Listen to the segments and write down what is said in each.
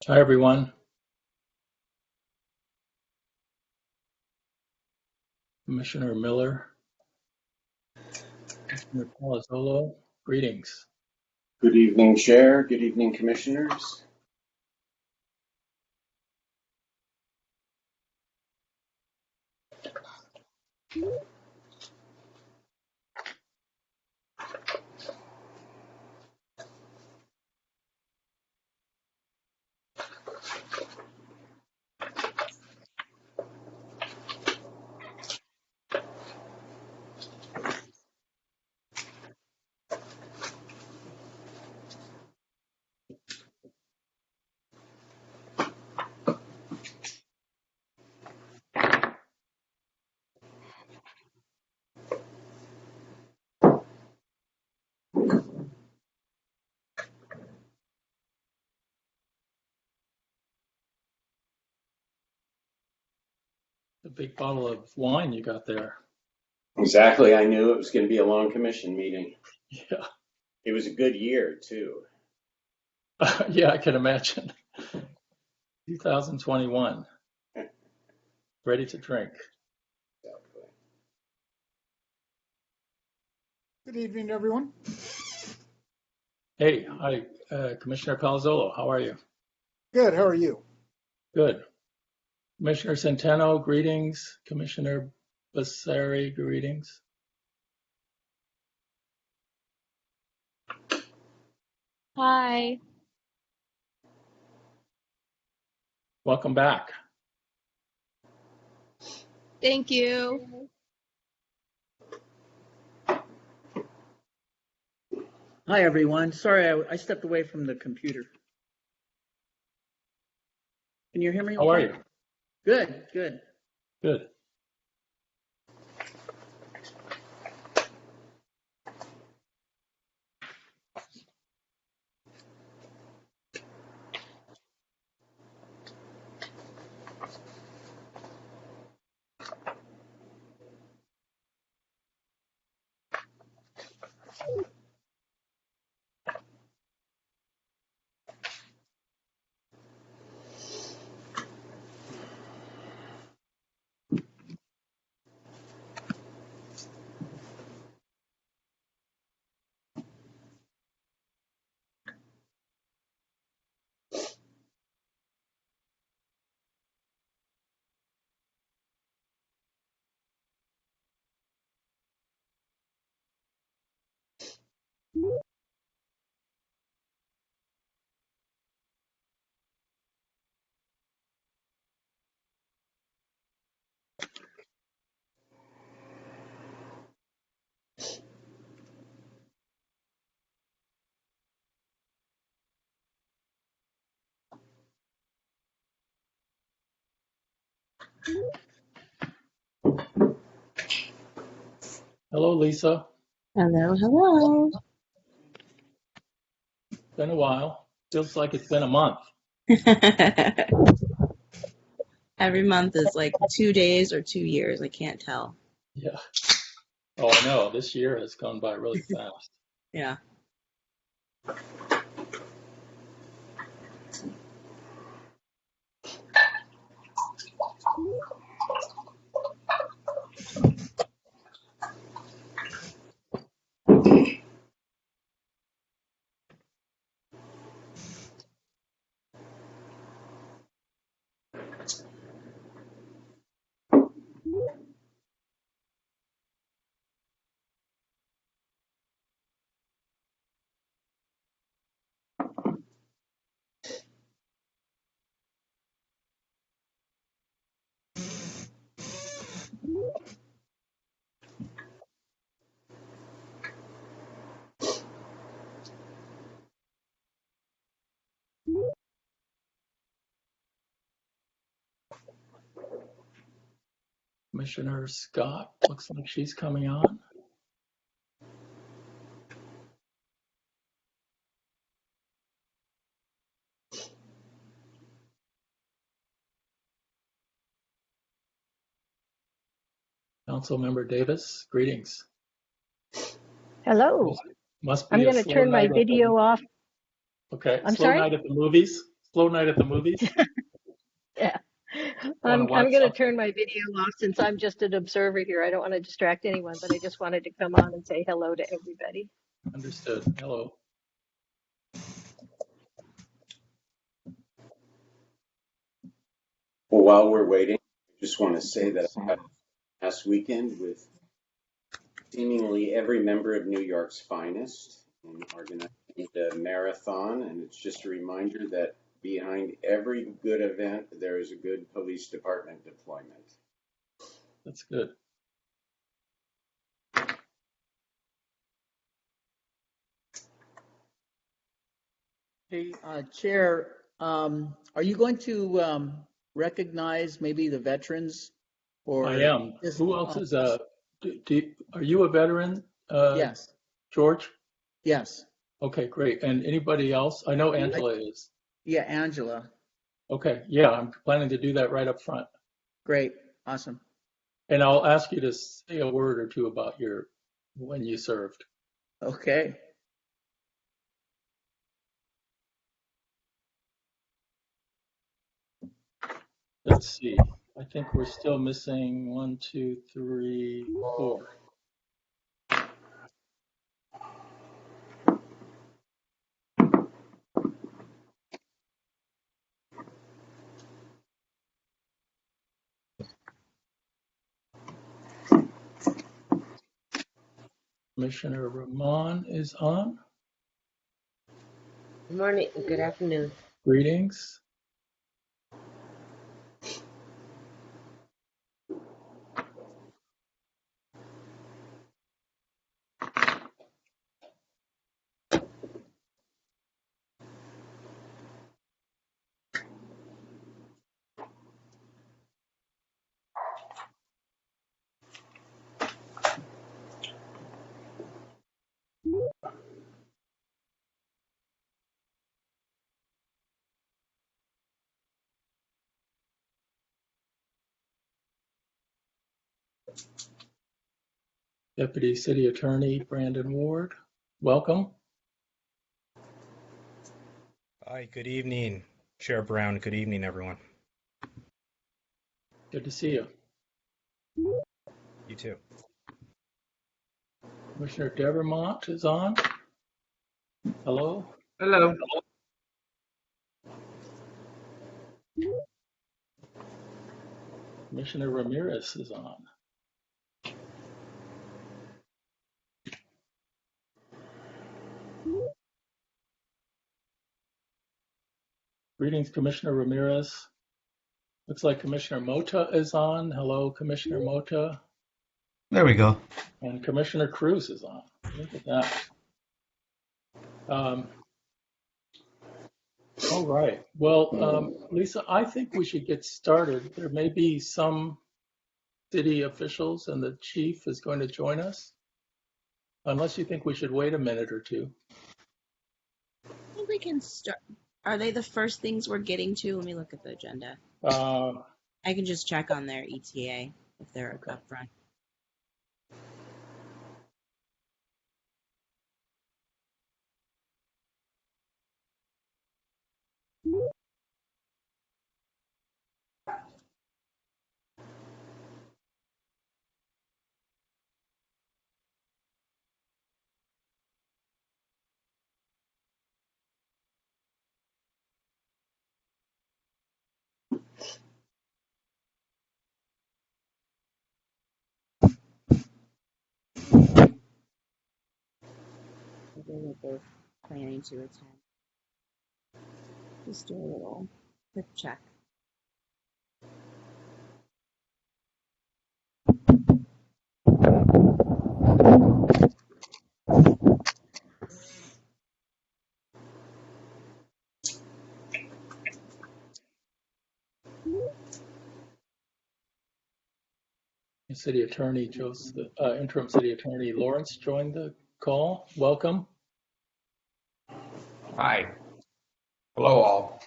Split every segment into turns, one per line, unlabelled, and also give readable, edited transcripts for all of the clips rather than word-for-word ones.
Hi, everyone. Commissioner Miller, Commissioner Palazzolo, greetings.
Good evening, Chair. Good evening, Commissioners.
The big bottle of wine you got there.
Exactly. I knew it was going to be a long commission meeting.
Yeah,
It was a good year, too.
yeah, I can imagine. 2021, ready to drink.
Good evening, everyone.
Hey, hi, Commissioner Palazzolo, how are you?
Good. How are you?
Good. Commissioner Centeno, greetings. Commissioner Becerri, greetings.
Hi.
Welcome back.
Thank you.
Hi, everyone. Sorry, I stepped away from the computer. Can you hear me?
How are you?
Good, good.
Good. Hello, Lisa.
Hello, hello.
Been a while. Feels like it's been a month.
Every month is like 2 days or 2 years. I can't tell.
Yeah. Oh, I know. This year has gone by really fast.
Yeah.
Commissioner Scott, looks like she's coming on. Councilmember Davis, greetings.
Hello.
Must
I'm
be a
going to
slow
turn my
night at the,
video off.
okay,
I'm
slow
sorry?
night at the movies? Slow night at the movies?
Yeah.
Want to
I'm
watch
going to
something?
turn my video off since I'm just an observer here. I don't want to distract anyone, but I just wanted to come on and say hello to everybody.
Understood. Hello.
Well, while we're waiting, I just want to say that I had last weekend with seemingly every member of New York's finest and organizing a marathon. And it's just a reminder that behind every good event, there is a good police department deployment.
That's good.
Hey, Chair, are you going to recognize maybe the veterans? Or
I am.
just,
Who else is are you a veteran,
yes,
George?
yes.
Okay, great. And anybody else? I know Angela is.
Yeah, Angela.
Okay, yeah, I'm planning to do that right up front.
Great. Awesome.
And I'll ask you to say a word or two about when you served.
Okay.
Let's see. I think we're still missing 1, 2, 3, 4. Commissioner Ramon is on.
Good morning, good afternoon.
Greetings. Deputy City Attorney Brandon Ward, welcome.
Hi, good evening, Chair Brown. Good evening, everyone.
Good to see you.
You too.
Commissioner Devermont is on. Hello.
Hello.
Commissioner Ramirez is on. Greetings, Commissioner Ramirez. Looks like Commissioner Mota is on. Hello, Commissioner Mota.
There we go.
And Commissioner Cruz is on. Look at that. All right. Well, Lisa, I think we should get started. There may be some city officials and the chief is going to join us. Unless you think we should wait a minute or two.
I think we can start. Are they the first things we're getting to? Let me look at the agenda. I can just check on their ETA if they're
Okay.
up front. They're both planning to attend. Just do a little quick check.
City Attorney Joseph, Interim City Attorney Lawrence joined the call. Welcome.
Hi. Hello, all.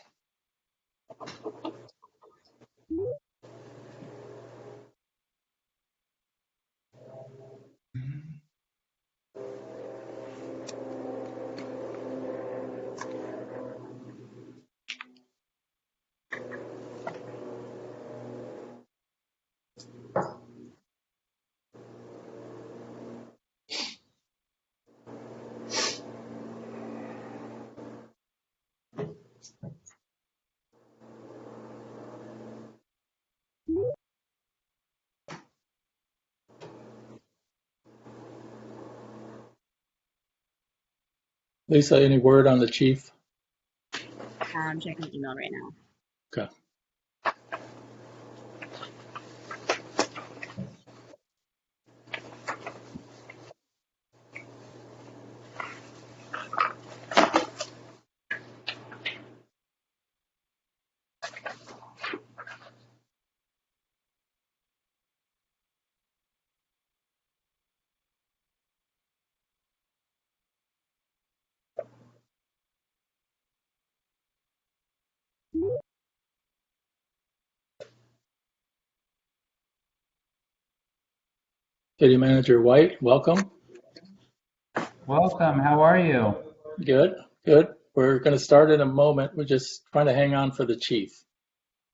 Lisa, any word on the chief?
I'm checking email right now.
Okay. City Manager White, welcome.
Welcome. How are you?
Good, good. We're going to start in a moment. We're just trying to hang on for the chief.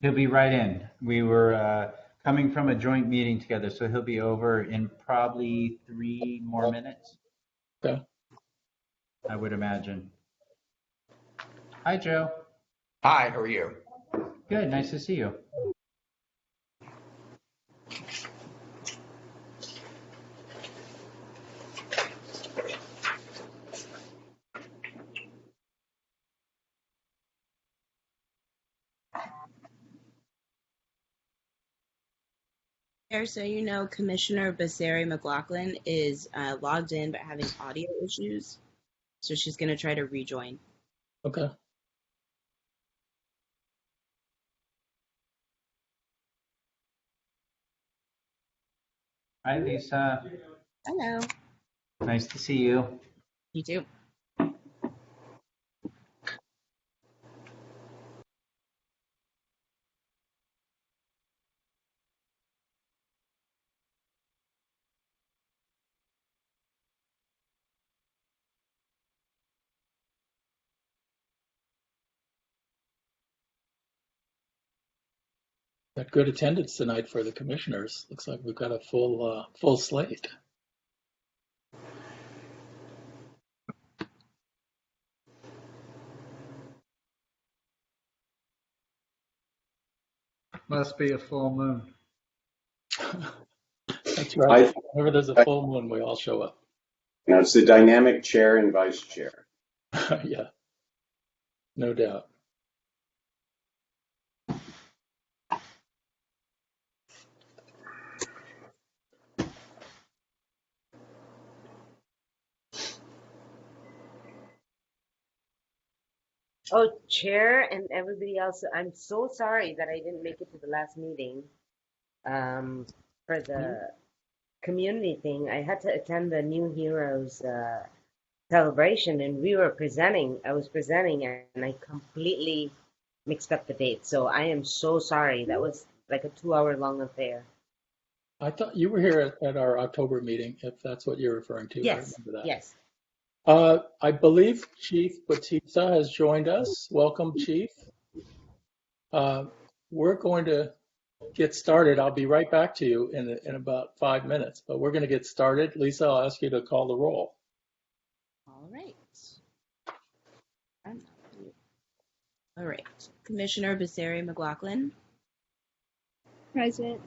He'll be right in. We were coming from a joint meeting together, so he'll be over in probably 3 more minutes.
Okay.
I would imagine. Hi, Joe.
Hi, how are you?
Good. Nice to see you.
So you know, Commissioner Basari McLaughlin is logged in but having audio issues. So she's going to try to rejoin.
Okay.
Hi, Lisa.
Hello.
Nice to see you.
You too.
Got good attendance tonight for the commissioners. Looks like we've got a full slate.
Must be a full moon.
That's right. Whenever there's a full moon, we all show up.
Now it's the dynamic chair and vice chair.
Yeah, no doubt.
Oh, Chair and everybody else, I'm so sorry that I didn't make it to the last meeting for the community thing. I had to attend the New Heroes celebration, and we were presenting. I was presenting, and I completely mixed up the date. So I am so sorry. That was like a 2-hour long affair.
I thought you were here at our October meeting, if that's what you're referring to.
Yes.
I remember that.
Yes.
I believe Chief Batista has joined us. Welcome, Chief. We're going to get started. I'll be right back to you in about 5 minutes, but we're going to get started. Lisa, I'll ask you to call the roll.
All right. All right. Commissioner Basari McLaughlin.
Present.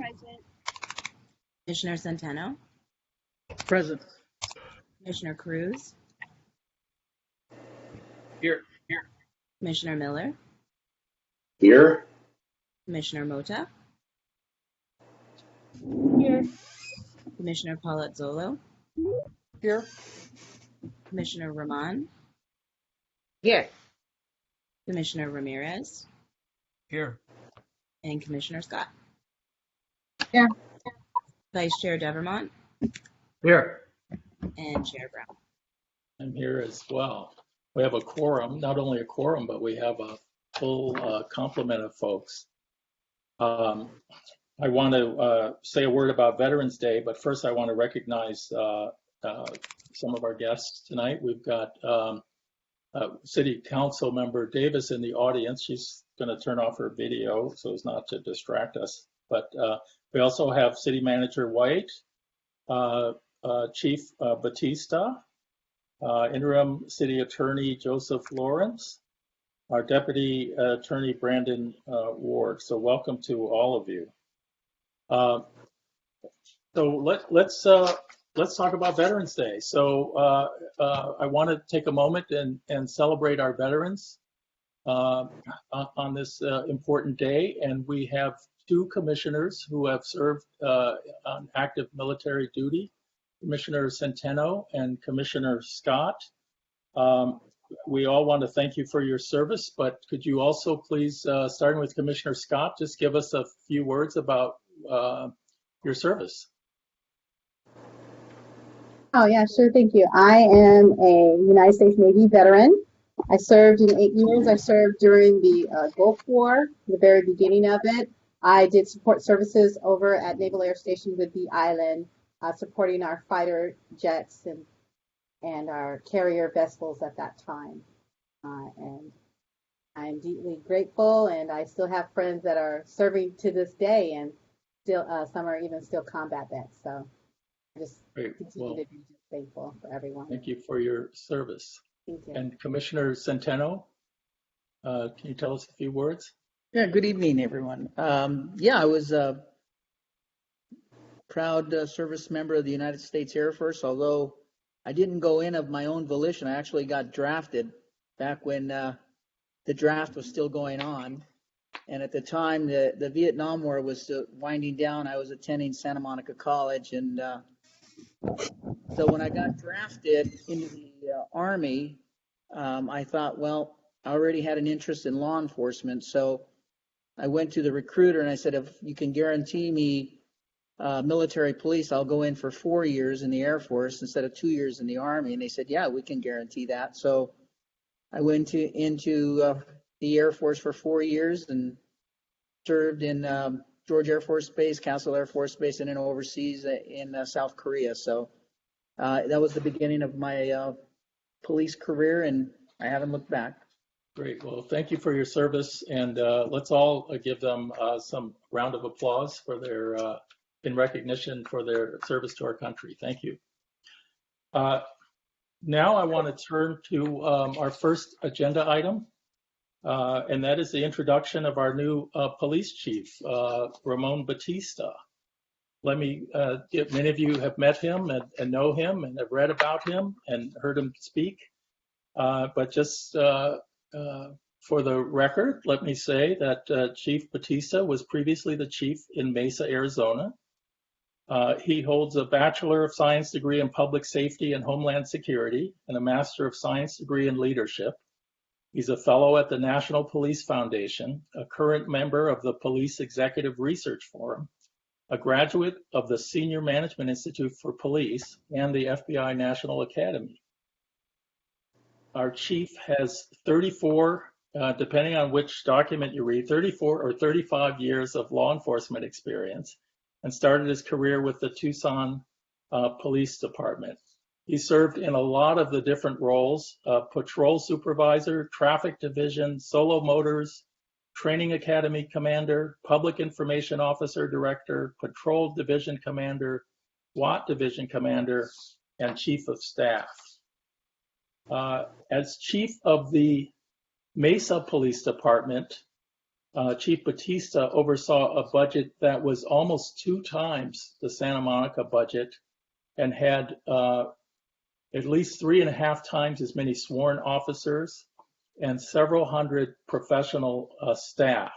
Commissioner Centeno.
Present.
Commissioner Cruz.
Here.
Commissioner Miller.
Here?
Commissioner Mota.
Here.
Commissioner Palazzolo.
Here.
Commissioner Rahman.
Here.
Commissioner Ramirez.
Here.
And Commissioner Scott.
Here.
Vice Chair Devermont,
Here.
and Chair Brown.
I'm here as well. We have a quorum, not only a quorum, but we have a full complement of folks. I want to say a word about Veterans Day, but first I want to recognize some of our guests tonight. We've got City Council Member Davis in the audience. She's going to turn off her video so as not to distract us. But we also have City Manager White, Chief Batista, Interim City Attorney Joseph Lawrence, our Deputy Attorney Brandon Ward. So welcome to all of you. So let's talk about Veterans Day. So I want to take a moment and celebrate our veterans on this important day. And we have two commissioners who have served on active military duty, Commissioner Centeno and Commissioner Scott. We all want to thank you for your service, but could you also please, starting with Commissioner Scott, just give us a few words about your service?
Oh, yeah, sure. Thank you. I am a United States Navy veteran. I served in 8 years. I served during the Gulf War, the very beginning of it. I did support services over at Naval Air Station Whidbey Island, supporting our fighter jets and our carrier vessels at that time. And I'm deeply grateful, and I still have friends that are serving to this day, and still some are even still combat vets. So I just continue to be thankful for everyone.
Thank you for your service.
Thank you.
And Commissioner Centeno, can you tell us a few words?
Yeah, good evening, everyone. Yeah, I was a proud service member of the United States Air Force, although I didn't go in of my own volition. I actually got drafted back when the draft was still going on. And at the time, the Vietnam War was winding down. I was attending Santa Monica College. And so when I got drafted into the Army, I thought, well, I already had an interest in law enforcement. So I went to the recruiter and I said, if you can guarantee me military police, I'll go in for 4 years in the Air Force instead of 2 years in the Army. And they said, yeah, we can guarantee that. So I went into the Air Force for 4 years and served in George Air Force Base, Castle Air Force Base, and then overseas in South Korea. So that was the beginning of my police career, and I haven't looked back.
Great. Well, thank you for your service, and let's all give them some round of applause for their in recognition for their service to our country. Thank you. Now I want to turn to our first agenda item, and that is the introduction of our new police chief, Ramon Batista. Let me get, many of you have met him and know him and have read about him and heard him speak, but just for the record, let me say that Chief Batista was previously the chief in Mesa, Arizona. He holds a Bachelor of Science degree in Public Safety and Homeland Security and a Master of Science degree in Leadership. He's a fellow at the National Police Foundation, a current member of the Police Executive Research Forum, a graduate of the Senior Management Institute for Police and the FBI National Academy. Our chief has 34, depending on which document you read, 34 or 35 years of law enforcement experience, and started his career with the Tucson Police Department. He served in a lot of the different roles, patrol supervisor, traffic division, solo motors, training academy commander, public information officer director, patrol division commander, SWAT division commander, and chief of staff. As chief of the Mesa Police Department, Chief Batista oversaw a budget that was almost 2 times the Santa Monica budget and had at least 3.5 times as many sworn officers and several hundred professional staff.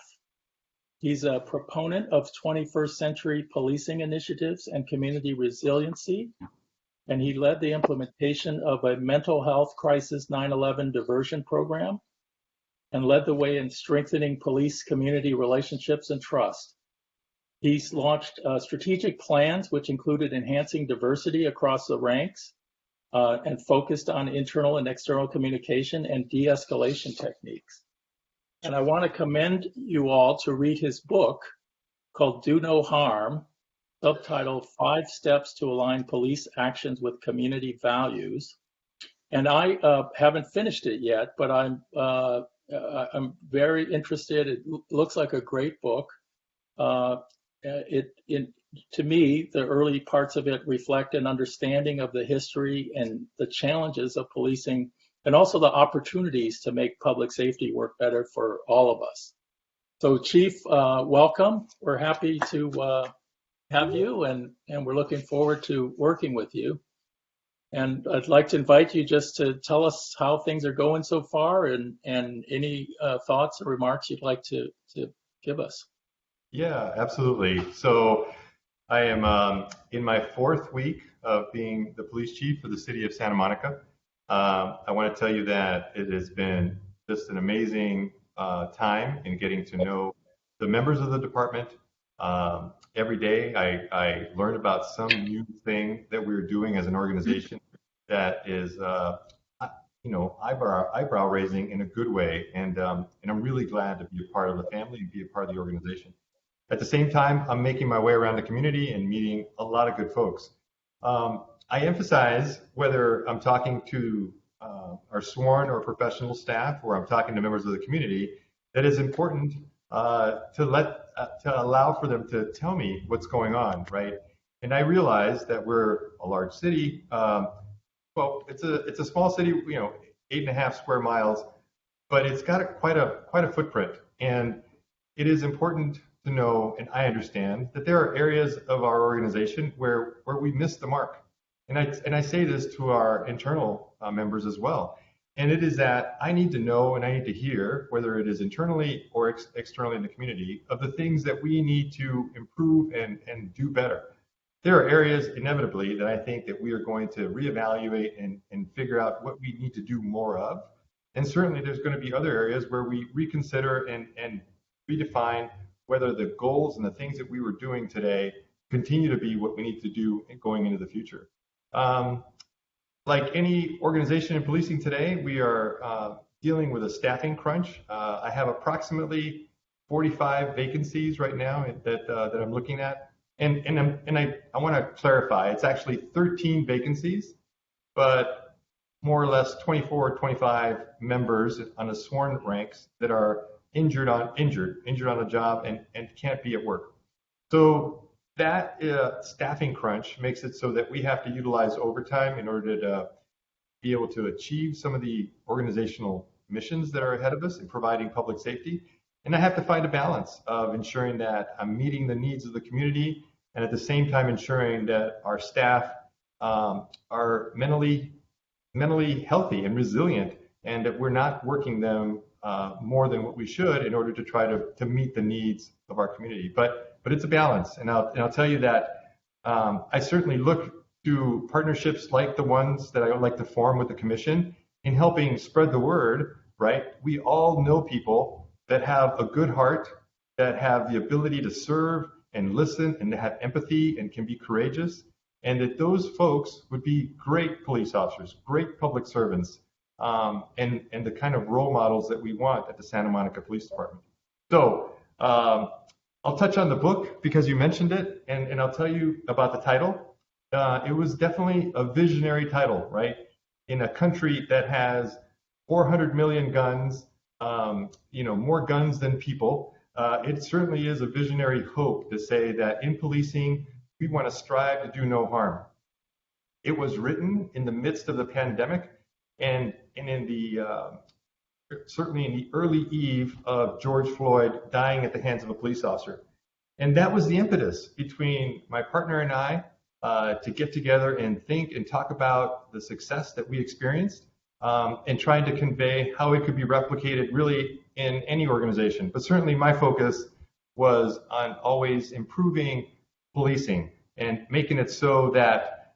He's a proponent of 21st century policing initiatives and community resiliency, and he led the implementation of a mental health crisis 9/11 diversion program and led the way in strengthening police community relationships and trust. He's launched strategic plans, which included enhancing diversity across the ranks and focused on internal and external communication and de-escalation techniques. And I want to commend you all to read his book called Do No Harm, subtitled 5 Steps to Align Police Actions with Community Values. And I haven't finished it yet, but I'm very interested. It looks like a great book. To me, the early parts of it reflect an understanding of the history and the challenges of policing, and also the opportunities to make public safety work better for all of us. So, Chief, welcome. We're happy to have you, and we're looking forward to working with you. And I'd like to invite you just to tell us how things are going so far, and any thoughts or remarks you'd like to give us.
Yeah, absolutely. So I am in my 4th week of being the police chief for the city of Santa Monica. I want to tell you that it has been just an amazing time in getting to know the members of the department. Every day I learn about some new thing that we're doing as an organization that is, eyebrow raising in a good way. And I'm really glad to be a part of the family and be a part of the organization. At the same time, I'm making my way around the community and meeting a lot of good folks. I emphasize, whether I'm talking to our sworn or professional staff, or I'm talking to members of the community, that it's important to allow for them to tell me what's going on, right? And I realize that we're a large city. Well, it's a small city, 8.5 square miles, but it's got quite a footprint. And it is important to know, and I understand, that there are areas of our organization where we missed the mark. And I say this to our internal members as well. And it is that I need to know and I need to hear, whether it is internally or externally in the community, of the things that we need to improve and do better. There are areas, inevitably, that I think that we are going to reevaluate and figure out what we need to do more of. And certainly there's going to be other areas where we reconsider and redefine whether the goals and the things that we were doing today continue to be what we need to do going into the future. Like any organization in policing today, we are dealing with a staffing crunch. I have approximately 45 vacancies right now that I'm looking at. And I want to clarify, it's actually 13 vacancies, but more or less 24 or 25 members on the sworn ranks that are injured on the job and can't be at work. So that staffing crunch makes it so that we have to utilize overtime in order to be able to achieve some of the organizational missions that are ahead of us in providing public safety. And I have to find a balance of ensuring that I'm meeting the needs of the community, and at the same time ensuring that our staff are mentally healthy and resilient, and that we're not working them more than what we should in order to try to meet the needs of our community. But it's a balance, and I'll tell you that I certainly look to partnerships like the ones that I would like to form with the commission in helping spread the word, right? We all know people that have a good heart, that have the ability to serve and listen and to have empathy and can be courageous, and that those folks would be great police officers, great public servants, and the kind of role models that we want at the Santa Monica Police Department. So I'll touch on the book because you mentioned it, and I'll tell you about the title. It was definitely a visionary title, right? In a country that has 400 million guns, more guns than people. It certainly is a visionary hope to say that in policing, we want to strive to do no harm. It was written in the midst of the pandemic and in the certainly in the early eve of George Floyd dying at the hands of a police officer. And that was the impetus between my partner and I to get together and think and talk about the success that we experienced and trying to convey how it could be replicated really in any organization. But certainly my focus was on always improving policing and making it so that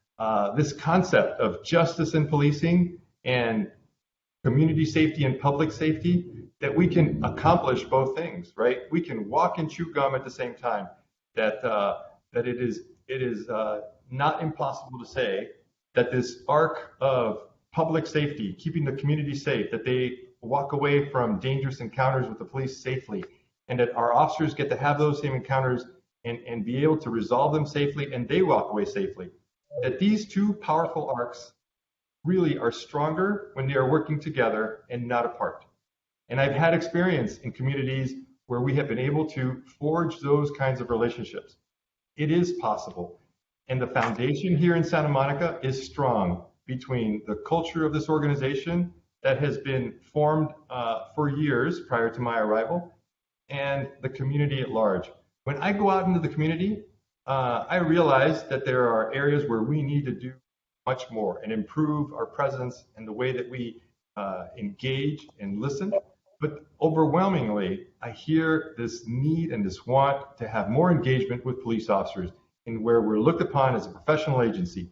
this concept of justice in policing and community safety and public safety, that we can accomplish both things, right? We can walk and chew gum at the same time. that it is not impossible to say that this arc of public safety, keeping the community safe, that they walk away from dangerous encounters with the police safely, and that our officers get to have those same encounters and be able to resolve them safely, and they walk away safely. That these two powerful arcs really are stronger when they are working together and not apart. And I've had experience in communities where we have been able to forge those kinds of relationships. It is possible. And the foundation here in Santa Monica is strong between the culture of this organization that has been formed for years prior to my arrival and the community at large. When I go out into the community, I realize that there are areas where we need to do much more and improve our presence and the way that we engage and listen. But overwhelmingly, I hear this need and this want to have more engagement with police officers in where we're looked upon as a professional agency.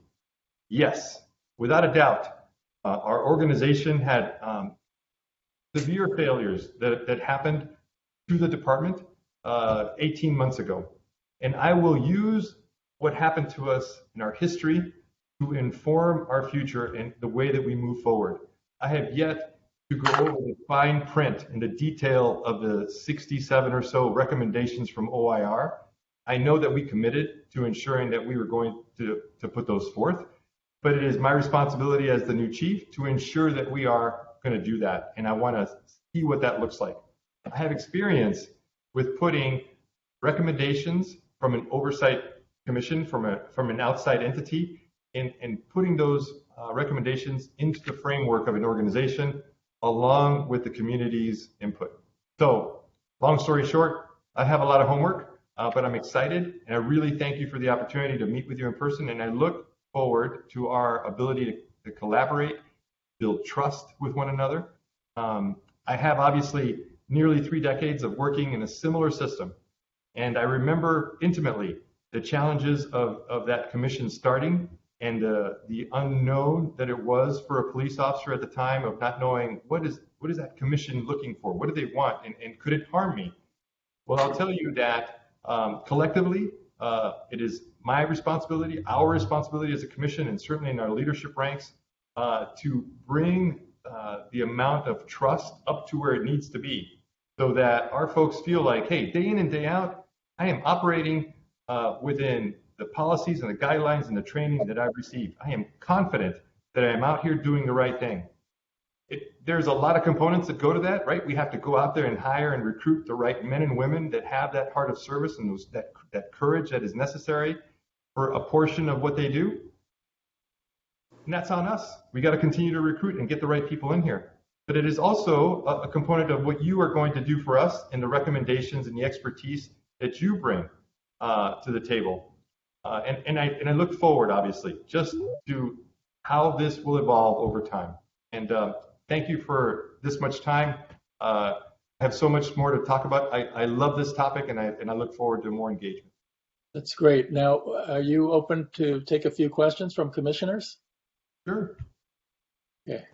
Yes, without a doubt, our organization had severe failures that happened to the department 18 months ago. And I will use what happened to us in our history to inform our future and the way that we move forward. I have yet to go over the fine print and the detail of the 67 or so recommendations from OIR. I know that we committed to ensuring that we were going to put those forth, but it is my responsibility as the new chief to ensure that we are going to do that. And I want to see what that looks like. I have experience with putting recommendations from an oversight commission, from an outside entity, and putting those recommendations into the framework of an organization along with the community's input. So, long story short, I have a lot of homework, but I'm excited, and I really thank you for the opportunity to meet with you in person, and I look forward to our ability to collaborate, build trust with one another. I have obviously nearly 3 decades of working in a similar system, and I remember intimately the challenges of that commission starting and the unknown that it was for a police officer at the time of not knowing what is that commission looking for? What do they want? And could it harm me? Well, I'll tell you that collectively, it is my responsibility, our responsibility as a commission, and certainly in our leadership ranks, to bring the amount of trust up to where it needs to be so that our folks feel like, hey, day in and day out, I am operating within the policies and the guidelines and the training that I've received. I am confident that I am out here doing the right thing. There's a lot of components that go to that, right? We have to go out there and hire and recruit the right men and women that have that heart of service and that courage that is necessary for a portion of what they do. And that's on us. We got to continue to recruit and get the right people in here. But it is also a component of what you are going to do for us and the recommendations and the expertise that you bring to the table. And I look forward, obviously, just to how this will evolve over time. And thank you for this much time. I have so much more to talk about. I love this topic, and I look forward to more engagement.
That's great. Now, are you open to take a few questions from commissioners?
Sure.
Okay.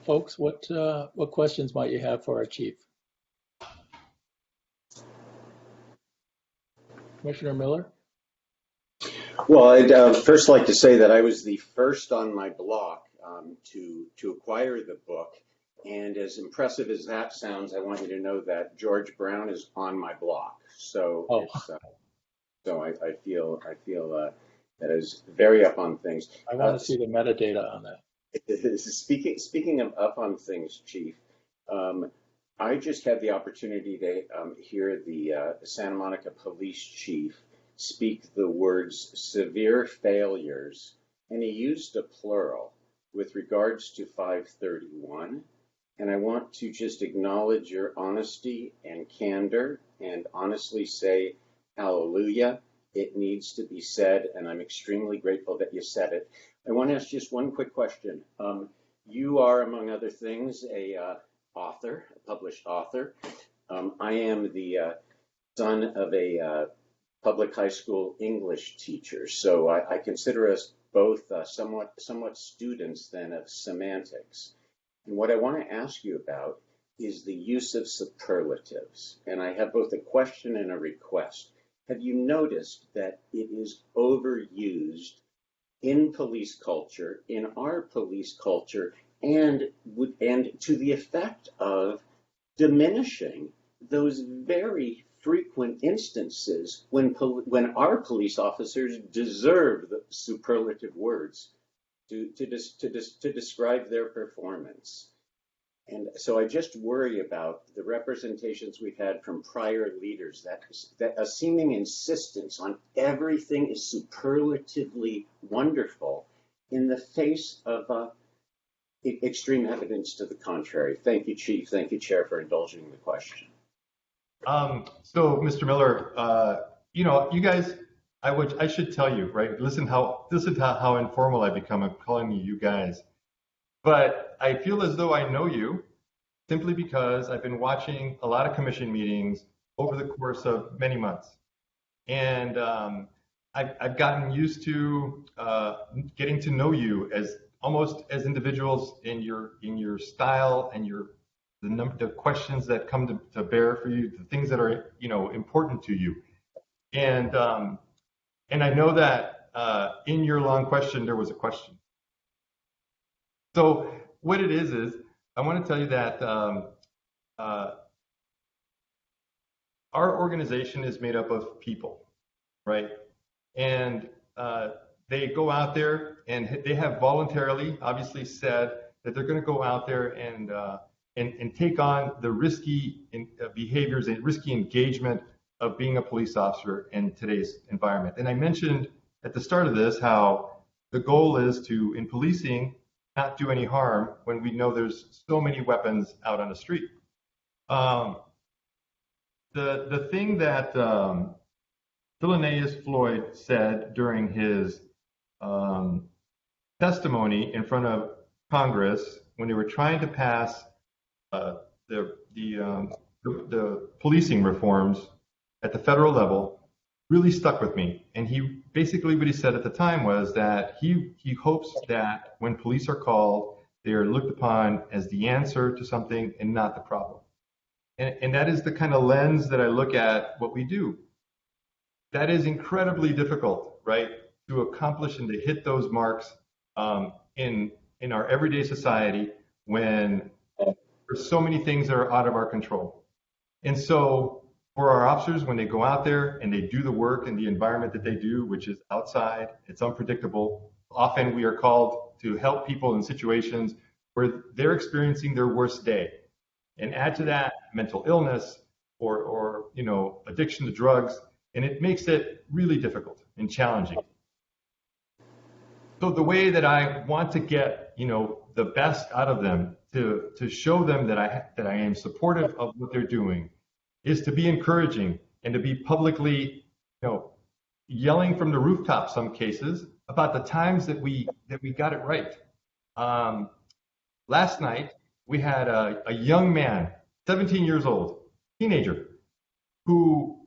Folks, what questions might you have for our chief? Commissioner Miller?
Well, I'd first like to say that I was the first on my block to acquire the book. And as impressive as that sounds, I want you to know that George Brown is on my block. So, so I feel that I was very up on things.
I want to see the metadata on that.
Speaking of up on things, Chief, I just had the opportunity to hear the Santa Monica Police Chief speak the words severe failures, and he used a plural with regards to 531. And I want to just acknowledge your honesty and candor and honestly say, hallelujah. It needs to be said, and I'm extremely grateful that you said it. I want to ask just one quick question. You are, among other things, a published author. I am the son of a public high school English teacher, so I consider us both somewhat students then of semantics. And what I want to ask you about is the use of superlatives. And I have both a question and a request. Have you noticed that it is overused in police culture, in our police culture, and to the effect of diminishing those very frequent instances when our police officers deserve the superlative words to describe their performance? And so I just worry about the representations we've had from prior leaders, that a seeming insistence on everything is superlatively wonderful in the face of extreme evidence to the contrary. Thank you, Chief. Thank you, Chair, for indulging the question.
So, Mr. Miller, you guys, I should tell you, right? Listen how informal I become. I'm calling you guys. But I feel as though I know you simply because I've been watching a lot of commission meetings over the course of many months. And I've gotten used to getting to know you as almost as individuals in your style and the questions that come to bear for you, the things that are important to you. And I know that in your long question there was a question. So what it is I want to tell you that our organization is made up of people, right? And they go out there and they have voluntarily, obviously, said that they're going to go out there and take on the risky behaviors and risky engagement of being a police officer in today's environment. And I mentioned at the start of this how the goal is to, in policing, not do any harm when we know there's so many weapons out on the street. The thing that Phileneus Floyd said during his testimony in front of Congress when they were trying to pass the policing reforms at the federal level really stuck with me. And he basically, what he said at the time was that he hopes that when police are called, they are looked upon as the answer to something and not the problem. And that is the kind of lens that I look at what we do. That is incredibly difficult, right, to accomplish and to hit those marks in our everyday society when there's so many things that are out of our control. And so for our officers, when they go out there and they do the work in the environment that they do, which is outside, it's unpredictable. Often we are called to help people in situations where they're experiencing their worst day. And add to that mental illness or addiction to drugs, and it makes it really difficult and challenging. So the way that I want to get the best out of them to show them that I am supportive of what they're doing is to be encouraging and to be publicly yelling from the rooftop some cases about the times that we got it right. Last night we had a young man, 17 years old, teenager, who,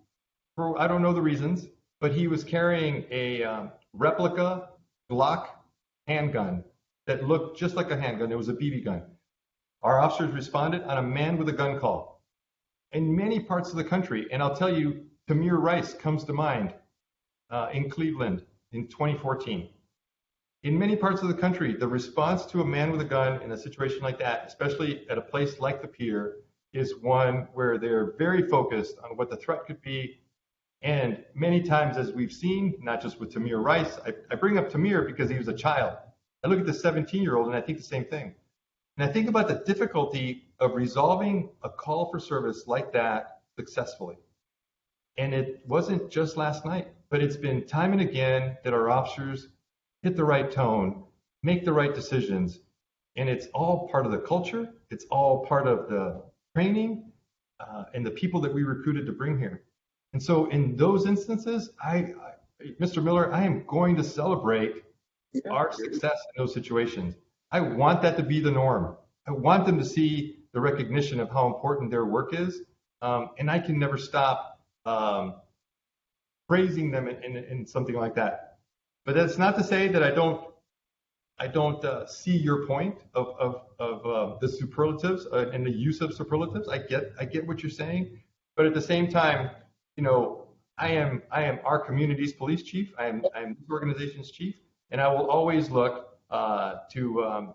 for I don't know the reasons, but he was carrying a replica Glock handgun that looked just like a handgun. It was a BB gun. Our officers responded on a man with a gun call. In many parts of the country, and I'll tell you, Tamir Rice comes to mind in Cleveland in 2014. In many parts of the country, the response to a man with a gun in a situation like that, especially at a place like the pier, is one where they're very focused on what the threat could be. And many times, as we've seen, not just with Tamir Rice, I bring up Tamir because he was a child. I look at the 17-year-old and I think the same thing. And I think about the difficulty of resolving a call for service like that successfully. And it wasn't just last night, but it's been time and again that our officers hit the right tone, make the right decisions, and it's all part of the culture. It's all part of the training and the people that we recruited to bring here. And so in those instances, Mr. Miller, I am going to celebrate our success in those situations. I want that to be the norm. I want them to see the recognition of how important their work is, and I can never stop praising them in something like that. But that's not to say that I see your point of the superlatives and the use of superlatives. I get what you're saying, but at the same time, I am our community's police chief. I am this organization's chief, and I will always look to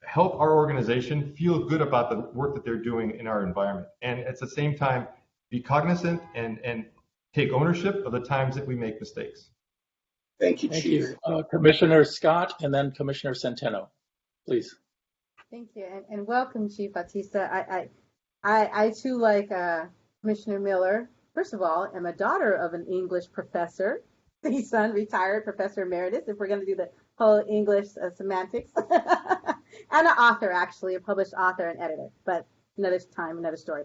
help our organization feel good about the work that they're doing in our environment, and at the same time be cognizant and take ownership of the times that we make mistakes.
Thank you,
Thank
Chief.
you. Commissioner Scott and then Commissioner Centeno, please.
Thank you, and welcome, Chief Bautista. I too, like Commissioner Miller, first of all, am a daughter of an English professor, the son, retired professor emeritus, if we're going to do the whole English semantics, and an author, actually, a published author and editor, but another time, another story.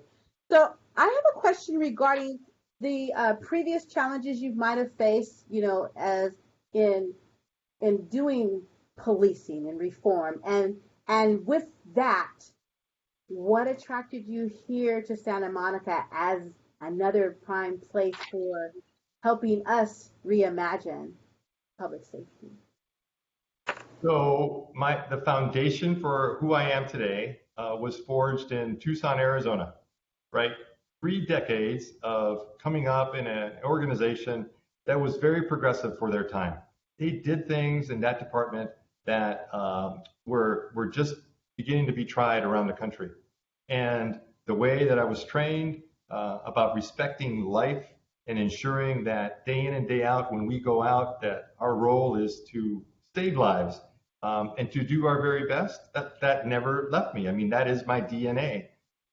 So I have a question regarding the previous challenges you might have faced, as in doing policing and reform, and with that, what attracted you here to Santa Monica as another prime place for helping us reimagine public safety?
So the foundation for who I am today was forged in Tucson, Arizona, right? 3 decades of coming up in an organization that was very progressive for their time. They did things in that department that were just beginning to be tried around the country. And the way that I was trained about respecting life and ensuring that day in and day out when we go out, that our role is to save lives and to do our very best, that never left me. I mean, that is my DNA.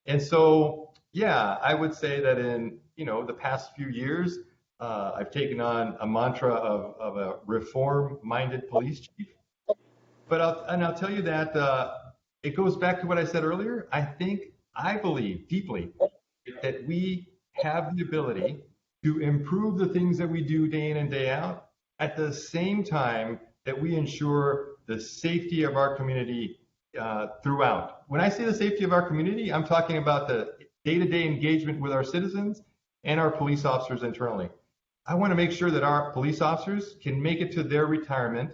And so, yeah, I would say that in the past few years, I've taken on a mantra of a reform-minded police chief. But I'll tell you that it goes back to what I said earlier. I believe deeply that we have the ability to improve the things that we do day in and day out at the same time that we ensure the safety of our community throughout. When I say the safety of our community, I'm talking about the day-to-day engagement with our citizens and our police officers internally. I want to make sure that our police officers can make it to their retirement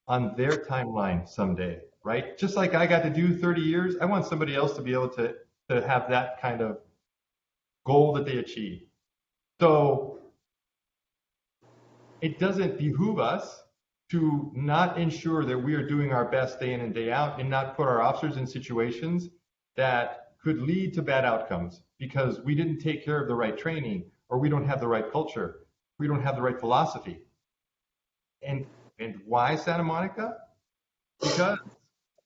on their timeline someday, right? Just like I got to do 30 years, I want somebody else to be able to have that kind of goal that they achieve. So it doesn't behoove us to not ensure that we are doing our best day in and day out and not put our officers in situations that could lead to bad outcomes because we didn't take care of the right training or we don't have the right culture, we don't have the right philosophy. And why Santa Monica? Because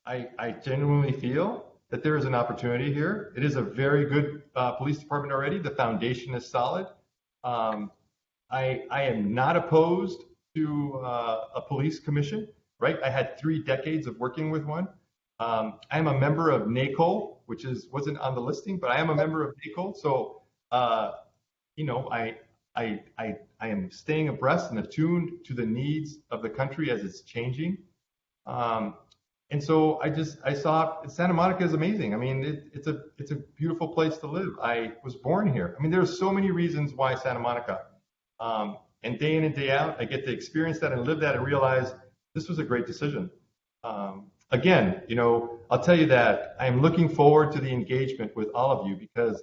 I genuinely feel that there is an opportunity here. It is a very good police department already. The foundation is solid. I am not opposed to a police commission, right? I had 3 decades of working with one. I am a member of NACOL, which wasn't on the listing, but I am a member of NACOL. So, I am staying abreast and attuned to the needs of the country as it's changing. And so I saw Santa Monica is amazing. I mean, it's a beautiful place to live. I was born here. I mean, there's so many reasons why Santa Monica. And day in and day out, I get to experience that and live that and realize this was a great decision. Again, I'll tell you that I'm looking forward to the engagement with all of you because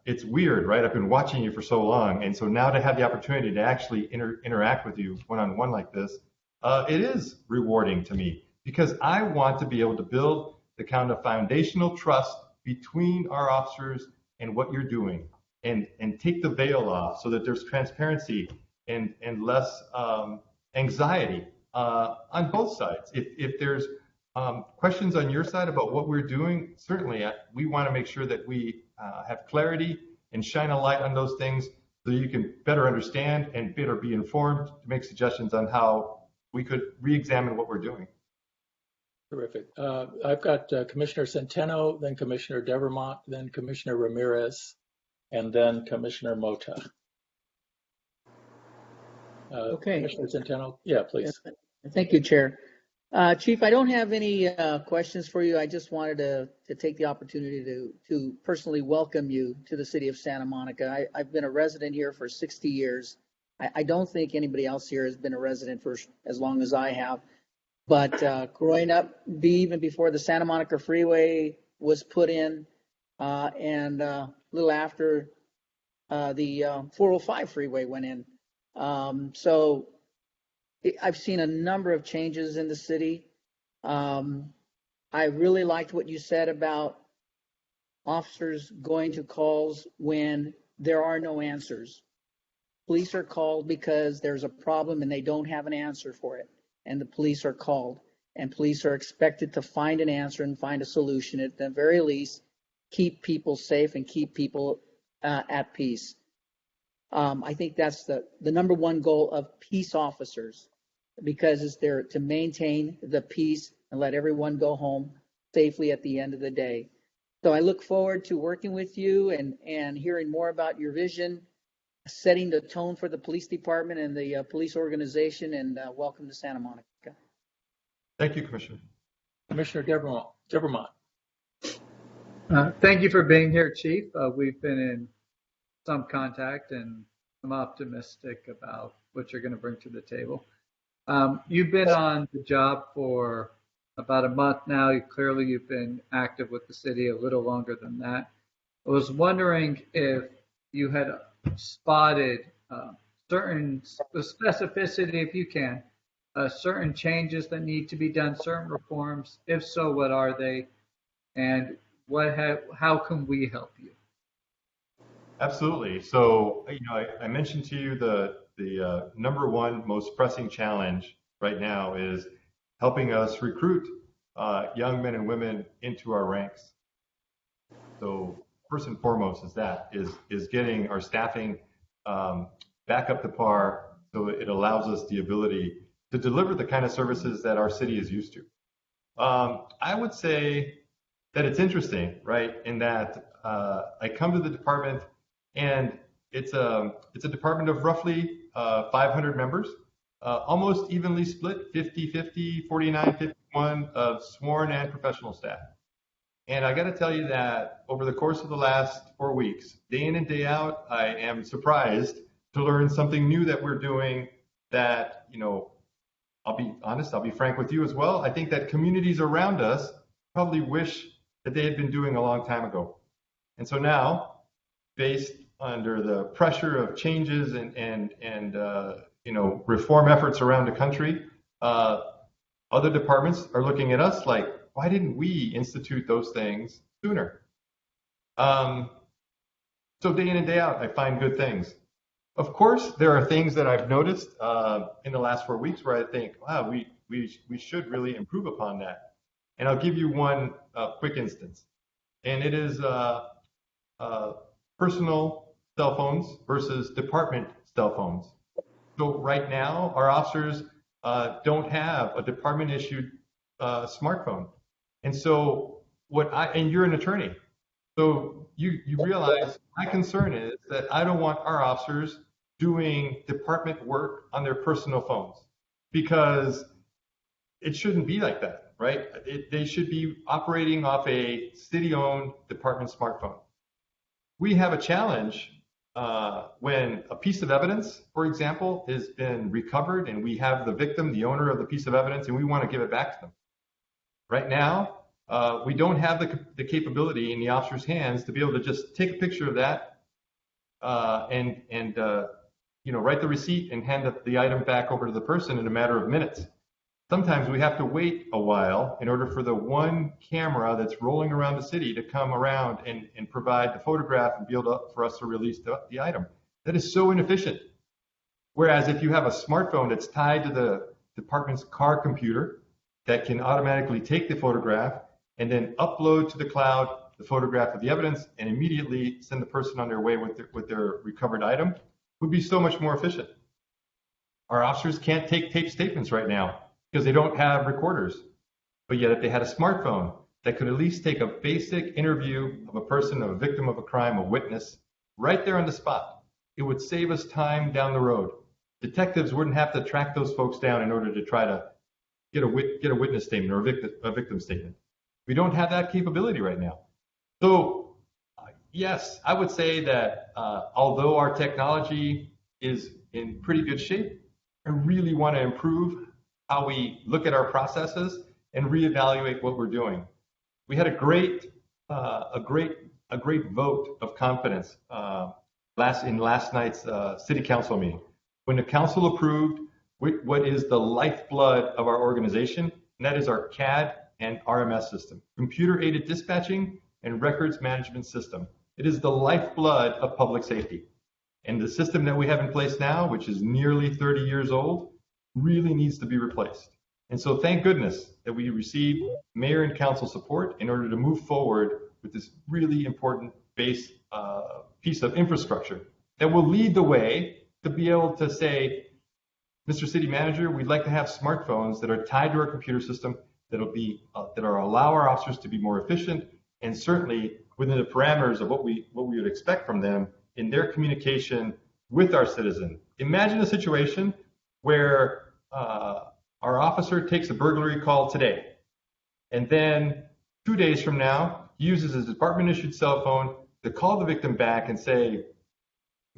it's weird, right? I've been watching you for so long. And so now to have the opportunity to actually interact with you one-on-one like this, it is rewarding to me because I want to be able to build the kind of foundational trust between our officers and what you're doing and take the veil off so that there's transparency and less anxiety on both sides. If there's questions on your side about what we're doing, certainly we want to make sure that we have clarity and shine a light on those things so you can better understand and better be informed to make suggestions on how we could re-examine what we're doing.
Terrific. I've got Commissioner Centeno, then Commissioner Devermont, then Commissioner Ramirez, and then Commissioner Mota.
Okay.
Commissioner Centeno, yeah, please.
Thank you, Chair. Chief, I don't have any questions for you. I just wanted to take the opportunity to personally welcome you to the city of Santa Monica. I've been a resident here for 60 years. I don't think anybody else here has been a resident for as long as I have. But growing up, even before the Santa Monica Freeway was put in, and a little after the 405 freeway went in. So I've seen a number of changes in the city. I really liked what you said about officers going to calls when there are no answers. Police are called because there's a problem and they don't have an answer for it. And the police are called, and police are expected to find an answer and find a solution. At the very least, keep people safe and keep people at peace. I think that's the number one goal of peace officers, because it's there to maintain the peace and let everyone go home safely at the end of the day. So I look forward to working with you and hearing more about your vision, setting the tone for the police department and the police organization, and welcome to Santa Monica.
Thank you, Commissioner.
Commissioner Devermont.
Thank you for being here, Chief. We've been in some contact, and I'm optimistic about what you're going to bring to the table. You've been on the job for about a month now. Clearly, you've been active with the city a little longer than that. I was wondering if you had spotted certain specificity, if you can, certain changes that need to be done, certain reforms. If so, what are they, and how can we help you?
Absolutely. So, I mentioned to you the number one most pressing challenge right now is helping us recruit young men and women into our ranks. So first and foremost is getting our staffing back up to par, so it allows us the ability to deliver the kind of services that our city is used to. I would say that it's interesting, right, in that I come to the department, and it's a department of roughly 500 members, almost evenly split, 50-50, 49-51 of sworn and professional staff. And I got to tell you that over the course of the last 4 weeks, day in and day out, I am surprised to learn something new that we're doing that, I'll be honest, I'll be frank with you as well. I think that communities around us probably wish that they had been doing a long time ago. And so now, based under the pressure of changes and reform efforts around the country, other departments are looking at us like, why didn't we institute those things sooner? So day in and day out, I find good things. Of course, there are things that I've noticed in the last 4 weeks where I think, wow, we should really improve upon that. And I'll give you one quick instance. And it is personal cell phones versus department cell phones. So right now, our officers don't have a department-issued smartphone. And so and you're an attorney. So you realize my concern is that I don't want our officers doing department work on their personal phones, because it shouldn't be like that, right? They should be operating off a city-owned department smartphone. We have a challenge when a piece of evidence, for example, has been recovered and we have the victim, the owner of the piece of evidence, and we want to give it back to them. Right now, we don't have the capability in the officer's hands to be able to just take a picture of that and write the receipt and hand the item back over to the person in a matter of minutes. Sometimes we have to wait a while in order for the one camera that's rolling around the city to come around and provide the photograph and be able for us to release the item. That is so inefficient. Whereas if you have a smartphone that's tied to the department's car computer that can automatically take the photograph and then upload to the cloud the photograph of the evidence and immediately send the person on their way with their recovered item, would be so much more efficient. Our officers can't take tape statements right now because they don't have recorders. But yet if they had a smartphone that could at least take a basic interview of a person, of a victim of a crime, a witness, right there on the spot, it would save us time down the road. Detectives wouldn't have to track those folks down in order to try to get a witness statement or a victim statement. We don't have that capability right now. So yes, I would say that although our technology is in pretty good shape, I really want to improve how we look at our processes and reevaluate what we're doing. We had a great vote of confidence in last night's city council meeting, when the council approved what is the lifeblood of our organization, and that is our CAD and RMS system, computer-aided dispatching and records management system. It is the lifeblood of public safety. And the system that we have in place now, which is nearly 30 years old, really needs to be replaced. And so thank goodness that we received mayor and council support in order to move forward with this really important base piece of infrastructure that will lead the way to be able to say, Mr. City Manager, we'd like to have smartphones that are tied to our computer system that allow our officers to be more efficient, and certainly within the parameters of what we would expect from them in their communication with our citizen. Imagine a situation where our officer takes a burglary call today, and then 2 days from now, he uses his department-issued cell phone to call the victim back and say,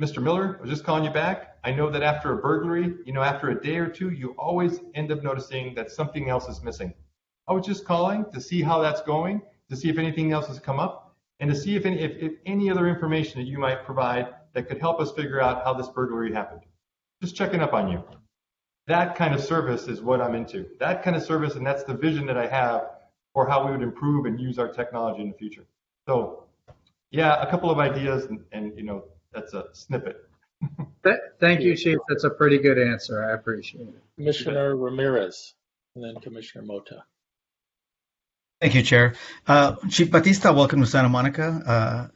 Mr. Miller, I was just calling you back. I know that after a burglary, after a day or two, you always end up noticing that something else is missing. I was just calling to see how that's going, to see if anything else has come up, and to see if any other information that you might provide that could help us figure out how this burglary happened. Just checking up on you. That kind of service is what I'm into. That kind of service, and that's the vision that I have for how we would improve and use our technology in the future. So, yeah, a couple of ideas, and that's a snippet.
Thank you, Chief. That's a pretty good answer. I appreciate it.
Commissioner Ramirez, and then Commissioner Mota.
Thank you, Chair. Chief Batista, welcome to Santa Monica.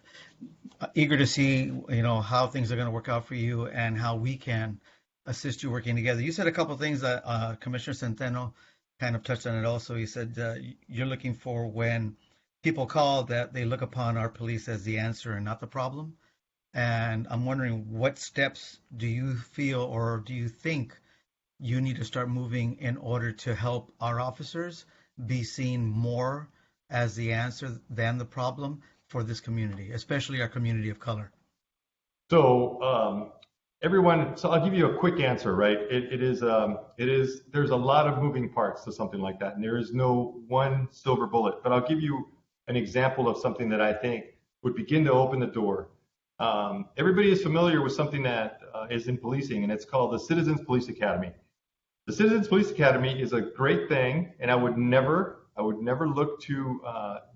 Eager to see, how things are going to work out for you and how we can assist you working together. You said a couple of things that Commissioner Centeno kind of touched on it also. He said you're looking for, when people call, that they look upon our police as the answer and not the problem. And I'm wondering, what steps do you feel or do you think you need to start moving in order to help our officers be seen more as the answer than the problem for this community, especially our community of color?
So so I'll give you a quick answer, right? There's a lot of moving parts to something like that, and there is no one silver bullet, but I'll give you an example of something that I think would begin to open the door. Everybody is familiar with something that is in policing, and it's called the Citizens Police Academy. The Citizens Police Academy is a great thing, and I would never look to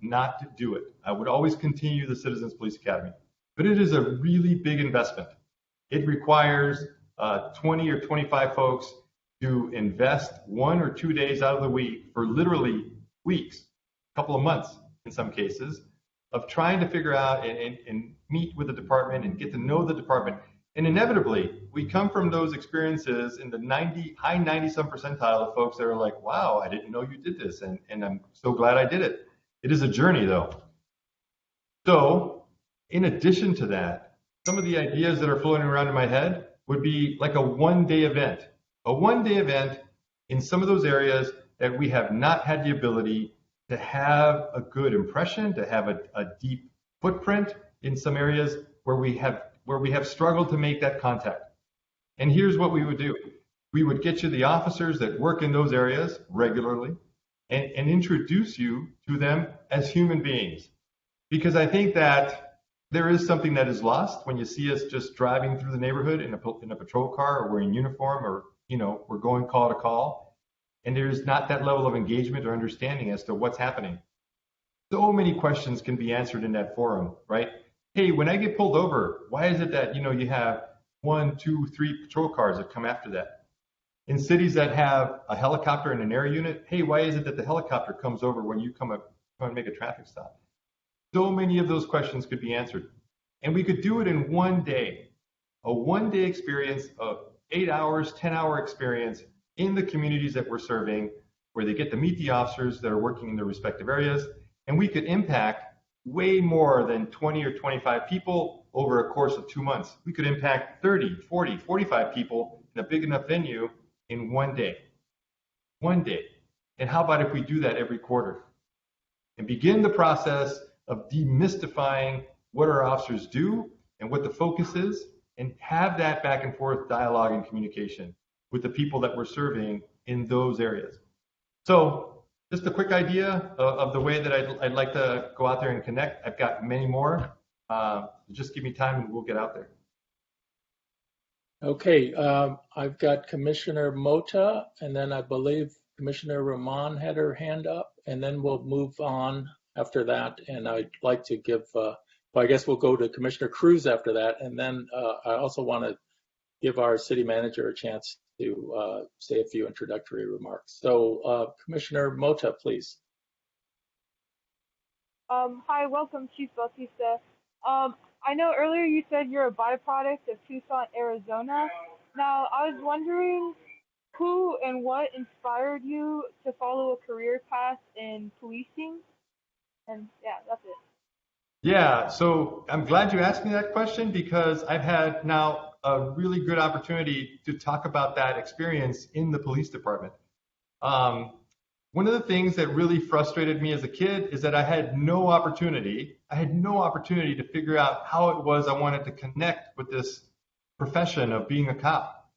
not to do it. I would always continue the Citizens Police Academy, but it is a really big investment. It requires 20 or 25 folks to invest 1 or 2 days out of the week for literally weeks, a couple of months in some cases, of trying to figure out and meet with the department and get to know the department. And inevitably, we come from those experiences in the high 90-some percentile of folks that are like, wow, I didn't know you did this, and I'm so glad I did it. It is a journey, though. So, in addition to that, some of the ideas that are floating around in my head would be like a one-day event. A one-day event in some of those areas that we have not had the ability to have a good impression, to have a deep footprint in some areas where we have struggled to make that contact. And here's what we would do. We would get you the officers that work in those areas regularly and introduce you to them as human beings. Because I think that there is something that is lost when you see us just driving through the neighborhood in a patrol car, or we're in uniform, or we're going call to call, and there's not that level of engagement or understanding as to what's happening. So many questions can be answered in that forum, right? Hey, when I get pulled over, why is it that you have 1, 2, 3 patrol cars that come after that? In cities that have a helicopter and an air unit, hey, why is it that the helicopter comes over when you come and make a traffic stop? So many of those questions could be answered. And we could do it in one day. A one-day experience of 8 hours, 10-hour experience in the communities that we're serving, where they get to meet the officers that are working in their respective areas. And we could impact way more than 20 or 25 people over a course of 2 months. We could impact 30, 40, 45 people in a big enough venue in one day. One day. And how about if we do that every quarter? And begin the process of demystifying what our officers do and what the focus is, and have that back and forth dialogue and communication with the people that we're serving in those areas. So just a quick idea of the way that I'd like to go out there and connect. I've got many more. Just give me time and we'll get out there.
Okay, I've got Commissioner Mota, and then I believe Commissioner Rahman had her hand up, and then we'll move on after that. And I'd like to give, well, I guess we'll go to Commissioner Cruz after that. And then I also want to give our city manager a chance to say a few introductory remarks. So Commissioner Mota, please.
Hi, welcome, Chief Bautista. I know earlier you said you're a byproduct of Tucson, Arizona. Now, I was wondering who and what inspired you to follow a career path in policing? And yeah, that's it.
Yeah, so I'm glad you asked me that question because I've had now a really good opportunity to talk about that experience in the police department. One of the things that really frustrated me as a kid is that I had no opportunity to figure out how it was I wanted to connect with this profession of being a cop.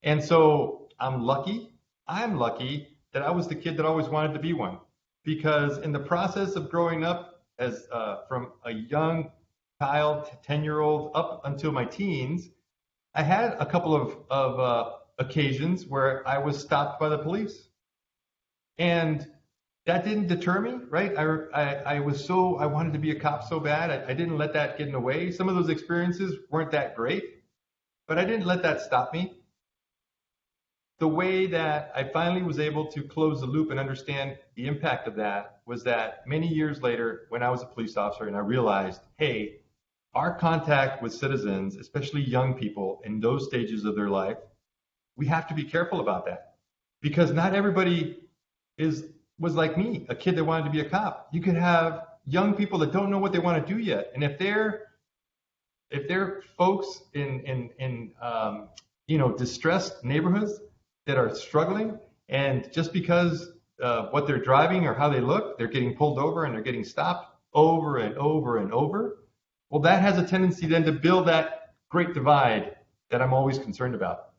And so I'm lucky that I was the kid that always wanted to be one, because in the process of growing up as from a young child, 10-year-old up until my teens, I had a couple of occasions where I was stopped by the police. And that didn't deter me, right? I wanted to be a cop so bad. I didn't let that get in the way. Some of those experiences weren't that great, but I didn't let that stop me. The way that I finally was able to close the loop and understand the impact of that was that many years later, when I was a police officer and I realized, hey, our contact with citizens, especially young people in those stages of their life, we have to be careful about that, because not everybody was like me, a kid that wanted to be a cop. You could have young people that don't know what they want to do yet, and if they're folks in distressed neighborhoods that are struggling, and just because what they're driving or how they look, they're getting pulled over and they're getting stopped over and over and over. Well, that has a tendency then to build that great divide that I'm always concerned about.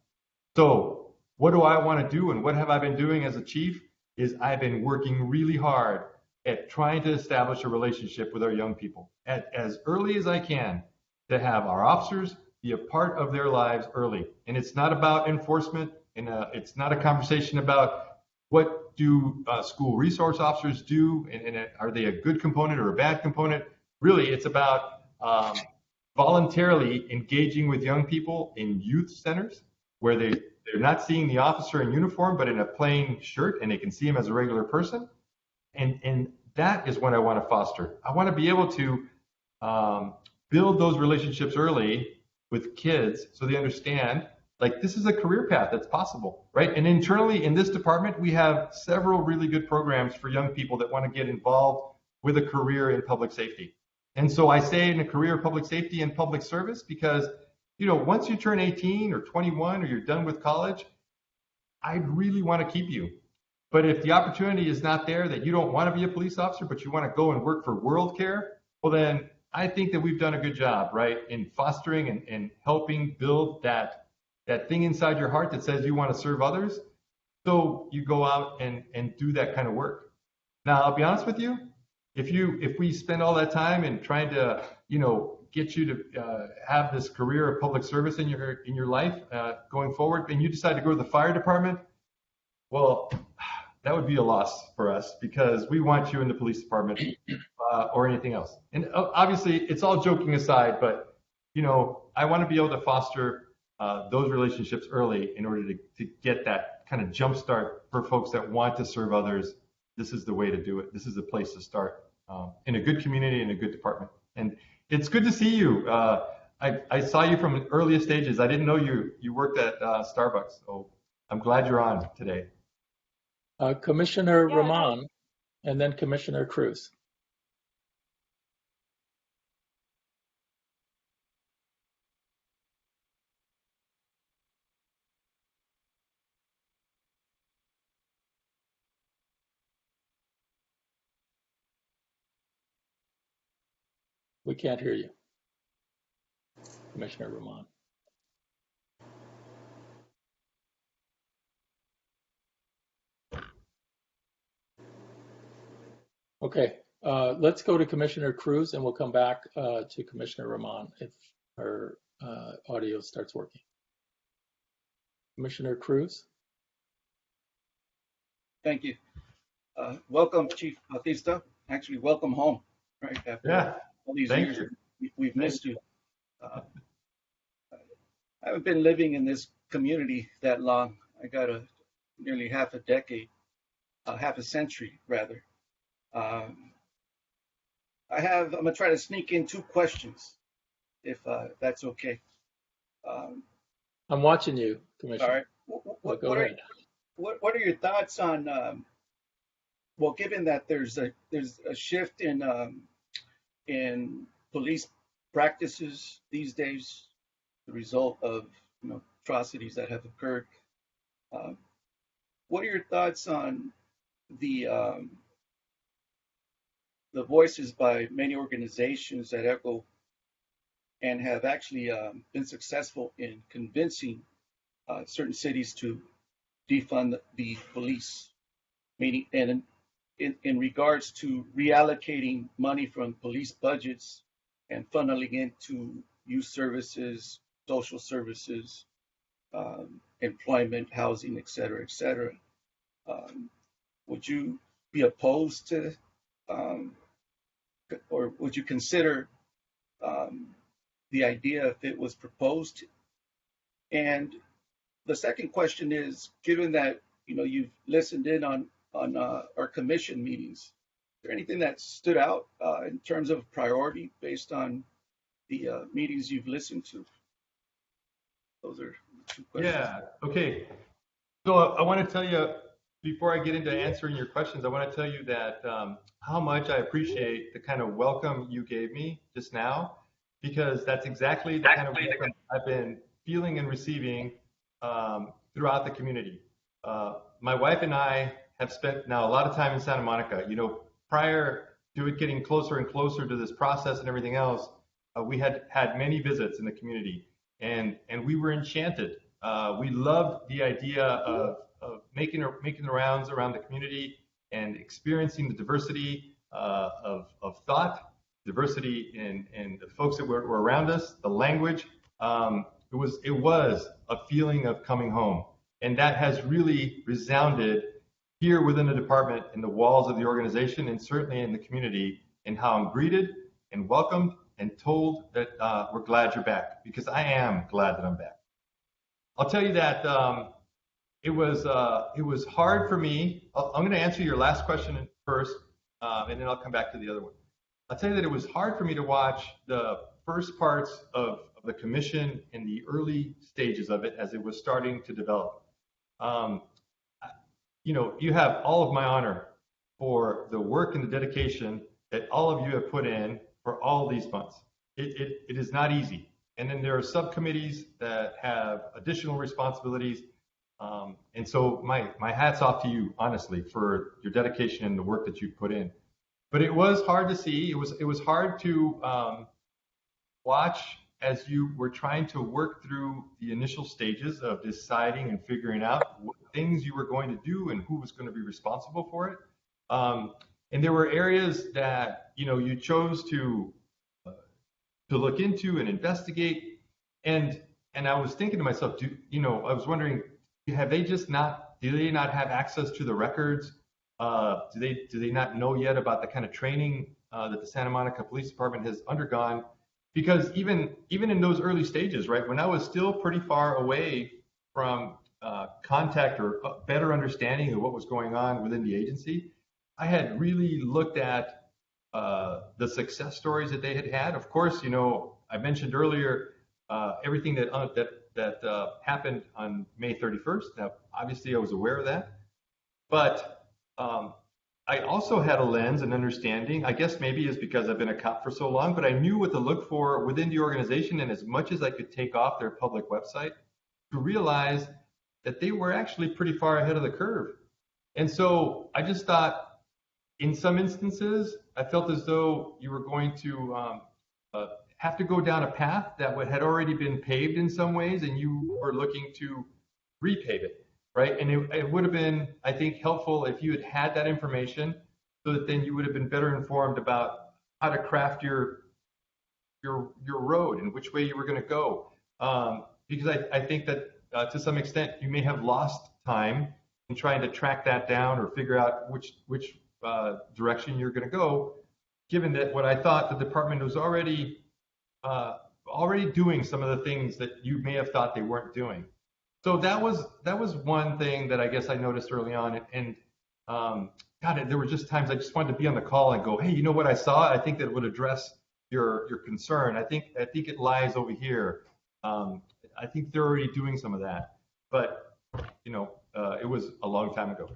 So what do I want to do, and what have I been doing as a chief? Is I've been working really hard at trying to establish a relationship with our young people as early as I can, to have our officers be a part of their lives early. And it's not about enforcement, and it's not a conversation about what do school resource officers do, and are they a good component or a bad component. Really, it's about voluntarily engaging with young people in youth centers where they're not seeing the officer in uniform, but in a plain shirt, and they can see him as a regular person. And that is what I want to foster. I want to be able to build those relationships early with kids so they understand, like, this is a career path that's possible, right? And internally in this department, we have several really good programs for young people that want to get involved with a career in public safety. And so I say in a career of public safety and public service because, once you turn 18 or 21 or you're done with college, I'd really want to keep you. But if the opportunity is not there, that you don't want to be a police officer, but you want to go and work for World Care, well, then I think that we've done a good job, right, in fostering and helping build that thing inside your heart that says you want to serve others. So you go out and do that kind of work. Now, I'll be honest with you, if we spend all that time in trying to, get you to have this career of public service in your life going forward, and you decide to go to the fire department, well, that would be a loss for us because we want you in the police department or anything else. And obviously, it's all joking aside, but I want to be able to foster those relationships early in order to get that kind of jump start for folks that want to serve others. This is the way to do it. This is the place to start in a good community, in a good department. And it's good to see you. I saw you from the earliest stages. I didn't know you worked at Starbucks, so I'm glad you're on today.
Commissioner Rahman, and then Commissioner Cruz. We can't hear you, Commissioner Rahman. Okay, let's go to Commissioner Cruz and we'll come back to Commissioner Rahman if her audio starts working. Commissioner Cruz?
Thank you. Welcome, Chief Bautista. Actually, welcome home. Right after all these years, we've missed you. I haven't been living in this community that long. I got nearly half a decade, half a century rather. I'm gonna try to sneak in 2 questions, if that's okay.
I'm watching you, Commissioner.
All right.
Go ahead.
What are your thoughts on? Well, given that there's a shift in police practices these days, the result of atrocities that have occurred. What are your thoughts on the voices by many organizations that echo and have actually been successful in convincing certain cities to defund the police, meaning and in regards to reallocating money from police budgets and funneling into youth services, social services, employment, housing, et cetera, et cetera. Would you be opposed to, or would you consider the idea if it was proposed? And the second question is, given that you've listened in on our commission meetings, is there anything that stood out in terms of priority based on the meetings you've listened to? Those are 2 questions.
Yeah, okay. So I want to tell you, before I get into answering your questions, I want to tell you that how much I appreciate the kind of welcome you gave me just now, because that's exactly the kind of welcome I've been feeling and receiving throughout the community. My wife and I have spent now a lot of time in Santa Monica. Prior to it getting closer and closer to this process and everything else, we had many visits in the community, and we were enchanted. We loved the idea of making the rounds around the community and experiencing the diversity of thought, diversity in the folks that were around us, the language. It was a feeling of coming home, and that has really resounded here within the department, in the walls of the organization, and certainly in the community, in how I'm greeted and welcomed and told that we're glad you're back, because I am glad that I'm back. I'll tell you that it was hard for me. I'm going to answer your last question first, and then I'll come back to the other one. I'll tell you that it was hard for me to watch the first parts of the commission in the early stages of it as it was starting to develop. You have all of my honor for the work and the dedication that all of you have put in for all these months. It is not easy. And then there are subcommittees that have additional responsibilities. And so my hat's off to you, honestly, for your dedication and the work that you've put in. But it was hard to see. It was hard to watch as you were trying to work through the initial stages of deciding and figuring out what things you were going to do and who was going to be responsible for it. And there were areas that you chose to look into and investigate. And I was thinking to myself, I was wondering, do they not have access to the records? Do they not know yet about the kind of training that the Santa Monica Police Department has undergone? Because even in those early stages, right, when I was still pretty far away from contact or better understanding of what was going on within the agency, I had really looked at the success stories that they had had. Of course, I mentioned earlier everything that happened on May 31st. Now, obviously, I was aware of that, but I also had a lens and understanding. I guess maybe it's because I've been a cop for so long, but I knew what to look for within the organization, and as much as I could take off their public website, to realize that they were actually pretty far ahead of the curve. And so I just thought, in some instances, I felt as though you were going to have to go down a path that had already been paved in some ways, and you were looking to repave it, right? And it would have been, I think, helpful if you had that information so that then you would have been better informed about how to craft your road and which way you were going to go. Because I think that to some extent you may have lost time in trying to track that down or figure out which direction you're going to go, given that what I thought the department was already doing some of the things that you may have thought they weren't doing. So that was one thing that I guess I noticed early on, and God, there were just times I just wanted to be on the call and go, hey, you know what I saw? I think that would address your concern. I think it lies over here. I think they're already doing some of that, but it was a long time ago.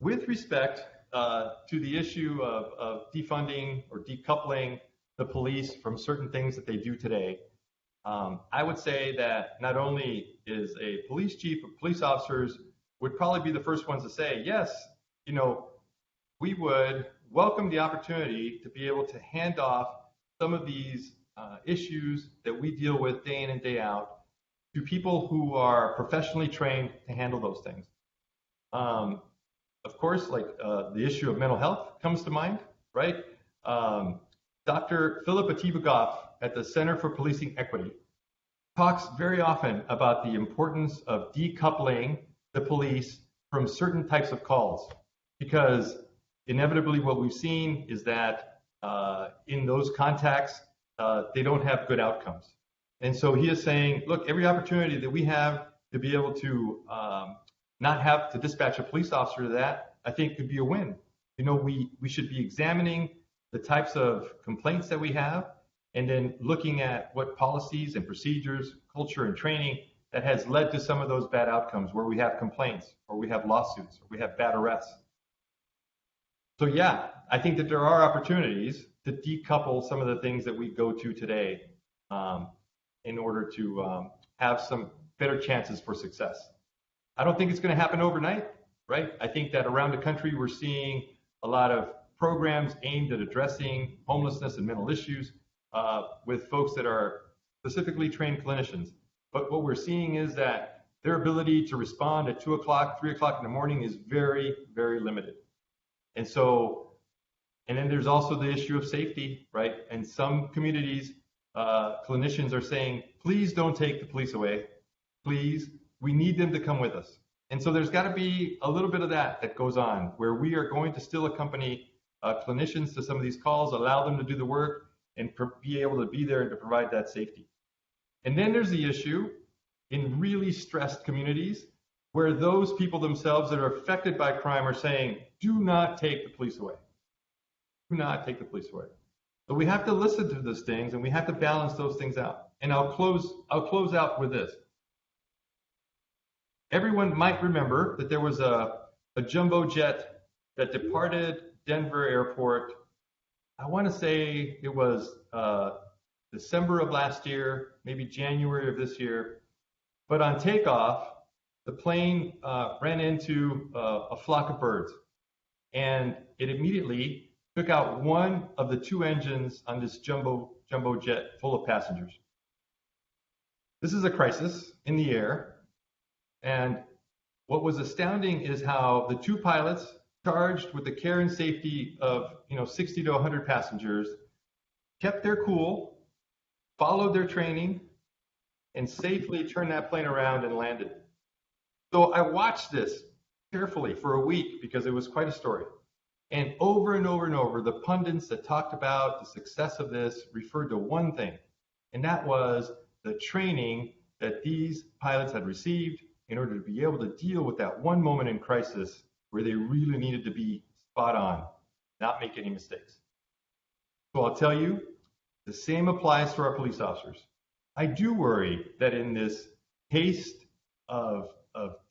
With respect to the issue of defunding or decoupling the police from certain things that they do today, I would say that not only is a police chief or police officers would probably be the first ones to say, yes, we would welcome the opportunity to be able to hand off some of these issues that we deal with day in and day out to people who are professionally trained to handle those things. Of course, like the issue of mental health comes to mind, right? Dr. Philip Atibagoff at the Center for Policing Equity talks very often about the importance of decoupling the police from certain types of calls, because inevitably what we've seen is that in those contacts, they don't have good outcomes. And so he is saying, look, every opportunity that we have to be able to not have to dispatch a police officer to that, I think could be a win. We should be examining the types of complaints that we have, and then looking at what policies and procedures, culture and training that has led to some of those bad outcomes where we have complaints or we have lawsuits or we have bad arrests. So yeah, I think that there are opportunities to decouple some of the things that we go to today in order to have some better chances for success. I don't think it's going to happen overnight, right? I think that around the country we're seeing a lot of programs aimed at addressing homelessness and mental issues with folks that are specifically trained clinicians. But what we're seeing is that their ability to respond at 2 o'clock, 3 o'clock in the morning is very, very limited. And so, and then there's also the issue of safety, right? And some communities, clinicians are saying, please don't take the police away. Please, we need them to come with us. And so there's got to be a little bit of that goes on, where we are going to still accompany clinicians to some of these calls, allow them to do the work, and be able to be there and to provide that safety. And then there's the issue in really stressed communities where those people themselves that are affected by crime are saying, do not take the police away. Do not take the police away. So we have to listen to those things and we have to balance those things out. And I'll close out with this. Everyone might remember that there was a jumbo jet that departed Denver Airport. I want to say it was December of last year, maybe January of this year. But on takeoff, the plane ran into a flock of birds, and it immediately took out one of the two engines on this jumbo jet full of passengers. This is a crisis in the air, and what was astounding is how the two pilots charged with the care and safety of 60 to 100 passengers kept their cool, followed their training, and safely turned that plane around and landed. So I watched this carefully for a week because it was quite a story. And over and over and over, the pundits that talked about the success of this referred to one thing, and that was the training that these pilots had received in order to be able to deal with that one moment in crisis where they really needed to be spot on, not make any mistakes. So I'll tell you, the same applies to our police officers. I do worry that in this haste of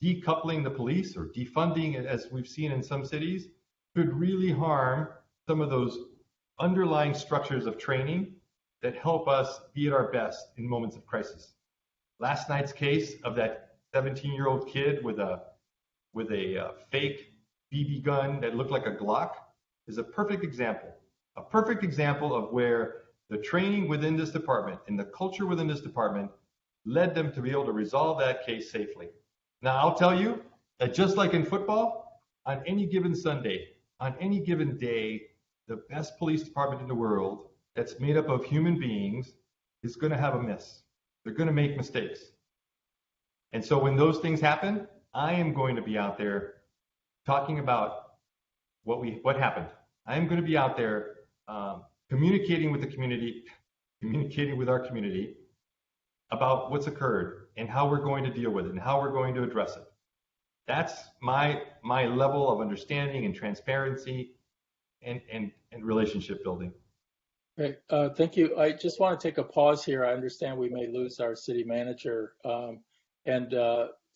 decoupling the police or defunding it, as we've seen in some cities, could really harm some of those underlying structures of training that help us be at our best in moments of crisis. Last night's case of that 17-year-old kid with a fake BB gun that looked like a Glock is a perfect example of where the training within this department and the culture within this department led them to be able to resolve that case safely. Now, I'll tell you that just like in football, on any given Sunday, on any given day, the best police department in the world that's made up of human beings is going to have a miss. They're going to make mistakes. And so when those things happen, I am going to be out there talking about what happened. I am going to be out there communicating with the community, communicating with our community about what's occurred and how we're going to deal with it and how we're going to address it. That's my level of understanding and transparency and relationship building.
Great. Thank you. I just want to take a pause here. I understand we may lose our city manager.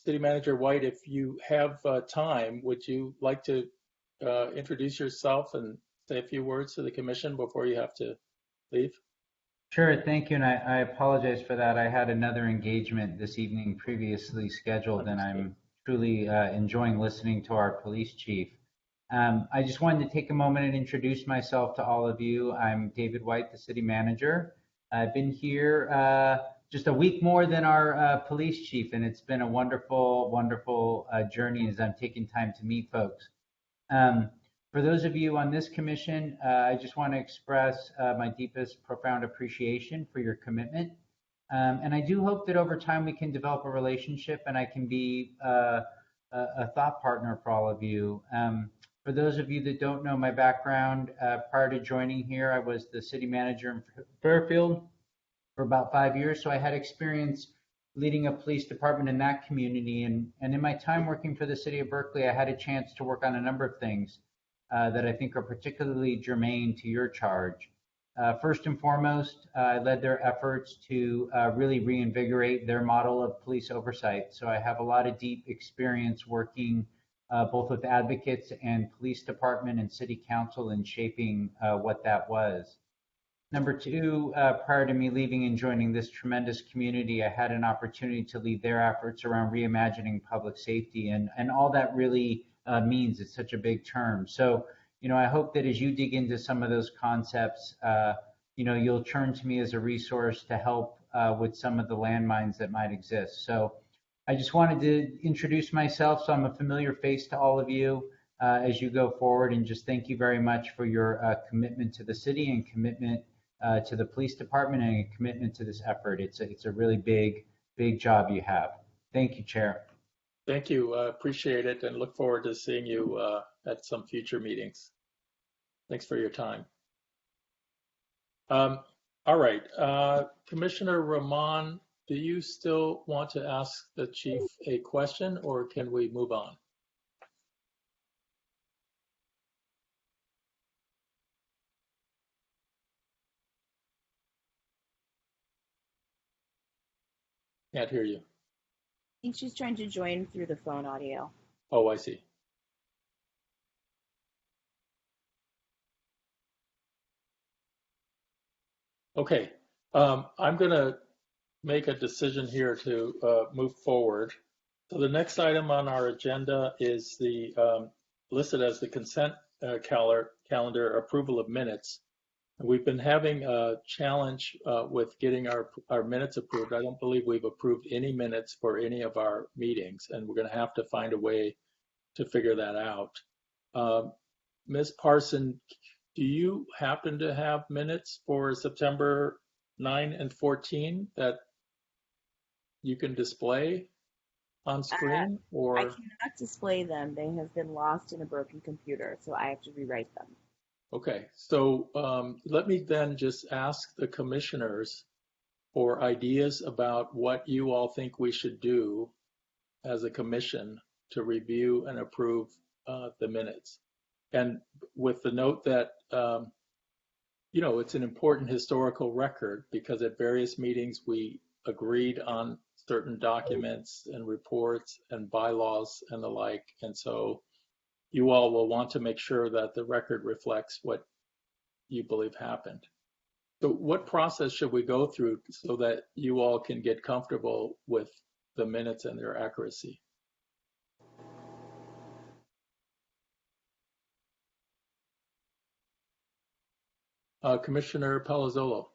City Manager White, if you have time, would you like to introduce yourself and say a few words to the commission before you have to leave?
Sure, thank you, and I apologize for that. I had another engagement this evening previously scheduled, and I'm truly enjoying listening to our police chief. I just wanted to take a moment and introduce myself to all of you. I'm David White, the city manager. I've been here just a week more than our police chief, and it's been a wonderful, wonderful journey as I'm taking time to meet folks. For those of you on this commission, I just want to express my deepest, profound appreciation for your commitment. And I do hope that over time we can develop a relationship and I can be a thought partner for all of you. For those of you that don't know my background, prior to joining here, I was the city manager in Fairfield for about 5 years. So I had experience leading a police department in that community. And in my time working for the city of Berkeley, I had a chance to work on a number of things that I think are particularly germane to your charge. First and foremost, I led their efforts to really reinvigorate their model of police oversight. So I have a lot of deep experience working both with advocates and police department and city council in shaping what that was. Number two, prior to me leaving and joining this tremendous community, I had an opportunity to lead their efforts around reimagining public safety and all that really means. It's such a big term. So, I hope that as you dig into some of those concepts, you'll turn to me as a resource to help with some of the landmines that might exist. So I just wanted to introduce myself so I'm a familiar face to all of you as you go forward, and just thank you very much for your commitment to the city and commitment to the police department and a commitment to this effort. It's a really big job you have. Thank you, Chair.
Thank you. Appreciate it and look forward to seeing you at some future meetings. Thanks for your time. All right. Commissioner Rahman, do you still want to ask the chief a question or can we move on? Can't hear you.
I think she's trying to join through the phone audio.
Oh, I see. Okay, I'm going to make a decision here to move forward. So the next item on our agenda is the listed as the consent calendar approval of minutes. We've been having a challenge with getting our minutes approved. I don't believe we've approved any minutes for any of our meetings, and we're going to have to find a way to figure that out. Ms. Parson, do you happen to have minutes for September 9 and 14 that you can display on screen? Or
I cannot display them. They have been lost in a broken computer, so I have to rewrite them.
Okay, so let me then just ask the commissioners for ideas about what you all think we should do as a commission to review and approve the minutes. And with the note that, it's an important historical record because at various meetings we agreed on certain documents and reports and bylaws and the like. And so you all will want to make sure that the record reflects what you believe happened. So what process should we go through so that you all can get comfortable with the minutes and their accuracy? Commissioner Palazzolo.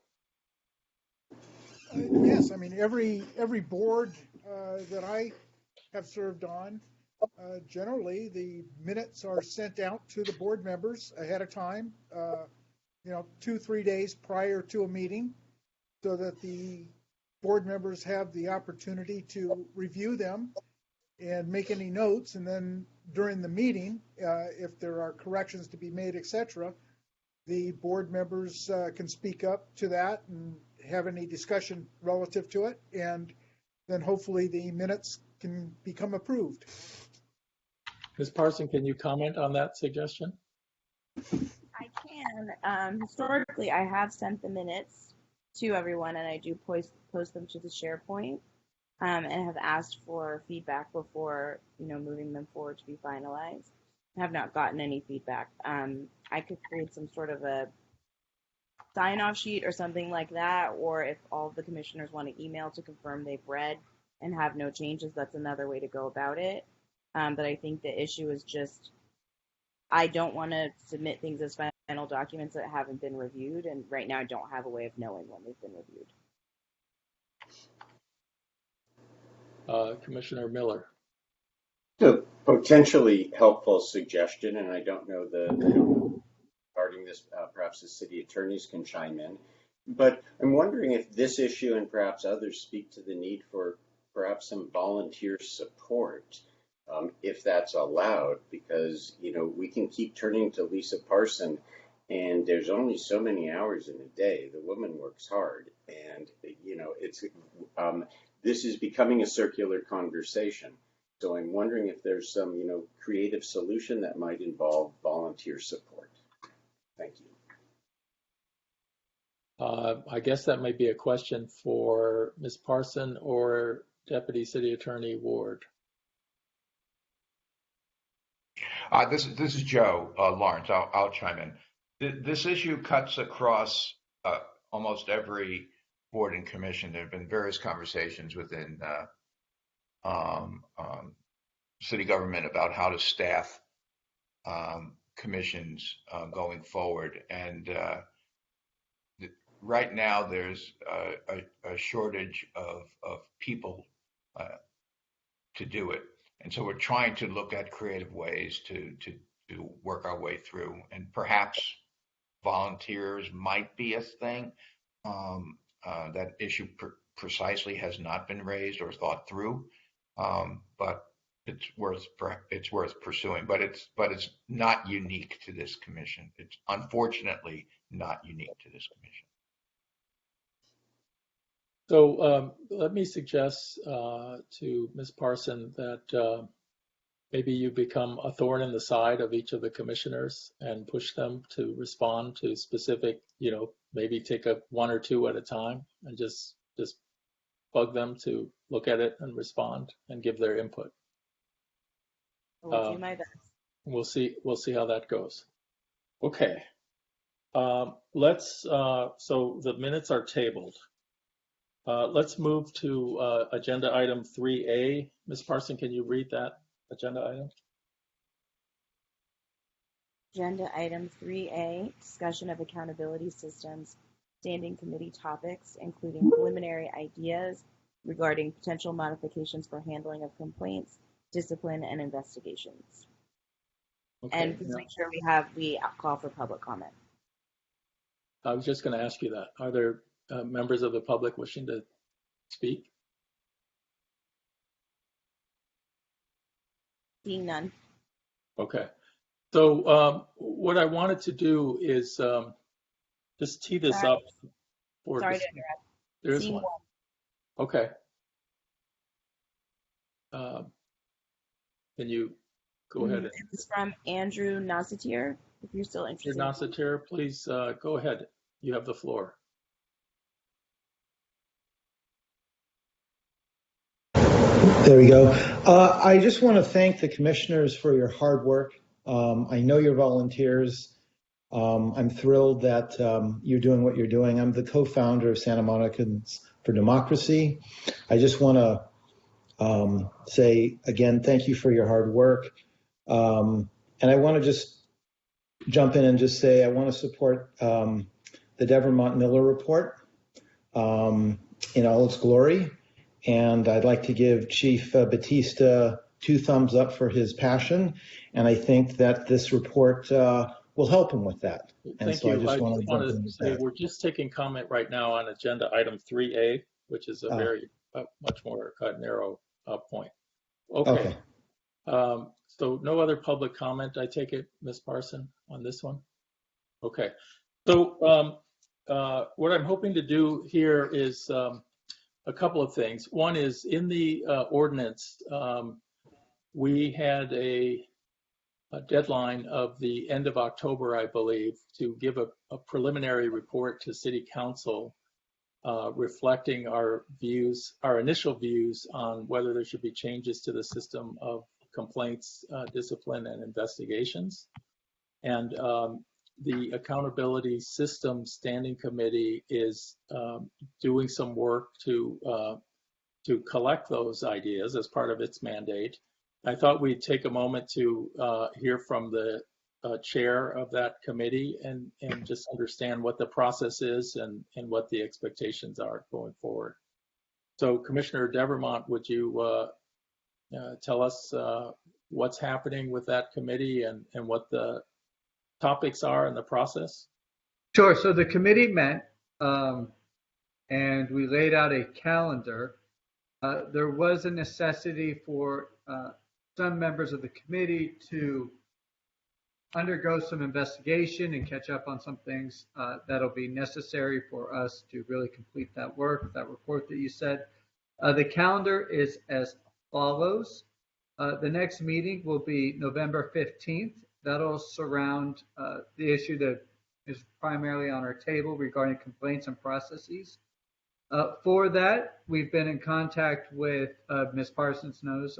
Yes, I mean, every board that I have served on Generally, the minutes are sent out to the board members ahead of time, 2-3 days prior to a meeting, so that the board members have the opportunity to review them and make any notes. And then during the meeting, if there are corrections to be made, etc., the board members can speak up to that and have any discussion relative to it. And then hopefully the minutes can become approved.
Ms. Parson, can you comment on that suggestion?
I can. Historically, I have sent the minutes to everyone, and I do post them to the SharePoint, and have asked for feedback before, moving them forward to be finalized. I have not gotten any feedback. I could create some sort of a sign-off sheet or something like that, or if all of the commissioners want to email to confirm they've read and have no changes, that's another way to go about it. But I think the issue is just, I don't want to submit things as final documents that haven't been reviewed, and right now I don't have a way of knowing when they've been reviewed.
Commissioner Miller.
So potentially helpful suggestion, and I don't know regarding this, perhaps the city attorneys can chime in, but I'm wondering if this issue and perhaps others speak to the need for perhaps some volunteer support, if that's allowed, because, we can keep turning to Lisa Parson, and there's only so many hours in a day. The woman works hard, and, this is becoming a circular conversation. So I'm wondering if there's some, creative solution that might involve volunteer support. Thank you.
I guess that may be a question for Ms. Parson or Deputy City Attorney Ward.
This is Joe Lawrence. I'll chime in. This issue cuts across almost every board and commission. There have been various conversations within city government about how to staff commissions going forward. And right now there's a shortage of people to do it. And so we're trying to look at creative ways to work our way through, and perhaps volunteers might be a thing. That issue precisely has not been raised or thought through, but it's worth pursuing. But it's not unique to this commission. It's unfortunately not unique to this commission.
So let me suggest to Ms. Parson that maybe you become a thorn in the side of each of the commissioners and push them to respond to specific, maybe take one or two at a time and just bug them to look at it and respond and give their input.
I'll do my best.
We'll see how that goes. Okay. So the minutes are tabled. Let's move to agenda item 3A. Ms. Parson, can you read that agenda item?
Agenda item 3A, discussion of accountability systems, standing committee topics, including preliminary ideas regarding potential modifications for handling of complaints, discipline, and investigations. Okay, and please make sure we call for public comment.
I was just going to ask you that. Are there members of the public wishing to speak?
Seeing none.
Okay. So what I wanted to do is just tee this up.
Sorry to interrupt.
There is one. Okay. Can you go ahead?
It's from Andrew Nassatir, if you're still interested.
Mr. Nassatir, please go ahead. You have the floor.
There we go. I just want to thank the commissioners for your hard work. I know you're volunteers. I'm thrilled that you're doing what you're doing. I'm the co-founder of Santa Monicans for Democracy. I just want to say, again, thank you for your hard work. And I want to just jump in and just say I want to support the Devermont Miller report in all its glory. And I'd like to give Chief Batista 2 thumbs up for his passion, and I think that this report will help him with that. And
Thank
so I
you.
just
I
wanted
just
to
want
jump
to
in with
say
that.
we're just taking comment right now on agenda item 3A, which is a very much more narrow point. Okay. So no other public comment, I take it, Ms. Parson, on this one? Okay. So what I'm hoping to do here is a couple of things. One is in the ordinance, we had a deadline of the end of October, I believe, to give a preliminary report to City Council reflecting our views, our initial views on whether there should be changes to the system of complaints, discipline, and investigations. And the Accountability System Standing Committee is doing some work to collect those ideas as part of its mandate. I thought we'd take a moment to hear from the chair of that committee and just understand what the process is and what the expectations are going forward. So Commissioner Devermont, would you tell us what's happening with that committee and what the topics are in the process?
Sure. So the committee met and we laid out a calendar. There was a necessity for some members of the committee to undergo some investigation and catch up on some things that'll be necessary for us to really complete that work, that report that you said. The calendar is as follows. The next meeting will be November 15th. That'll surround the issue that is primarily on our table regarding complaints and processes. For that, we've been in contact with Ms. Parsons knows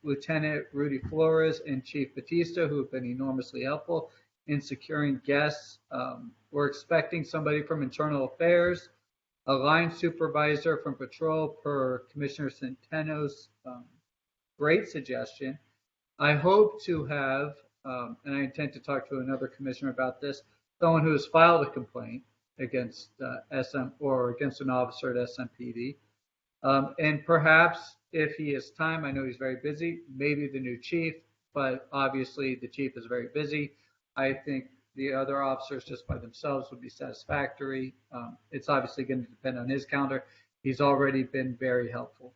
Lieutenant Rudy Flores and Chief Batista, who have been enormously helpful in securing guests. We're expecting somebody from Internal Affairs, a line supervisor from Patrol per Commissioner Centeno's great suggestion. I hope to have, and I intend to talk to another commissioner about this, someone who has filed a complaint against against an officer at Smpd. And perhaps if he has time, I know he's very busy, maybe the new chief, but obviously the chief is very busy. I think the other officers just by themselves would be satisfactory. It's obviously going to depend on his calendar. He's already been very helpful.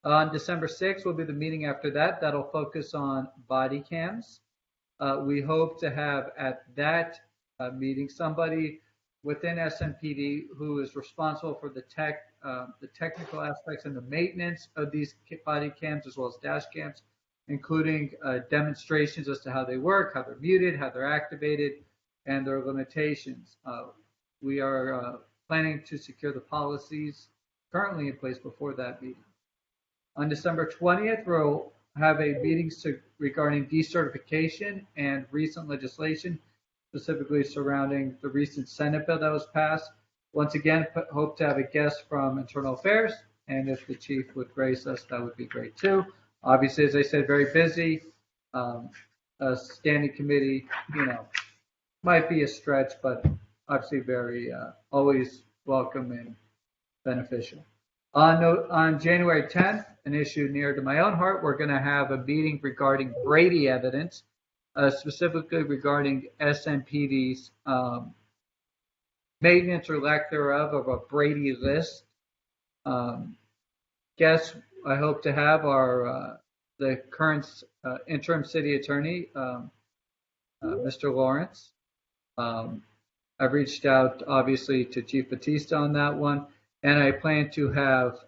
On December 6th will be the meeting after that. That'll focus on body cams. We hope to have at that meeting somebody within Smpd who is responsible for the technical aspects and the maintenance of these body cams as well as dash cams, including demonstrations as to how they work, how they're muted, how they're activated, and their limitations. We are planning to secure the policies currently in place before that meeting. On December 20th, we'll have a meeting regarding decertification and recent legislation, specifically surrounding the recent Senate bill that was passed. Once again, hope to have a guest from Internal Affairs, and if the chief would grace us, that would be great too. Obviously, as I said, very busy. A standing committee, might be a stretch, but obviously very always welcome and beneficial. On January 10th, an issue near to my own heart, we're going to have a meeting regarding Brady evidence, specifically regarding Smpd's maintenance or lack thereof of a Brady list. Guests I hope to have are the current interim city attorney, Mr. Lawrence. I've reached out obviously to Chief Batista on that one, and I plan to have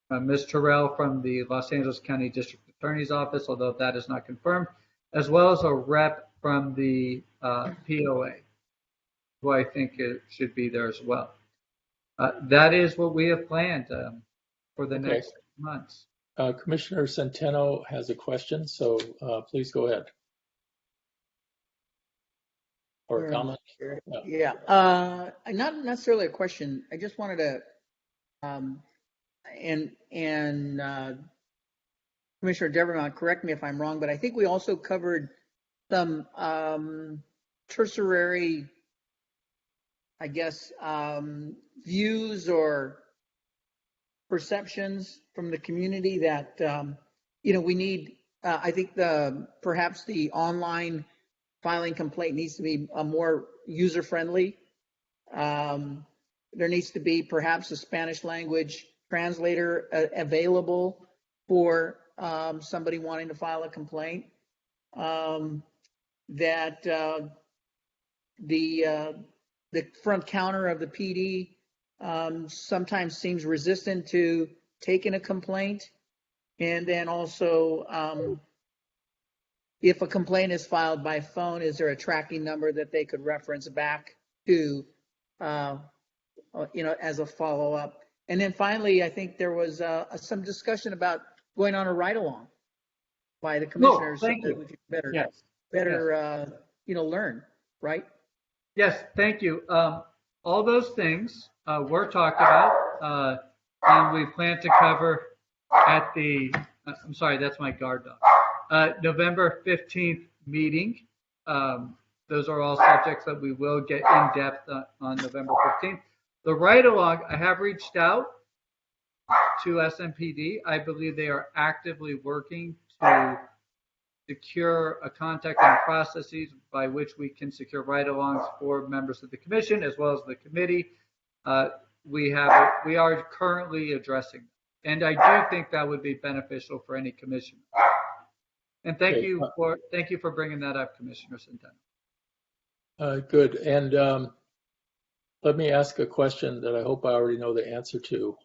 Ms. Terrell from the Los Angeles County District Attorney's Office, although that is not confirmed, as well as a rep from the POA, who I think it should be there as well. That is what we have planned for the next months.
Commissioner Centeno has a question, so please go ahead. Or a comment?
Sure. Yeah. Not necessarily a question. I just wanted to, Commissioner Devermont, correct me if I'm wrong, but I think we also covered some tertiary, I guess, views or perceptions from the community that we need, I think perhaps the online filing complaint needs to be more user-friendly. There needs to be perhaps a Spanish language translator available for somebody wanting to file a complaint. That the front counter of the PD sometimes seems resistant to taking a complaint. And then also, if a complaint is filed by phone, is there a tracking number that they could reference back to, as a follow-up? And then finally, I think there was some discussion about going on a ride-along by the commissioners.
Thank you.
We could better,
Yes.
learn, right?
Yes, thank you. All those things were talked about, and we plan to cover at the, I'm sorry, that's my guard dog, November 15th meeting. Those are all subjects that we will get in depth on November 15th. The ride-along, I have reached out to Smpd. I believe they are actively working to secure a contact and processes by which we can secure ride-alongs for members of the commission as well as the committee. We are currently addressing them. And I do think that would be beneficial for any commissioner. And thank you for bringing that up, Commissioner Centeno.
Good. And let me ask a question that I hope I already know the answer to.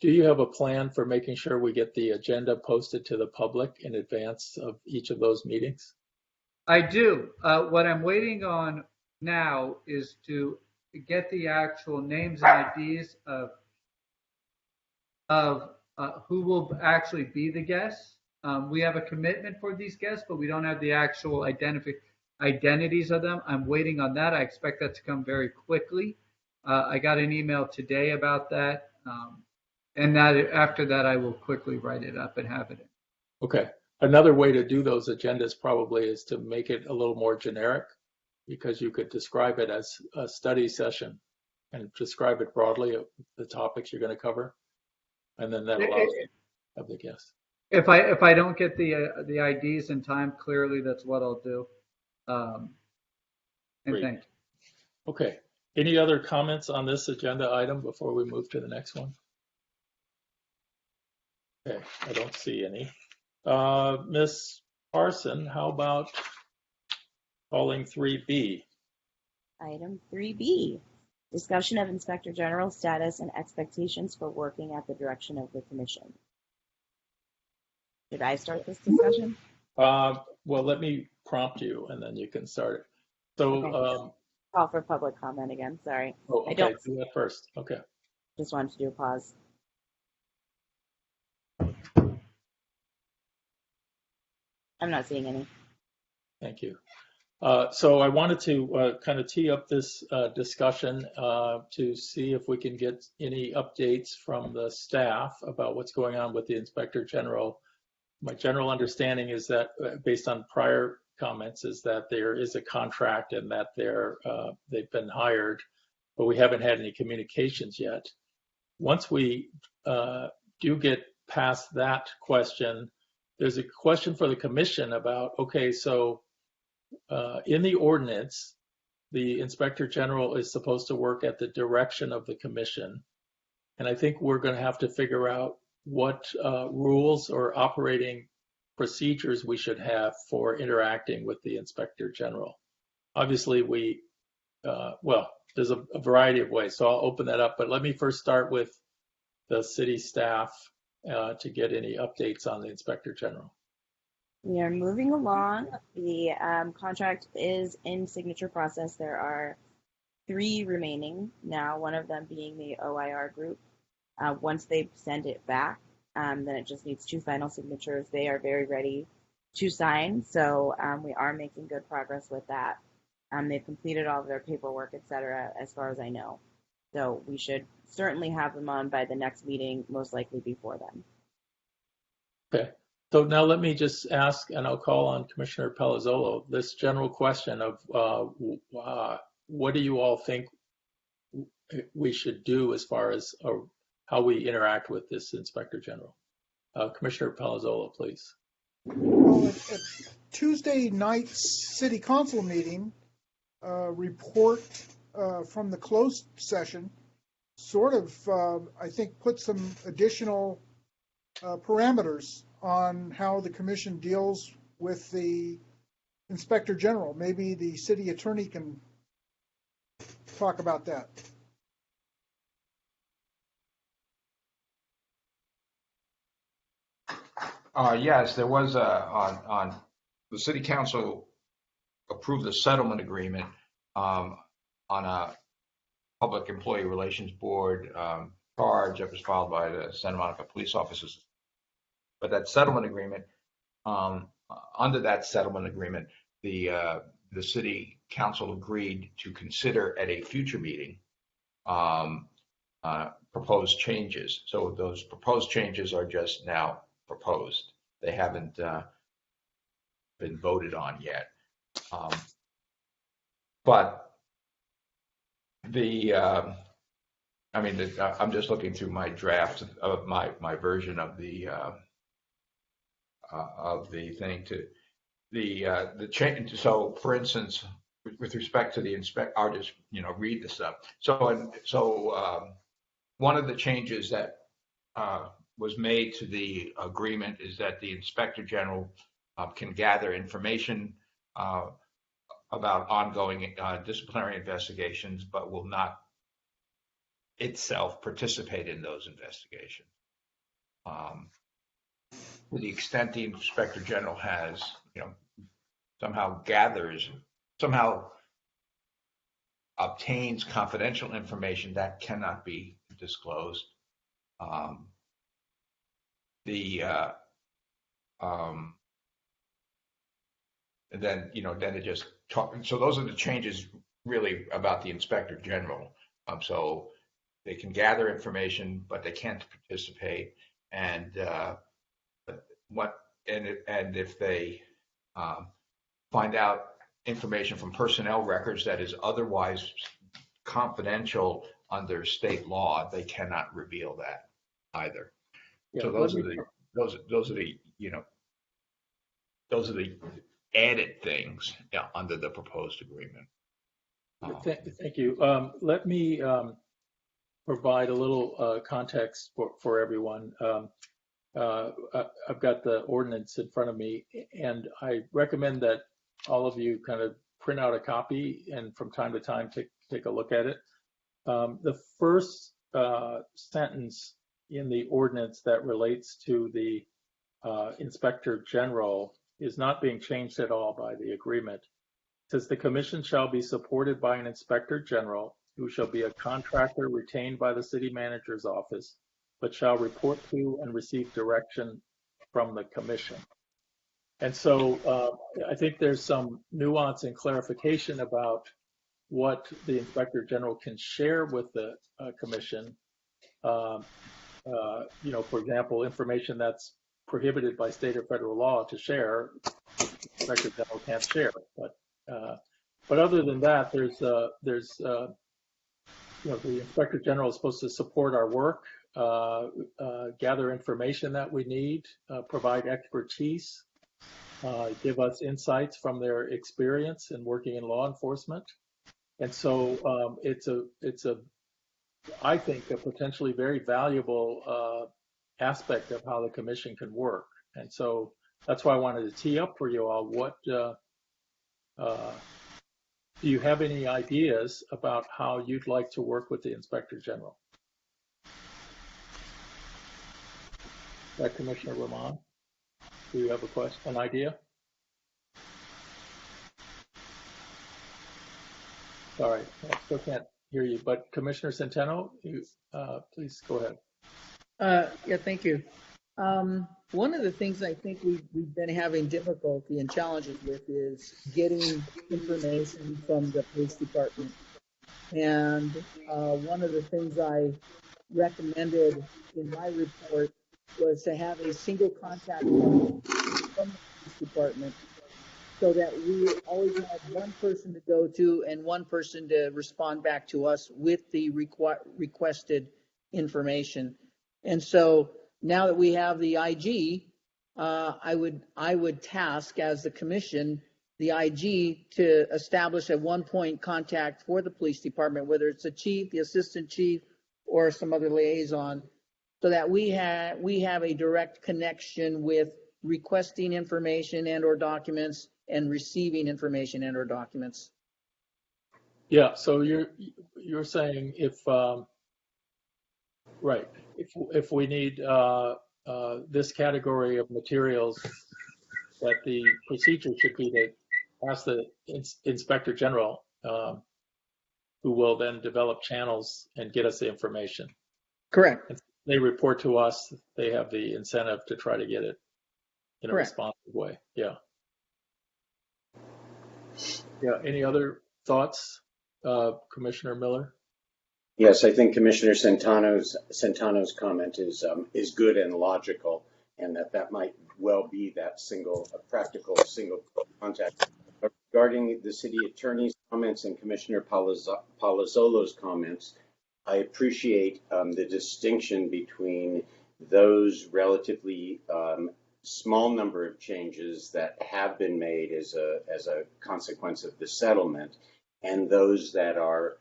Do you have a plan for making sure we get the agenda posted to the public in advance of each of those meetings?
I do. What I'm waiting on now is to get the actual names and IDs of who will actually be the guests. We have a commitment for these guests, but we don't have the actual identities of them. I'm waiting on that. I expect that to come very quickly. I got an email today about that. And after that, I will quickly write it up and have it in.
Okay. Another way to do those agendas probably is to make it a little more generic, because you could describe it as a study session and describe it broadly, the topics you're going to cover. And then that allows you to have the guests.
If I don't get the IDs in time, clearly that's what I'll do. And
Great.
thank you.
Okay. Any other comments on this agenda item before we move to the next one? Okay, I don't see any. Ms. Parson, how about calling 3B?
Item 3B, discussion of Inspector General status and expectations for working at the direction of the Commission. Should I start this discussion?
Well, let me prompt you and then you can start it. So,
Okay. Call for public comment again, sorry.
Oh, okay,
I don't,
do that first. Okay.
just wanted to do a pause. I'm not seeing any.
Thank you. So I wanted to kind of tee up this discussion to see if we can get any updates from the staff about what's going on with the Inspector General. My general understanding is that, based on prior comments, is that there is a contract and that they've been hired, but we haven't had any communications yet. Once we do get past that question, there's a question for the Commission about, okay, so in the ordinance, the Inspector General is supposed to work at the direction of the Commission. And I think we're going to have to figure out what rules or operating procedures we should have for interacting with the Inspector General. Obviously, there's a variety of ways, so I'll open that up. But let me first start with the city staff to get any updates on the Inspector General.
We are moving along. The contract is in signature process. There are 3 remaining now, one of them being the OIR group. Once they send it back, then it just needs 2 final signatures. They are very ready to sign, so we are making good progress with that. They've completed all of their paperwork, etc., as far as I know. So we should certainly have them on by the next meeting, most likely before then.
Okay. So now let me just ask, and I'll call on Commissioner Palazzolo, this general question of what do you all think we should do as far as how we interact with this Inspector General? Commissioner Palazzolo, please.
Well, at Tuesday night's city council meeting, report from the closed session sort of, I think, put some additional parameters on how the commission deals with the inspector general. Maybe the city attorney can talk about that.
Yes, there was on the city council approved a settlement agreement on a public employee relations board charge that was filed by the Santa Monica police officers. But that settlement agreement, under that settlement agreement, the city council agreed to consider at a future meeting proposed changes. So those proposed changes are just now proposed. They haven't been voted on yet. But I'm just looking through my draft of my version of the thing to the change. So, for instance, with respect to the I'll just read this up. So one of the changes that was made to the agreement is that the inspector general can gather information about ongoing disciplinary investigations, but will not itself participate in those investigations. To the extent the inspector general has, somehow obtains confidential information that cannot be disclosed. And then it just so those are the changes really about the inspector general. So they can gather information, but they can't participate. And if they find out information from personnel records that is otherwise confidential under state law, they cannot reveal that either.
Yeah,
so those are the added things under the proposed agreement.
Thank you. Let me provide a little context for everyone. I've got the ordinance in front of me, and I recommend that all of you kind of print out a copy and from time to time take a look at it. The first sentence in the ordinance that relates to the inspector general is not being changed at all by the agreement. It says the commission shall be supported by an inspector general who shall be a contractor retained by the city manager's office, but shall report to and receive direction from the commission. And so I think there's some nuance and clarification about what the inspector general can share with the commission. For example, information that's prohibited by state or federal law to share, the inspector general can't share. But other than that, there's the inspector general is supposed to support our work, gather information that we need, provide expertise, give us insights from their experience in working in law enforcement. And so it's I think, a potentially very valuable aspect of how the commission can work. And so that's why I wanted to tee up for you all. What do you have any ideas about how you'd like to work with the inspector general? Commissioner Rahman, do you have an idea? Sorry, I still can't hear you, but Commissioner Centeno, please go ahead.
Yeah, thank you. One of the things I think we've been having difficulty and challenges with is getting information from the police department. And one of the things I recommended in my report was to have a single contact point from the police department, so that we always have one person to go to and one person to respond back to us with the requested information. And so now that we have the IG, I would task as the commission the IG to establish a one-point contact for the police department, whether it's the chief, the assistant chief, or some other liaison, so that we have a direct connection with requesting information and or documents and receiving information and or documents.
Yeah, so you're saying if right, if we need this category of materials, that the procedure should be to ask the inspector general, who will then develop channels and get us the information.
Correct.
And they report to us. They have the incentive to try to get it in a responsive way. Yeah. Yeah. Any other thoughts, Commissioner Miller?
Yes, I think Commissioner Centano's comment is good and logical, and that might well be that practical single contact. But regarding the city attorney's comments and Commissioner Palazzolo's comments, I appreciate the distinction between those relatively small number of changes that have been made as a consequence of the settlement, and those that are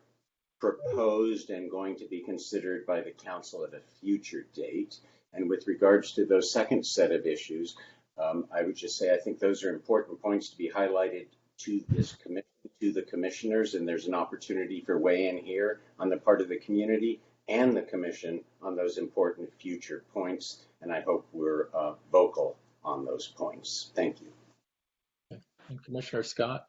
proposed and going to be considered by the council at a future date. And with regards to those second set of issues, I would just say I think those are important points to be highlighted to this commission, to the commissioners, and there's an opportunity for weigh-in here on the part of the community and the commission on those important future points. And I hope we're vocal on those points. Thank you.
And Commissioner Scott?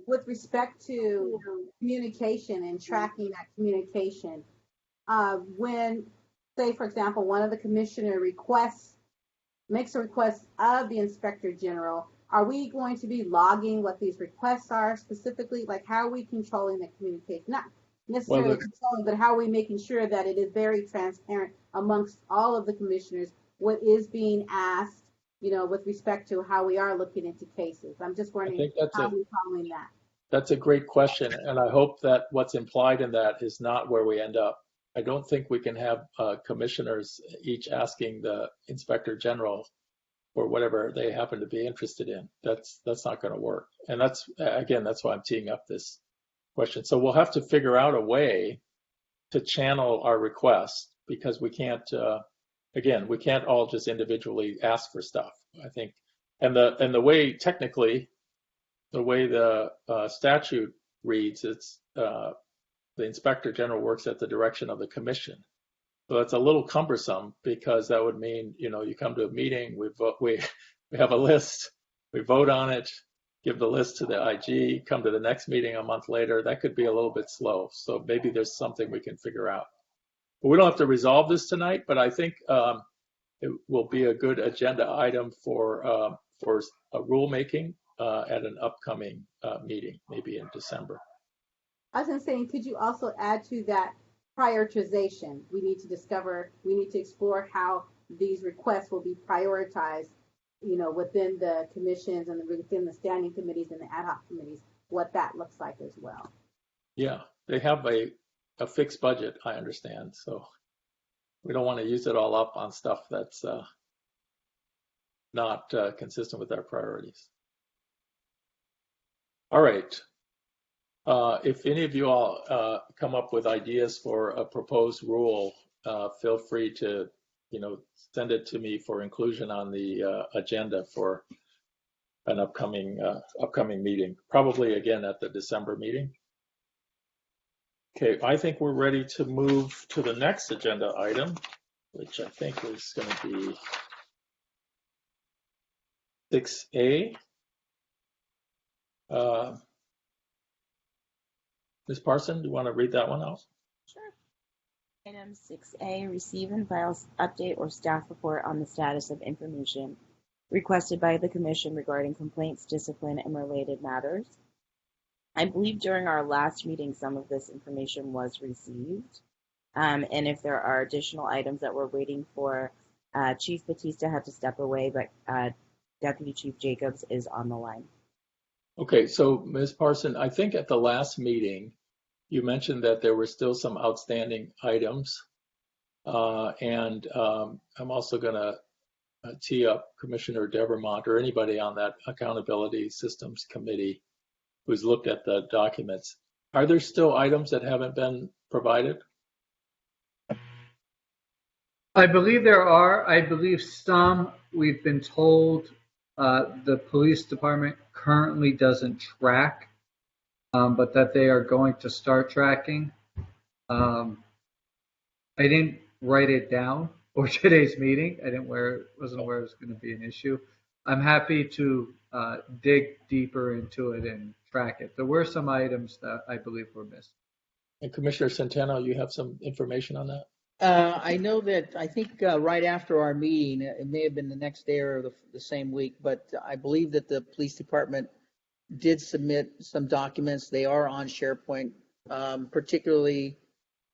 With respect to communication and tracking that communication, when, say, for example, one of the commissioner makes a request of the inspector general, are we going to be logging what these requests are specifically? Like, how are we controlling the communication? Not necessarily controlling, but how are we making sure that it is very transparent amongst all of the commissioners what is being asked, with respect to how we are looking into cases? I'm just wondering how we're following that.
That's a great question, and I hope that what's implied in that is not where we end up. I don't think we can have commissioners each asking the inspector general for whatever they happen to be interested in. That's not going to work. And that's why I'm teeing up this question. So we'll have to figure out a way to channel our requests, because we can't, we can't all just individually ask for stuff, I think. And the way, technically, the way the statute reads, it's the inspector general works at the direction of the commission. So that's a little cumbersome, because that would mean, you come to a meeting, we have a list, we vote on it, give the list to the IG, come to the next meeting a month later. That could be a little bit slow. So maybe there's something we can figure out. But we don't have to resolve this tonight, but I think it will be a good agenda item for a rulemaking at an upcoming meeting, maybe in December.
I was saying, could you also add to that prioritization? We need to explore how these requests will be prioritized, within the commissions and within the standing committees and the ad hoc committees, what that looks like as well.
Yeah, they have a fixed budget, I understand. So we don't want to use it all up on stuff that's not consistent with our priorities. All right. If any of you all come up with ideas for a proposed rule, feel free to, send it to me for inclusion on the agenda for an upcoming meeting, probably again at the December meeting. Okay, I think we're ready to move to the next agenda item, which I think is going to be 6A. Ms. Parson, do you want to read that one out?
Sure. Item 6A, receive and file update or staff report on the status of information requested by the Commission regarding complaints, discipline, and related matters. I believe during our last meeting, some of this information was received. And if there are additional items that we're waiting for, Chief Batista had to step away, but Deputy Chief Jacobs is on the line.
Okay, so Ms. Parson, I think at the last meeting, you mentioned that there were still some outstanding items. And I'm also going to tee up Commissioner Devermont or anybody on that Accountability Systems Committee who's looked at the documents. Are there still items that haven't been provided?
I believe there are. I believe some we've been told the police department currently doesn't track, but that they are going to start tracking. I didn't write it down for today's meeting. Wasn't aware it was going to be an issue. I'm happy to dig deeper into it and track it. There were some items that I believe were missed.
And Commissioner Centeno, you have some information on that?
I know that I think right after our meeting, it may have been the next day or the same week, but I believe that the police department did submit some documents. They are on SharePoint. Particularly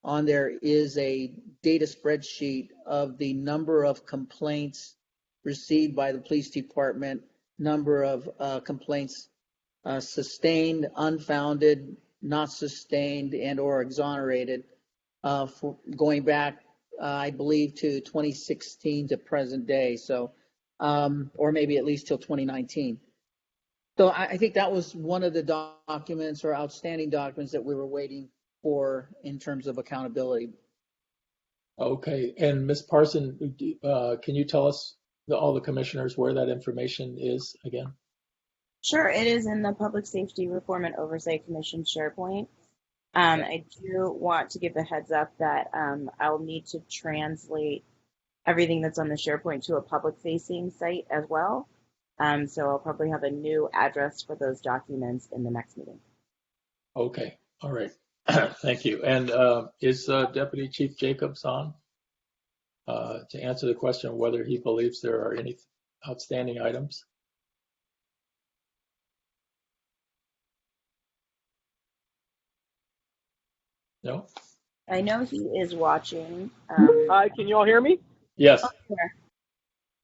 on there is a data spreadsheet of the number of complaints received by the police department, number of complaints sustained, unfounded, not sustained, and or exonerated. For going back, I believe, to 2016 to present day, so or maybe at least till 2019. So I think that was one of the documents or outstanding documents that we were waiting for in terms of accountability.
Okay, and Ms. Parson, can you tell us, all the commissioners, where that information is again?
Sure, it is in the Public Safety Reform and Oversight Commission SharePoint. I do want to give a heads up that I'll need to translate everything that's on the SharePoint to a public-facing site as well. So I'll probably have a new address for those documents in the next meeting.
Okay, all right. Thank you. And is Deputy Chief Jacobs on to answer the question whether he believes there are any outstanding items? No?
I know he is watching.
Hi, can you all hear me?
Yes.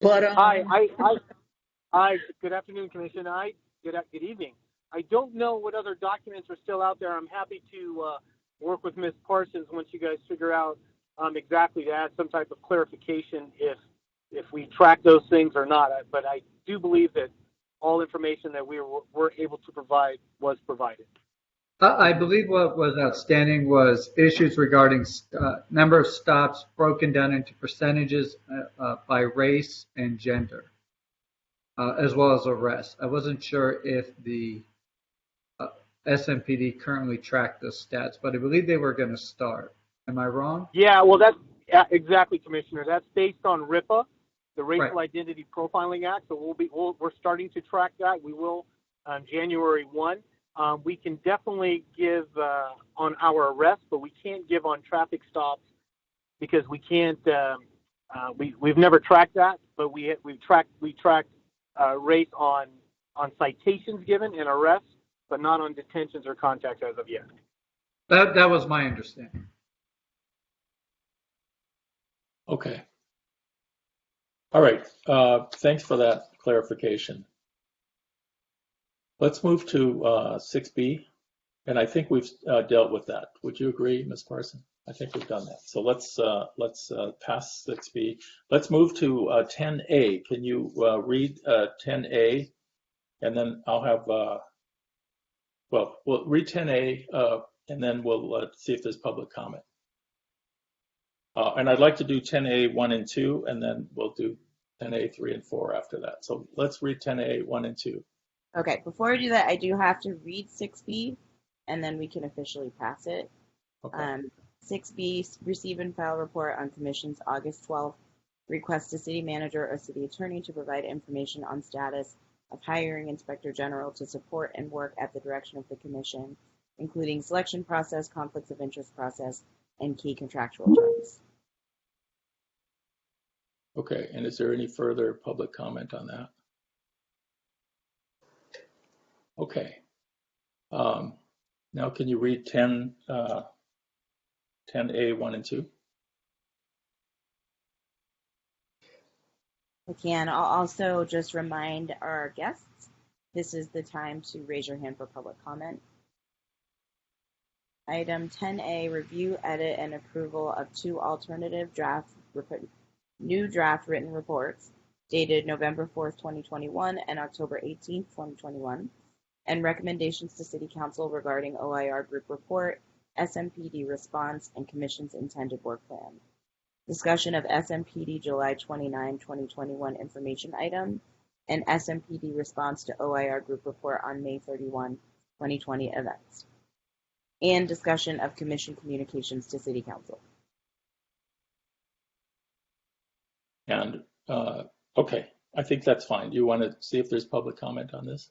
But
Hi. Good afternoon, Commission. Good evening. I don't know what other documents are still out there. I'm happy to work with Ms. Parsons once you guys figure out exactly to add some type of clarification if we track those things or not. But I do believe that all information that we were able to provide was provided.
I believe what was outstanding was issues regarding number of stops broken down into percentages by race and gender, as well as arrests. I wasn't sure if the Smpd currently tracked those stats, but I believe they were going to start. Am I wrong?
Yeah, well, that's exactly, Commissioner. That's based on RIPA, the Racial Identity Profiling Act. So we're starting to track that. We will on January 1. We can definitely give on our arrests, but we can't give on traffic stops because we can't. We've never tracked that, but we tracked race on citations given and arrests, but not on detentions or contacts as of yet.
That was my understanding.
Okay. All right. Thanks for that clarification. Let's move to 6B, and I think we've dealt with that. Would you agree, Ms. Parson? I think we've done that. So let's pass 6B. Let's move to 10A. Can you read 10A, and then I'll have we'll read 10A, and then we'll see if there's public comment. And I'd like to do 10A 1 and 2, and then we'll do 10A 3 and 4 after that. So let's read 10A 1 and 2.
Okay, before I do that, I do have to read 6B, and then we can officially pass it.
Okay.
6B, receive and file report on Commission's August 12th request to City Manager or City Attorney to provide information on status of hiring Inspector General to support and work at the direction of the Commission, including selection process, conflicts of interest process, and key contractual terms.
Okay, and is there any further public comment on that? Okay. Now can you read 10A 1 and 2?
I can. I'll also just remind our guests, this is the time to raise your hand for public comment. Item 10A, review, edit, and approval of two alternative new draft written reports dated November 4th, 2021 and October 18th, 2021, and recommendations to City Council regarding OIR Group Report, Smpd response, and Commission's intended work plan. Discussion of Smpd July 29, 2021 information item, and Smpd response to OIR Group Report on May 31, 2020 events. And discussion of Commission communications to City Council.
And, okay, I think that's fine. Do you want to see if there's public comment on this?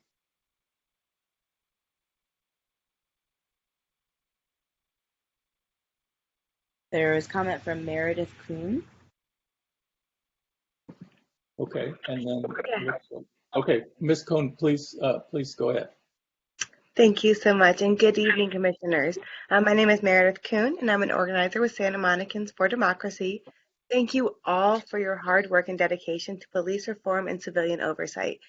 There is comment from Meredith Kuhn.
Okay, and then, okay, Ms. Cohn, please go ahead.
Thank you so much, and good evening, Commissioners. My name is Meredith Kuhn, and I'm an organizer with Santa Monicans for Democracy. Thank you all for your hard work and dedication to police reform and civilian oversight.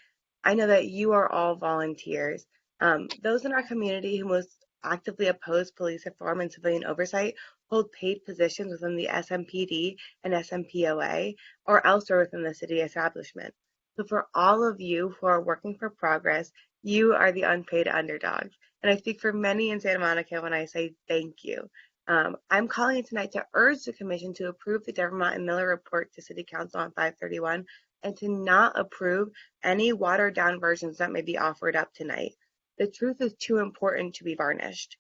I know that you are all volunteers. Those in our community who most actively oppose police reform and civilian oversight hold paid positions within the Smpd and SMPOA or elsewhere within the city establishment. So for all of you who are working for progress, you are the unpaid underdogs. And I speak for many in Santa Monica when I say thank you. I'm calling tonight to urge the Commission to approve the Devermont and Miller report to City Council on 5/31 and to not approve any watered down versions that may be offered up tonight. The truth is too important to be varnished.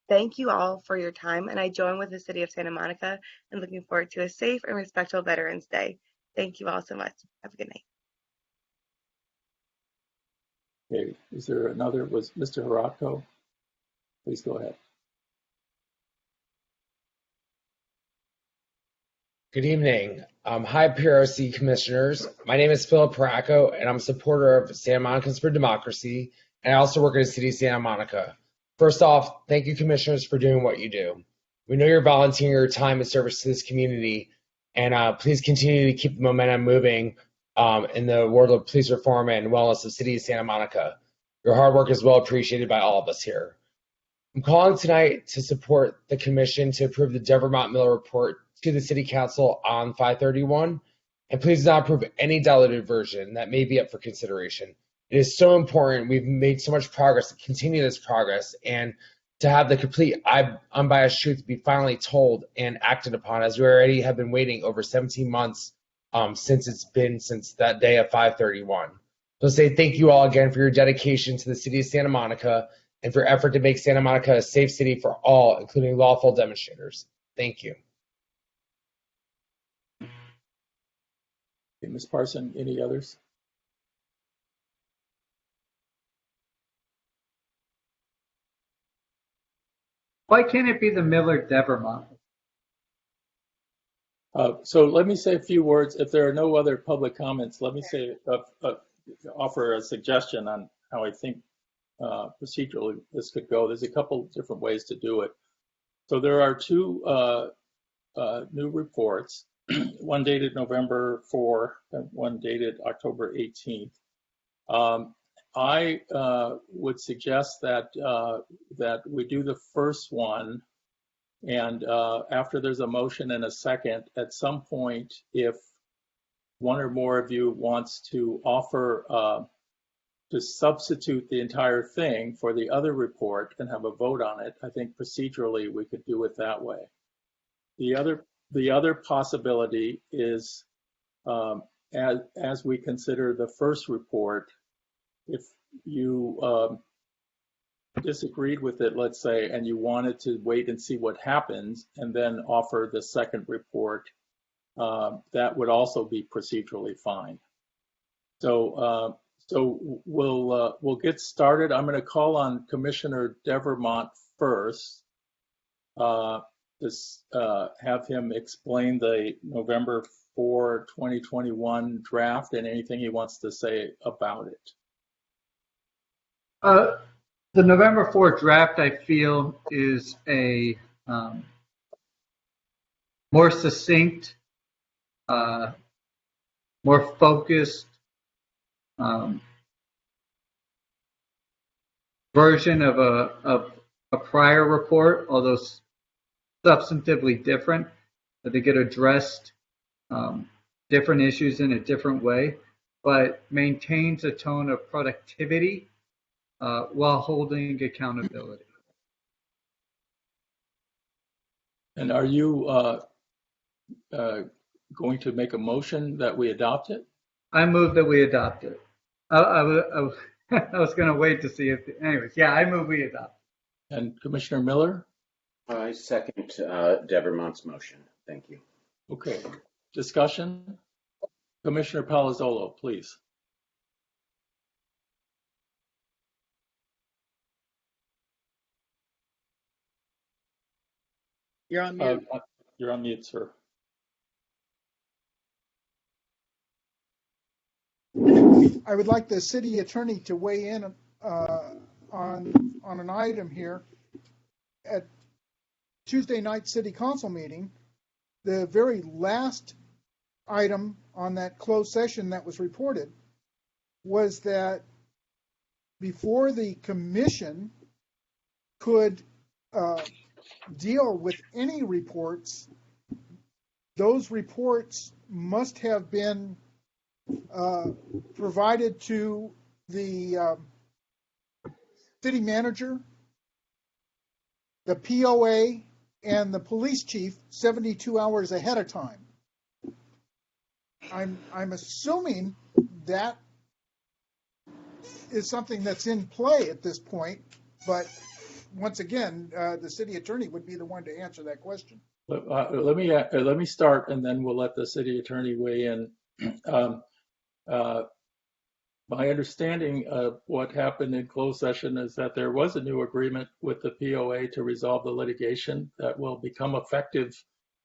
Thank you all for your time, and I join with the City of Santa Monica in looking forward to a safe and respectful Veterans Day. Thank you all so much. Have a good night.
Okay, is there another? Was Mr. Harako? Please go ahead.
Good evening. Hi, PRC Commissioners. My name is Philip Paraco, and I'm a supporter of Santa Monicans for Democracy, and I also work at the City of Santa Monica. First off, thank you, Commissioners, for doing what you do. We know you're volunteering your time in service to this community, and please continue to keep the momentum moving in the world of police reform and wellness of the City of Santa Monica. Your hard work is well appreciated by all of us here. I'm calling tonight to support the Commission to approve the Devermont Miller report to the City Council on 5/31, and please do not approve any diluted version that may be up for consideration. It is so important. We've made so much progress to continue this progress and to have the complete unbiased truth be finally told and acted upon, as we already have been waiting over 17 months since that day of 5/31. So say thank you all again for your dedication to the City of Santa Monica and for your effort to make Santa Monica a safe city for all, including lawful demonstrators. Thank you.
Okay, Ms. Parson, any others?
Why can't it be the Miller Devermont?
So let me say a few words. If there are no other public comments, let me say offer a suggestion on how I think procedurally this could go. There's a couple different ways to do it. So there are two new reports, one dated November 4 and one dated October 18th. I would suggest that we do the first one, and after there's a motion and a second, at some point, if one or more of you wants to offer to substitute the entire thing for the other report and have a vote on it, I think procedurally we could do it that way. The other possibility is as we consider the first report, if you disagreed with it, let's say, and you wanted to wait and see what happens and then offer the second report, that would also be procedurally fine. So we'll get started. I'm going to call on Commissioner Devermont first to have him explain the November 4, 2021 draft and anything he wants to say about it.
The November 4 draft, I feel, is a more succinct, more focused version of a prior report, although substantively different, that they get addressed different issues in a different way, but maintains a tone of productivity while holding accountability.
And are you going to make a motion that we adopt it?
I move that we adopt it. I was going to wait to see if, anyways, yeah, I move we adopt.
And Commissioner Miller?
I second Devermont's motion. Thank you.
Okay. Discussion? Commissioner Palazzolo, please.
You're on mute.
You're on mute, sir.
I would like the city attorney to weigh in on an item here. At Tuesday night city council meeting, the very last item on that closed session that was reported was that before the commission could deal with any reports, those reports must have been provided to the city manager, the POA, and the police chief 72 hours ahead of time. I'm assuming that is something that's in play at this point, but once again, the city attorney would be the one to answer that question.
Let me start, and then we'll let the city attorney weigh in. My understanding of what happened in closed session is that there was a new agreement with the POA to resolve the litigation that will become effective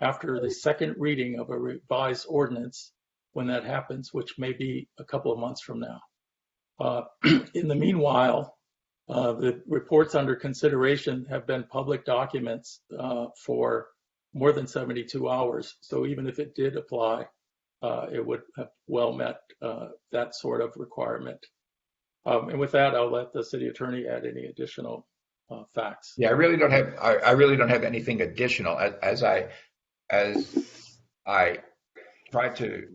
after the second reading of a revised ordinance when that happens, which may be a couple of months from now. In the meanwhile, the reports under consideration have been public documents for more than 72 hours. So even if it did apply, it would have well met that sort of requirement. And with that, I'll let the city attorney add any additional facts.
Yeah, I really don't have anything additional. As I tried to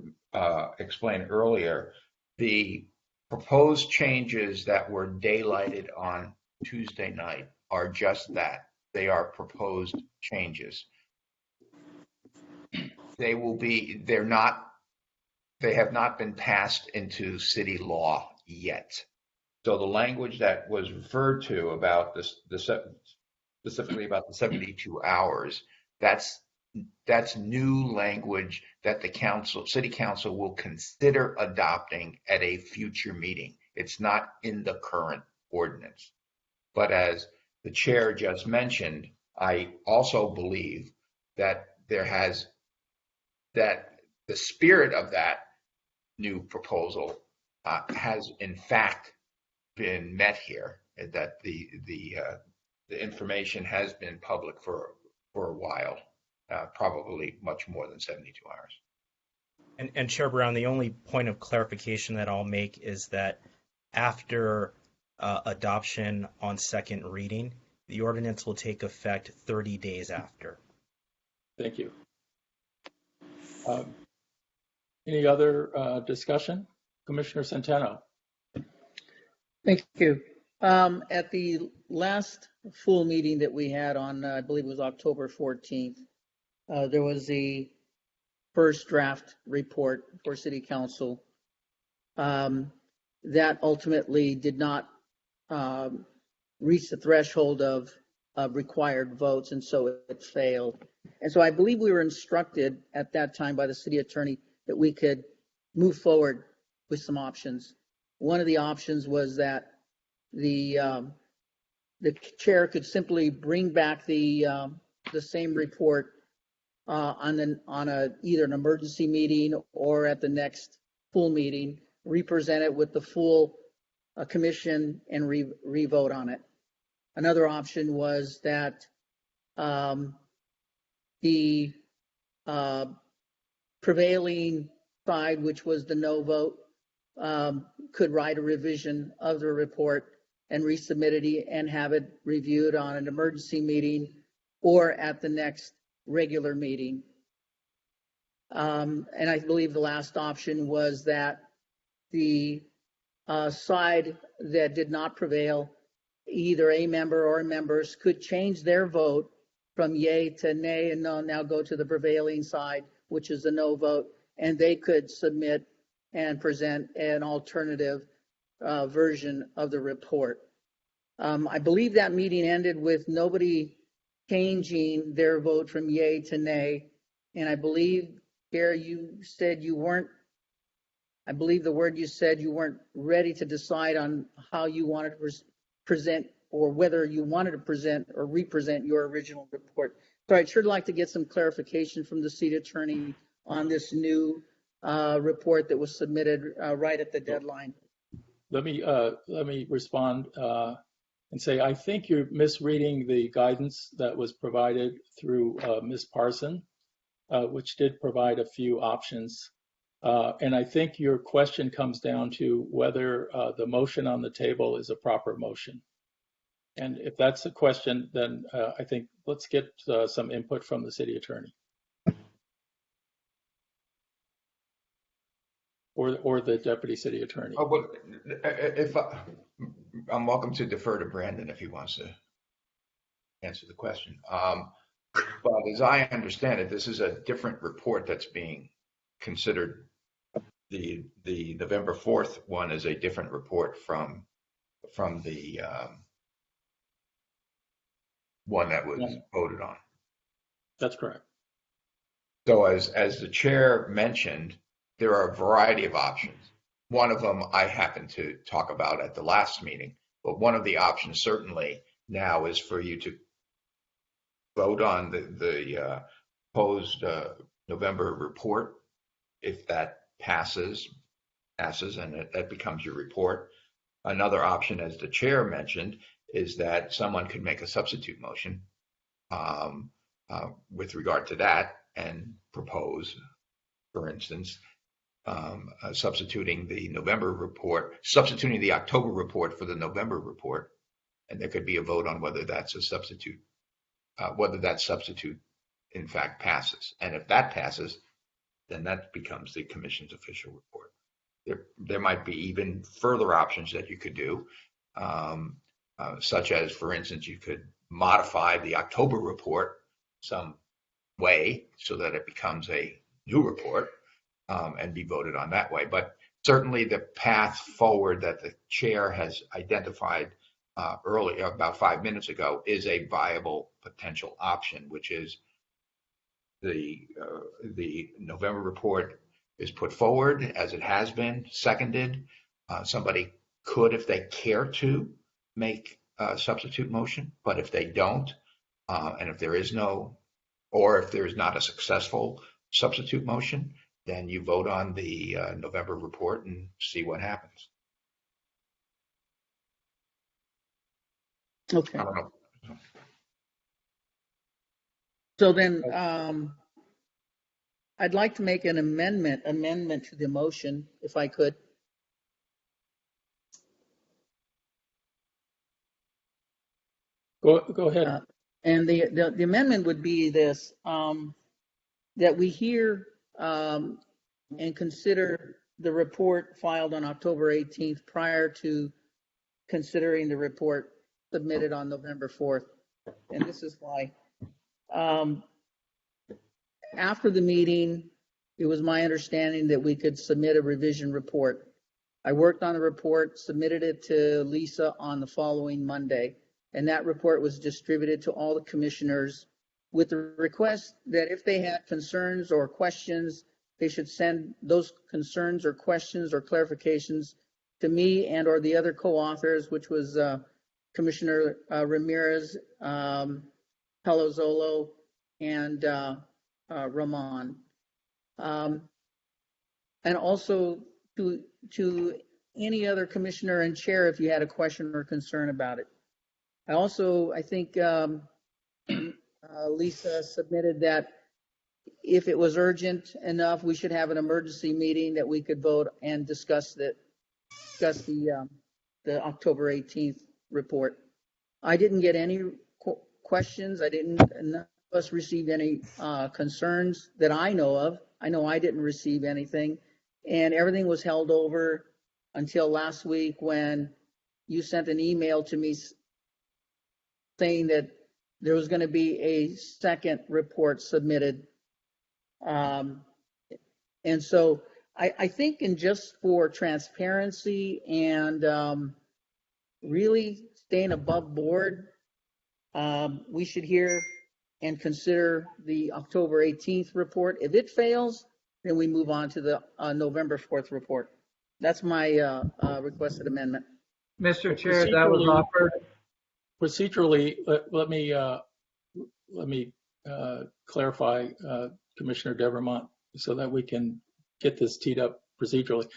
explain earlier, the proposed changes that were daylighted on Tuesday night are just that. They are proposed changes. They have not been passed into city law yet. So the language that was referred to about specifically about the 72 hours, that's new language that the city council will consider adopting at a future meeting. It's not in the current ordinance. But as the chair just mentioned, I also believe that the spirit of that new proposal has in fact been met here, that the information has been public for a while, probably much more than 72 hours.
And Chair Brown, the only point of clarification that I'll make is that after adoption on second reading, the ordinance will take effect 30 days after.
Thank you. Any other discussion? Commissioner Centeno.
Thank you. At the last full meeting that we had on, I believe it was October 14th, there was the first draft report for City Council that ultimately did not reach the threshold of required votes, and so it failed. And so I believe we were instructed at that time by the city attorney that we could move forward with some options. One of the options was that the chair could simply bring back the same report on either an emergency meeting or at the next full meeting, represent it with the full commission and re-vote on it. Another option was that the prevailing side, which was the no vote, could write a revision of the report and resubmitted and have it reviewed on an emergency meeting or at the next regular meeting. And I believe the last option was that the side that did not prevail, either a member or members, could change their vote from yay to nay and now go to the prevailing side, which is a no vote, and they could submit and present an alternative version of the report. I believe that meeting ended with nobody changing their vote from yay to nay, and I believe, Gary, you said you weren't, I believe the word you said you weren't ready to decide on how you wanted to present or whether you wanted to present or represent your original report. So I'd sure like to get some clarification from the city attorney on this new report that was submitted right at the deadline.
Let me respond and say I think you're misreading the guidance that was provided through Ms. Parson, which did provide a few options. And I think your question comes down to whether the motion on the table is a proper motion. And if that's the question, then I think let's get some input from the city attorney or the deputy city attorney.
Oh, well, if I'm welcome to defer to Brandon if he wants to answer the question. But as I understand it, this is a different report that's being considered. The November 4th one is a different report from the one that was voted on.
That's correct.
So as the chair mentioned, there are a variety of options. One of them I happened to talk about at the last meeting, but one of the options certainly now is for you to vote on the proposed November report. If that passes and that becomes your report. Another option, as the chair mentioned, is that someone could make a substitute motion with regard to that and propose, for instance, substituting the November report, substituting the October report for the November report, and there could be a vote on whether that's a substitute, whether that substitute in fact passes. And if that passes, then that becomes the commission's official report. There might be even further options that you could do, such as, for instance, you could modify the October report some way so that it becomes a new report and be voted on that way. But certainly the path forward that the chair has identified earlier, about 5 minutes ago, is a viable potential option, which is the November report is put forward as it has been, seconded. Somebody could, if they care to, make a substitute motion, but if they don't, and if there is no, or if there is not a successful substitute motion, then you vote on the November report and see what happens.
Okay.
I don't know.
So then I'd like to make an amendment to the motion, if I could.
Go ahead.
And the amendment would be this, that we hear and consider the report filed on October 18th prior to considering the report submitted on November 4th. And this is why. After the meeting, it was my understanding that we could submit a revision report. I worked on the report, submitted it to Lisa on the following Monday, and that report was distributed to all the commissioners with the request that if they had concerns or questions, they should send those concerns or questions or clarifications to me and or the other co-authors, which was Commissioner Ramirez, Palazzolo, and Rahman. And also to any other commissioner and chair if you had a question or concern about it. I think Lisa submitted that if it was urgent enough, we should have an emergency meeting that we could vote and discuss the October 18th report. I didn't get any questions. None of us received any concerns that I know of. I know I didn't receive anything, and everything was held over until last week when you sent an email to me saying that there was going to be a second report submitted. And so I think, in just for transparency and really staying above board, we should hear and consider the October 18th report. If it fails, then we move on to the November 4th report. That's my requested amendment.
Mr. Chair, that was offered.
Procedurally, let me clarify, Commissioner Devermont, so that we can get this teed up procedurally.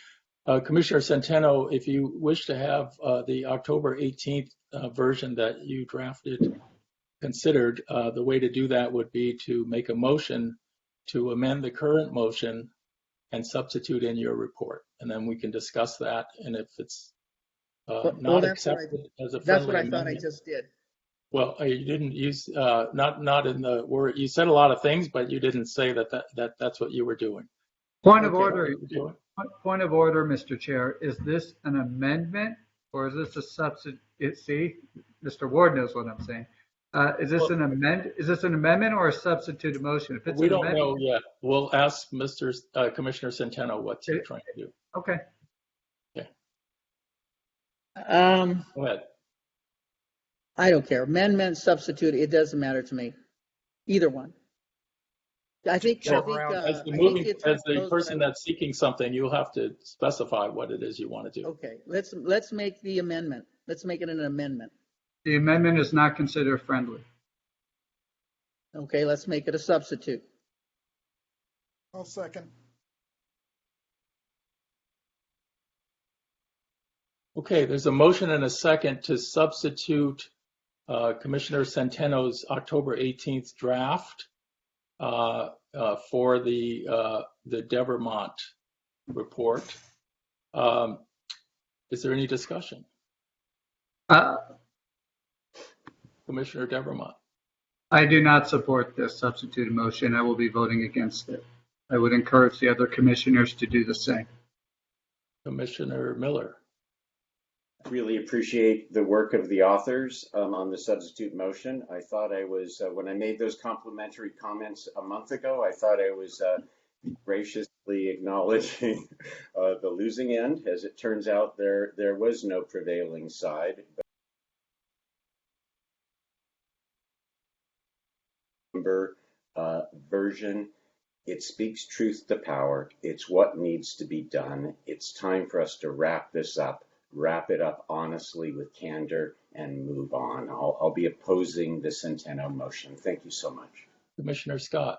Commissioner Centeno, if you wish to have the October 18th version that you drafted considered, the way to do that would be to make a motion to amend the current motion and substitute in your report, and then we can discuss that. And if it's not accepted as a friendly amendment,
that's what I thought I just did.
Well, you didn't use not in the word. You said a lot of things, but you didn't say that's what you were doing.
Point of order. Point of order, Mr. Chair. Is this an amendment or is this a substitute? See, Mr. Ward knows what I'm saying. Is this an amendment or a substituted motion? If it's
we don't know yet. We'll ask Commissioner Centeno what you're trying to do.
Okay.
Okay.
Go
ahead.
I don't care. Amendment, substitute, it doesn't matter to me. Either one. I think
as the person that's seeking something, you'll have to specify what it is you want to do.
Okay. Let's make the amendment. Let's make it an amendment.
The amendment is not considered friendly.
Okay, let's make it a substitute.
I'll second.
Okay, there's a motion and a second to substitute Commissioner Centeno's October 18th draft for the Devermont report. Is there any discussion? Commissioner Devermont.
I do not support this substituted motion. I will be voting against it. I would encourage the other commissioners to do the same.
Commissioner Miller.
Really appreciate the work of the authors on the substitute motion. I thought I was, when I made those complimentary comments a month ago, I thought I was graciously acknowledging the losing end. As it turns out, there was no prevailing side. Version, it speaks truth to power. It's what needs to be done. It's time for us to wrap it up honestly with candor and move on. I'll be opposing the Centeno motion. Thank you so much.
Commissioner Scott.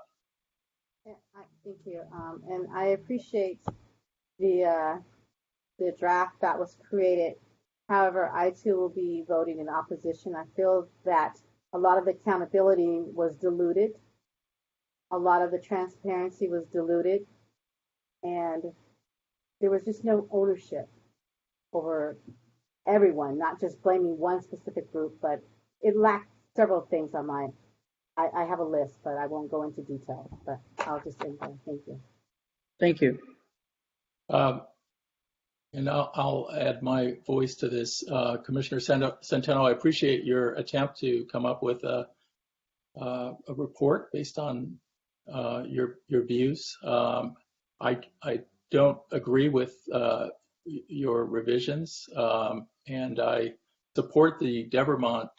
Yeah, thank you. And I appreciate the draft that was created. However, I too will be voting in opposition. I feel that a lot of the accountability was diluted. A lot of the transparency was diluted. And there was just no ownership over everyone, not just blaming one specific group, but it lacked several things on my, I have a list, but I won't go into detail, but I'll just end there. Thank you.
Thank you.
And I'll add my voice to this. Commissioner Centeno, I appreciate your attempt to come up with a report based on your views. I don't agree with your revisions, and I support the Devermont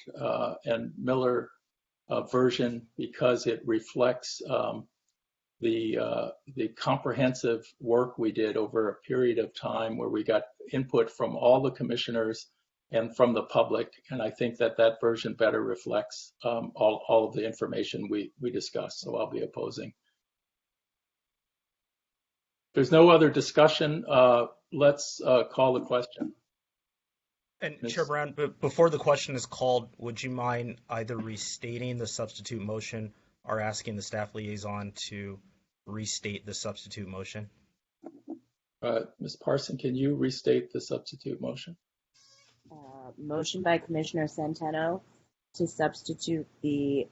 and Miller version because it reflects the comprehensive work we did over a period of time where we got input from all the commissioners and from the public, and I think that version better reflects all of the information we discussed, so I'll be opposing. There's no other discussion. Let's call the question.
And Chair Brown, before the question is called, would you mind either restating the substitute motion or asking the staff liaison to restate the substitute motion?
Ms. Parson, can you restate the substitute motion?
motion by Commissioner Centeno to substitute the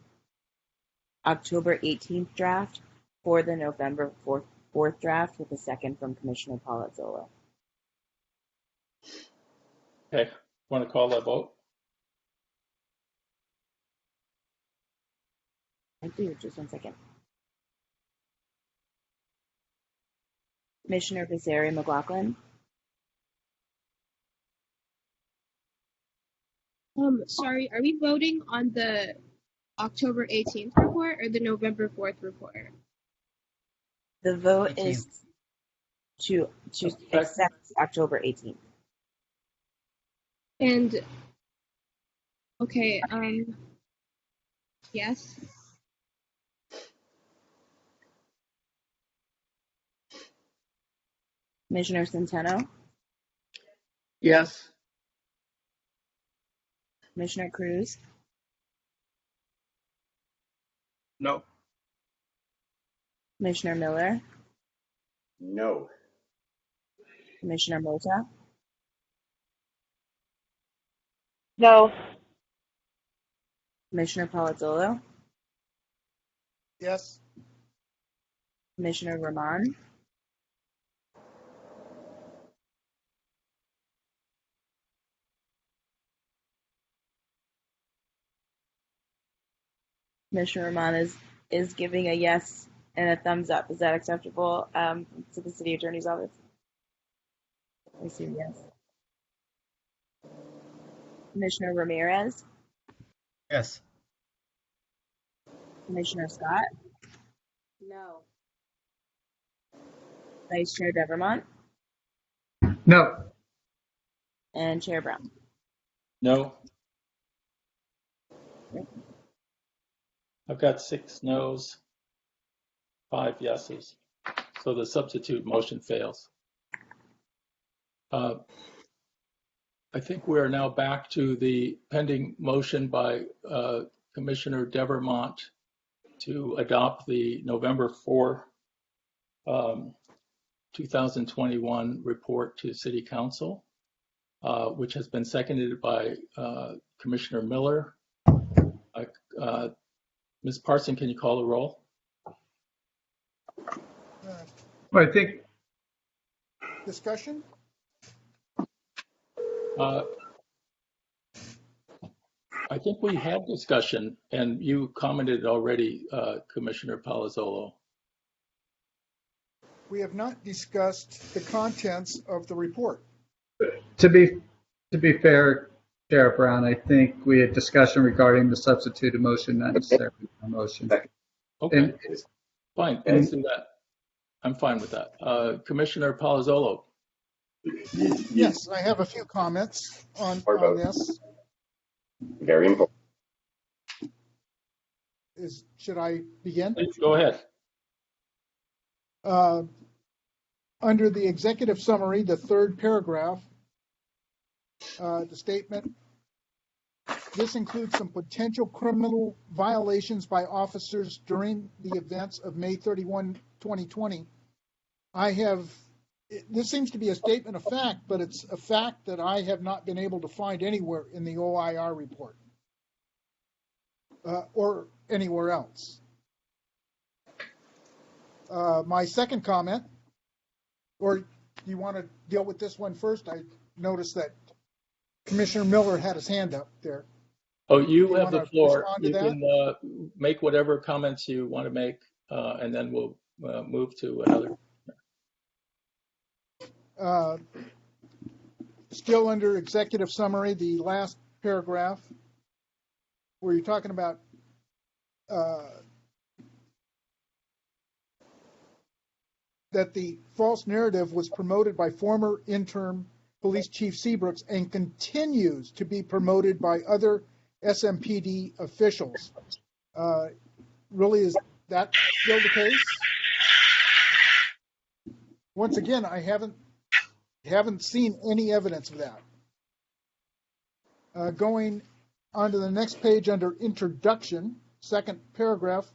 October 18th draft for the November 4th draft, with a second from Commissioner Palazzolo.
Okay, want to call that vote?
I do, just 1 second. Commissioner Becerra McLaughlin,
Sorry, are we voting on the October 18th report or the November 4th report?
the vote is to accept October 18th.
And, okay, yes.
Commissioner Centeno,
Yes.
Commissioner Cruz,
No.
Commissioner Miller,
No.
Commissioner Mota,
No.
Commissioner Palazzolo,
Yes.
Commissioner Rahman, Commissioner Rahman is giving a yes and a thumbs up. Is that acceptable to the City Attorney's Office? I see yes. Commissioner Ramirez,
Yes.
Commissioner Scott,
No.
Vice Chair Devermont,
No.
and Chair Brown.
No. I've got 6 no's, 5 yeses. So the substitute motion fails. I think we're now back to the pending motion by Commissioner Devermont to adopt the November 4, 2021 report to City Council, which has been seconded by Commissioner Miller. Ms. Parson, can you call the roll?
Well, I think
Discussion?
I think we had discussion, and you commented already, Commissioner Palazzolo.
We have not discussed the contents of the report.
to be fair, Sheriff Brown, I think we had discussion regarding the substituted motion, not necessarily the motion.
Okay,
And,
fine, let's do that. I'm fine with that. Commissioner Palazzolo.
Yes, I have a few comments on this.
Very important.
Should I begin?
Please go ahead.
Under the executive summary, the third paragraph, the statement, this includes some potential criminal violations by officers during the events of May 31, 2020. This seems to be a statement of fact, but it's a fact that I have not been able to find anywhere in the OIR report or anywhere else. My second comment, or do you want to deal with this one first? I noticed that Commissioner Miller had his hand up there.
Oh, you have the floor. You
that?
can make whatever comments you want to make, and then we'll move to another.
Still under executive summary, the last paragraph, where you're talking about that the false narrative was promoted by former interim Police Chief Seabrooks and continues to be promoted by other Smpd officials. Really, is that still the case? Once again, I haven't seen any evidence of that. Going on to the next page under introduction, second paragraph,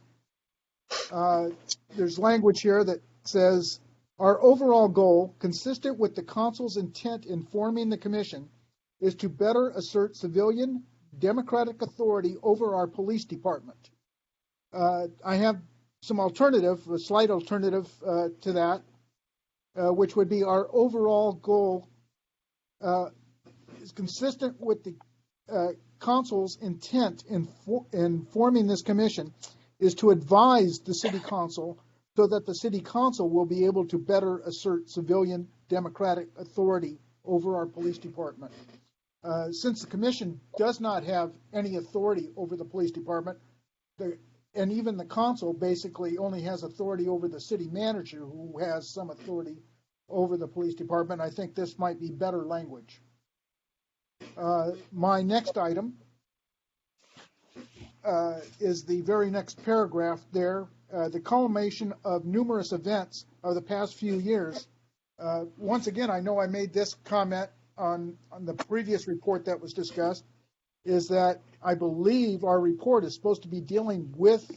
there's language here that says, our overall goal, consistent with the council's intent in forming the commission, is to better assert civilian democratic authority over our police department. I have some alternative, a slight alternative to that, which would be our overall goal is consistent with the council's intent in forming this commission is to advise the city council so that the city council will be able to better assert civilian democratic authority over our police department. Since the commission does not have any authority over the police department, and even the council basically only has authority over the city manager, who has some authority over the police department, I think this might be better language. My next item is the very next paragraph there, the culmination of numerous events of the past few years. Once again, I know I made this comment on the previous report that was discussed, is that I believe our report is supposed to be dealing with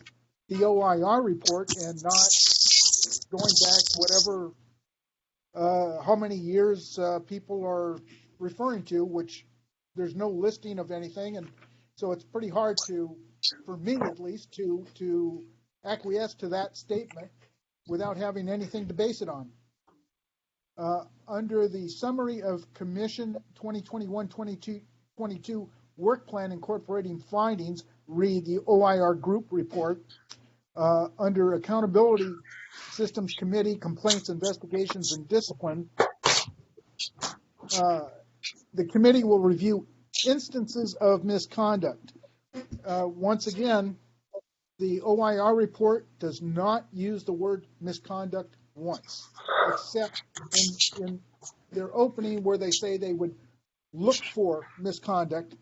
the OIR report and not going back whatever, how many years people are referring to, which there's no listing of anything. And so it's pretty hard to, for me at least, to acquiesce to that statement without having anything to base it on. Under the summary of Commission 2021-22 work plan incorporating findings, read the OIR group report. Under Accountability Systems Committee, Complaints, Investigations, and Discipline, the committee will review instances of misconduct. Once again, the OIR report does not use the word misconduct once, except in their opening where they say they would look for misconduct.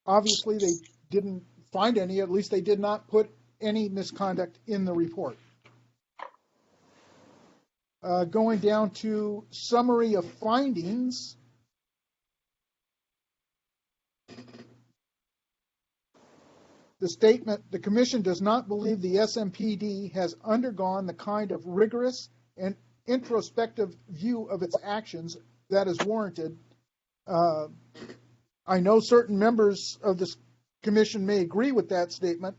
Obviously, they didn't find any, at least they did not put any misconduct in the report. Going down to summary of findings. The statement, the commission does not believe the Smpd has undergone the kind of rigorous and introspective view of its actions that is warranted. I know certain members of this commission may agree with that statement,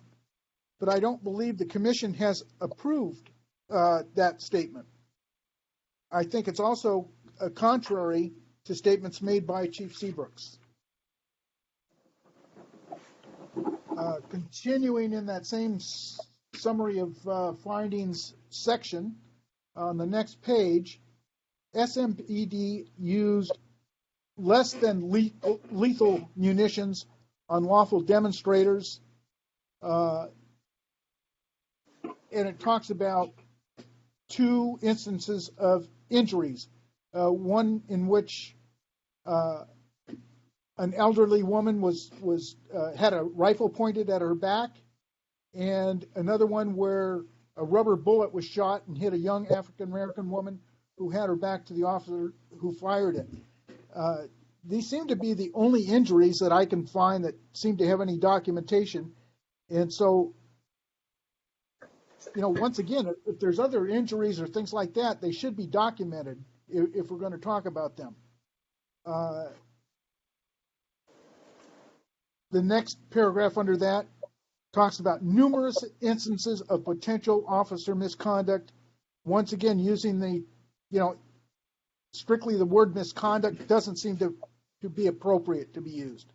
but I don't believe the commission has approved that statement. I think it's also contrary to statements made by Chief Seabrooks. Continuing in that same summary of findings section, on the next page, Smpd used less than lethal munitions on lawful demonstrators, and it talks about 2 instances of injuries, one in which an elderly woman had a rifle pointed at her back, and another one where a rubber bullet was shot and hit a young African-American woman who had her back to the officer who fired it. These seem to be the only injuries that I can find that seem to have any documentation. And so, once again, if there's other injuries or things like that, they should be documented if we're going to talk about them. The next paragraph under that talks about numerous instances of potential officer misconduct. Once again, using the, strictly the word misconduct doesn't seem to be appropriate to be used.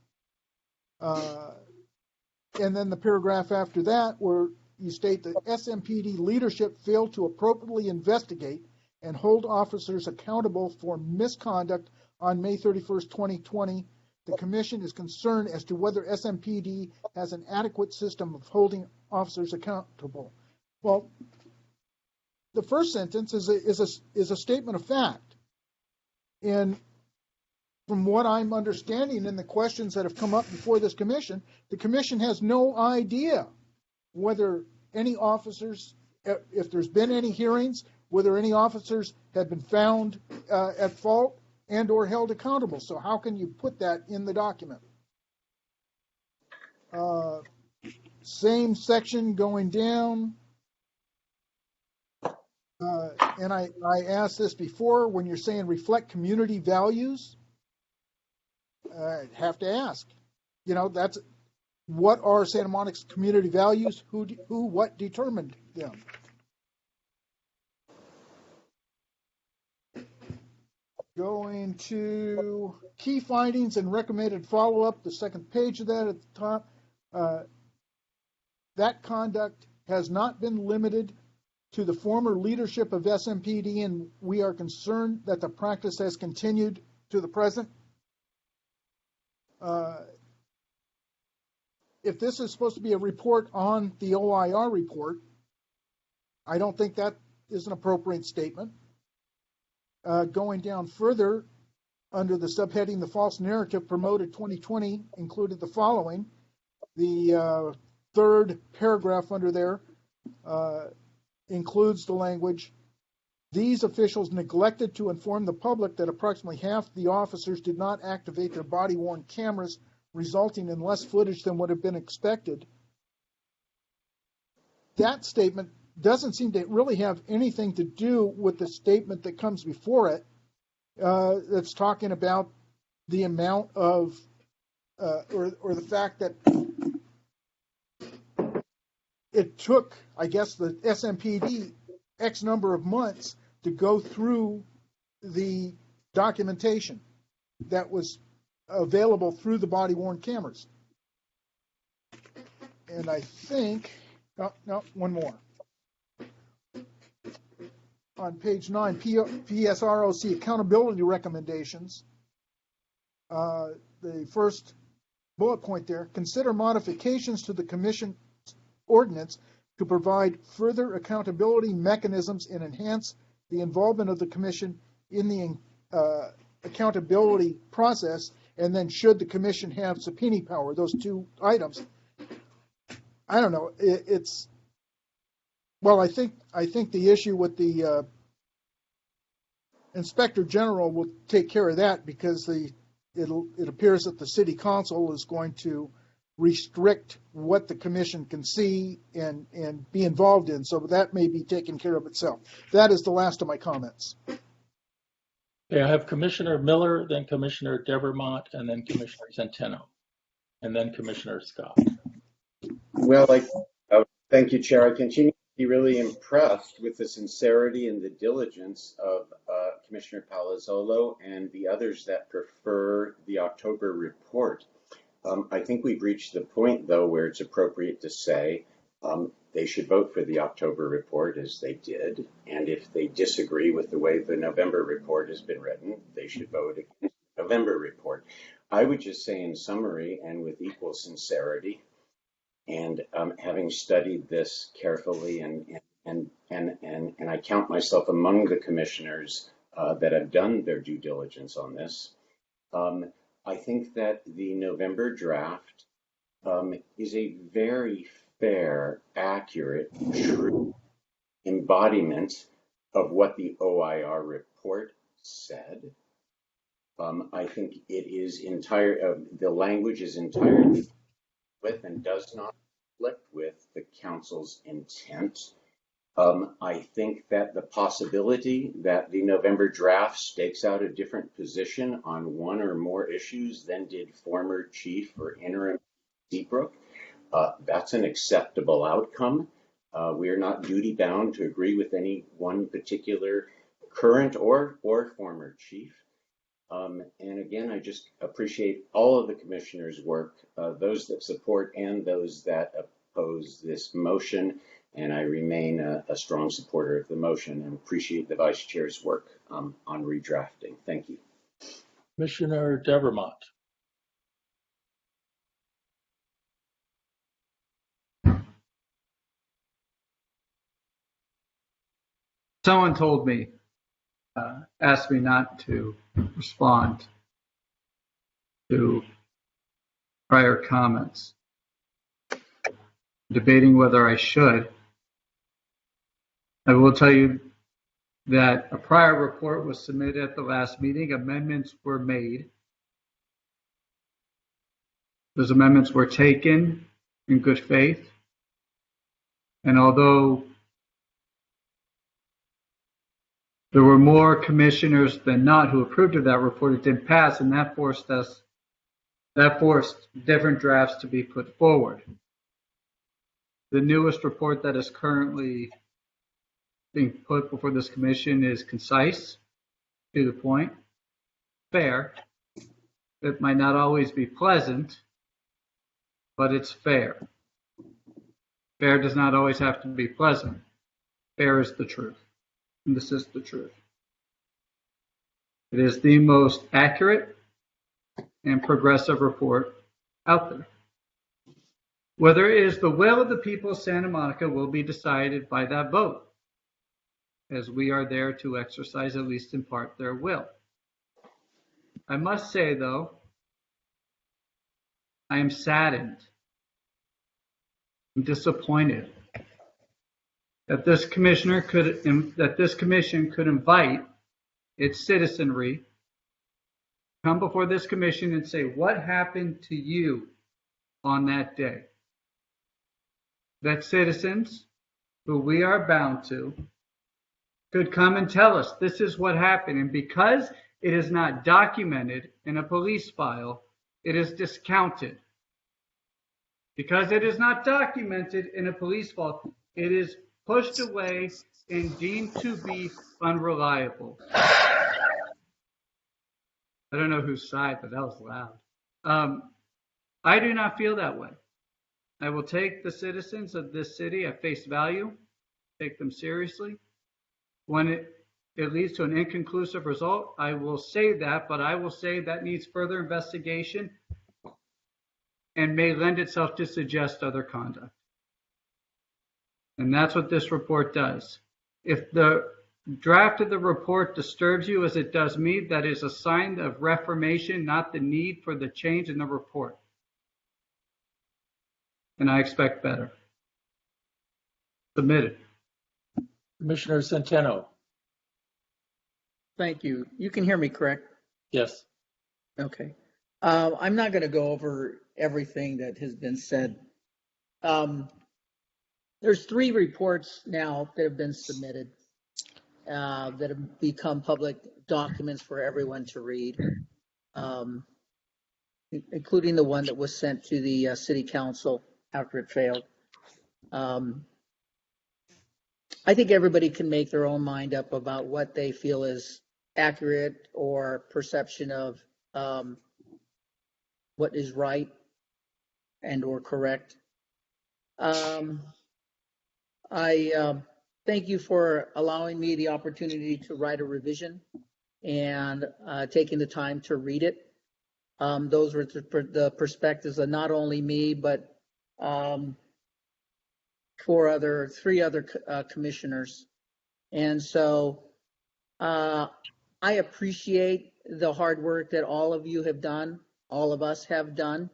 And then the paragraph after that, where you state that Smpd leadership failed to appropriately investigate and hold officers accountable for misconduct on May 31st, 2020. The commission is concerned as to whether Smpd has an adequate system of holding officers accountable. Well, the first sentence is a statement of fact. And from what I'm understanding in the questions that have come up before this commission, the commission has no idea whether any officers, if there's been any hearings, whether any officers have been found at fault and or held accountable. So how can you put that in the document? Same section going down. And I asked this before, when you're saying reflect community values, I'd have to ask. That's what are Santa Monica's community values? What determined them? Going to key findings and recommended follow-up, the second page of that at the top. That conduct has not been limited to the former leadership of Smpd, and we are concerned that the practice has continued to the present. If this is supposed to be a report on the OIR report, I don't think that is an appropriate statement. Going down further, under the subheading, the false narrative promoted 2020 included the following. The third paragraph under there includes the language, these officials neglected to inform the public that approximately half the officers did not activate their body-worn cameras, resulting in less footage than would have been expected. That statement doesn't seem to really have anything to do with the statement that comes before it, that's talking about the amount of, or the fact that it took, I guess, the Smpd X number of months to go through the documentation that was available through the body-worn cameras. And I think, no, one more. On page 9, PSROC accountability recommendations. The first bullet point there, consider modifications to the commission ordinance to provide further accountability mechanisms and enhance the involvement of the commission in the accountability process, and then should the commission have subpoena power, those two items. I don't know, well, I think the issue with the Inspector General will take care of that, because it appears that the City Council is going to restrict what the commission can see and be involved in, so that may be taken care of itself. That is the last of my comments.
Okay, I have Commissioner Miller, then Commissioner Devermont, and then Commissioner Centeno, and then Commissioner Scott.
Well, thank you, Chair. I continue to be really impressed with the sincerity and the diligence of Commissioner Palazzolo and the others that prefer the October report. I think we've reached the point, though, where it's appropriate to say they should vote for the October report, as they did, and if they disagree with the way the November report has been written, they should vote against the November report. I would just say in summary, and with equal sincerity, and having studied this carefully, and I count myself among the commissioners that have done their due diligence on this, I think that the November draft is a very fair, accurate, true embodiment of what the OIR report said. I think it is the language is entirely with and does not conflict with the council's intent. I think that the possibility that the November draft stakes out a different position on one or more issues than did former chief or interim Seabrook, that's an acceptable outcome. We are not duty bound to agree with any one particular current or former chief. And again, I just appreciate all of the commissioners' work, those that support and those that oppose this motion. And I remain a strong supporter of the motion and appreciate the Vice Chair's work on redrafting. Thank you.
Commissioner Devermont.
Someone told me, asked me not to respond to prior comments, debating whether I should. I will tell you that a prior report was submitted at the last meeting. Amendments were made. Those amendments were taken in good faith. And although there were more commissioners than not who approved of that report, it didn't pass, and that forced us That forced different drafts to be put forward. The newest report that is currently being put before this commission is concise, to the point, fair. It might not always be pleasant, but it's fair. Fair does not always have to be pleasant. Fair is the truth, and this is the truth. It is the most accurate and progressive report out there. Whether it is the will of the people of Santa Monica will be decided by that vote, as we are there to exercise, at least in part, their will. I must say, though, I am saddened and disappointed that this commission could invite its citizenry, come before this commission and say, what happened to you on that day? That citizens, who we are bound to, could come and tell us this is what happened. And because it is not documented in a police file, it is discounted. Because it is not documented in a police file, it is pushed away and deemed to be unreliable. I don't know whose side, but that was loud. I do not feel that way. I will take the citizens of this city at face value, take them seriously. When it leads to an inconclusive result, I will say that, but I will say that needs further investigation and may lend itself to suggest other conduct. And that's what this report does. If the draft of the report disturbs you as it does me, that is a sign of reformation, not the need for the change in the report. And I expect better. Submitted.
Commissioner Centeno.
Thank you. You can hear me, correct?
Yes.
Okay. I'm not going to go over everything that has been said. There's 3 reports now that have been submitted that have become public documents for everyone to read, including the one that was sent to the city council after it failed. I think everybody can make their own mind up about what they feel is accurate or perception of what is right and or correct. I thank you for allowing me the opportunity to write a revision and taking the time to read it. Those were the perspectives of not only me, but 3 other commissioners. And so I appreciate the hard work that all of you have done, all of us have done.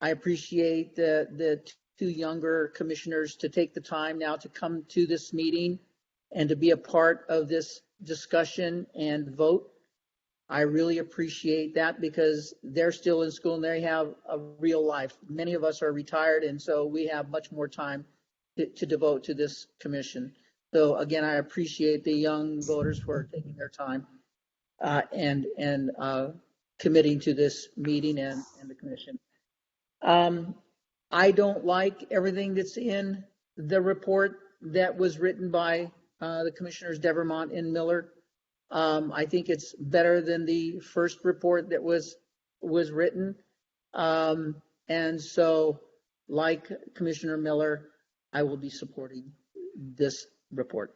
I appreciate the 2 younger commissioners to take the time now to come to this meeting and to be a part of this discussion and vote. I really appreciate that because they're still in school and they have a real life. Many of us are retired, and so we have much more time to devote to this commission. So again, I appreciate the young voters for taking their time and committing to this meeting and the commission. I don't like everything that's in the report that was written by the commissioners Devermont and Miller. I think it's better than the first report that was written. And so, like Commissioner Miller, I will be supporting this report.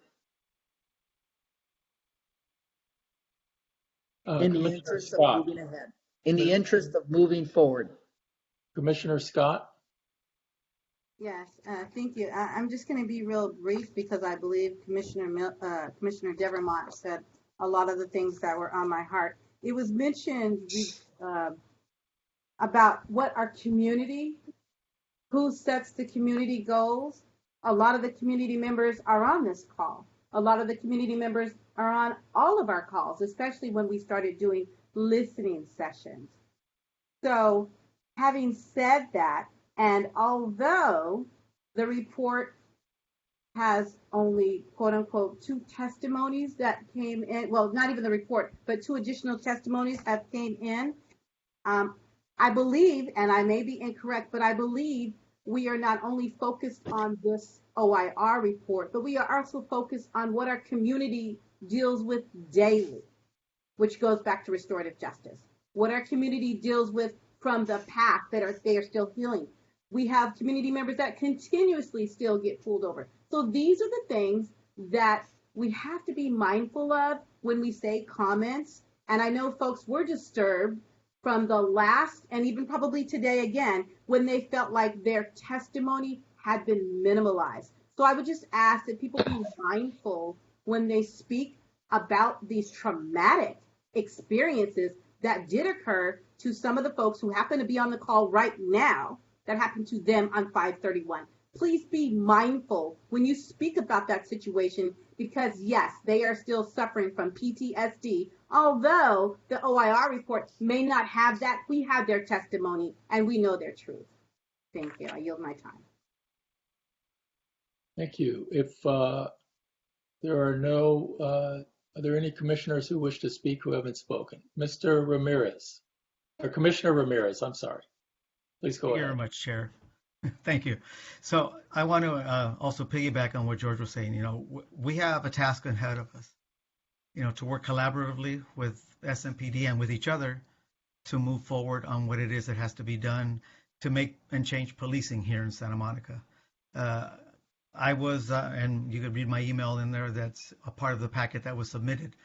In the interest of moving ahead. In the interest of moving forward.
Commissioner Scott.
Yes, thank you. I'm just going to be real brief because I believe Commissioner Devermont said a lot of the things that were on my heart. It was mentioned about what our community, who sets the community goals. A lot of the community members are on this call. A lot of the community members are on all of our calls, especially when we started doing listening sessions. So having said that, and although the report has only, quote unquote, 2 testimonies that came in, well, not even the report, but 2 additional testimonies that came in, I believe, and I may be incorrect, but I believe we are not only focused on this OIR report, but we are also focused on what our community deals with daily, which goes back to restorative justice. What our community deals with from the past they are still healing. We have community members that continuously still get pulled over. So these are the things that we have to be mindful of when we say comments. And I know folks were disturbed from the last, and even probably today again, when they felt like their testimony had been minimalized. So I would just ask that people be mindful when they speak about these traumatic experiences that did occur to some of the folks who happen to be on the call right now that happened to them on 531. Please be mindful when you speak about that situation, because yes, they are still suffering from PTSD. Although the OIR report may not have that, we have their testimony and we know their truth. Thank you. I yield my time.
Thank you. If there are no, are there any commissioners who wish to speak who haven't spoken? Mr. Ramirez, or Commissioner Ramirez, I'm sorry. Please go
Thank you
ahead.
very much, Chair. Thank you. So I want to also piggyback on what George was saying. We have a task ahead of us, to work collaboratively with Smpd and with each other to move forward on what it is that has to be done to make and change policing here in Santa Monica. I was, and you could read my email in there, that's a part of the packet that was submitted.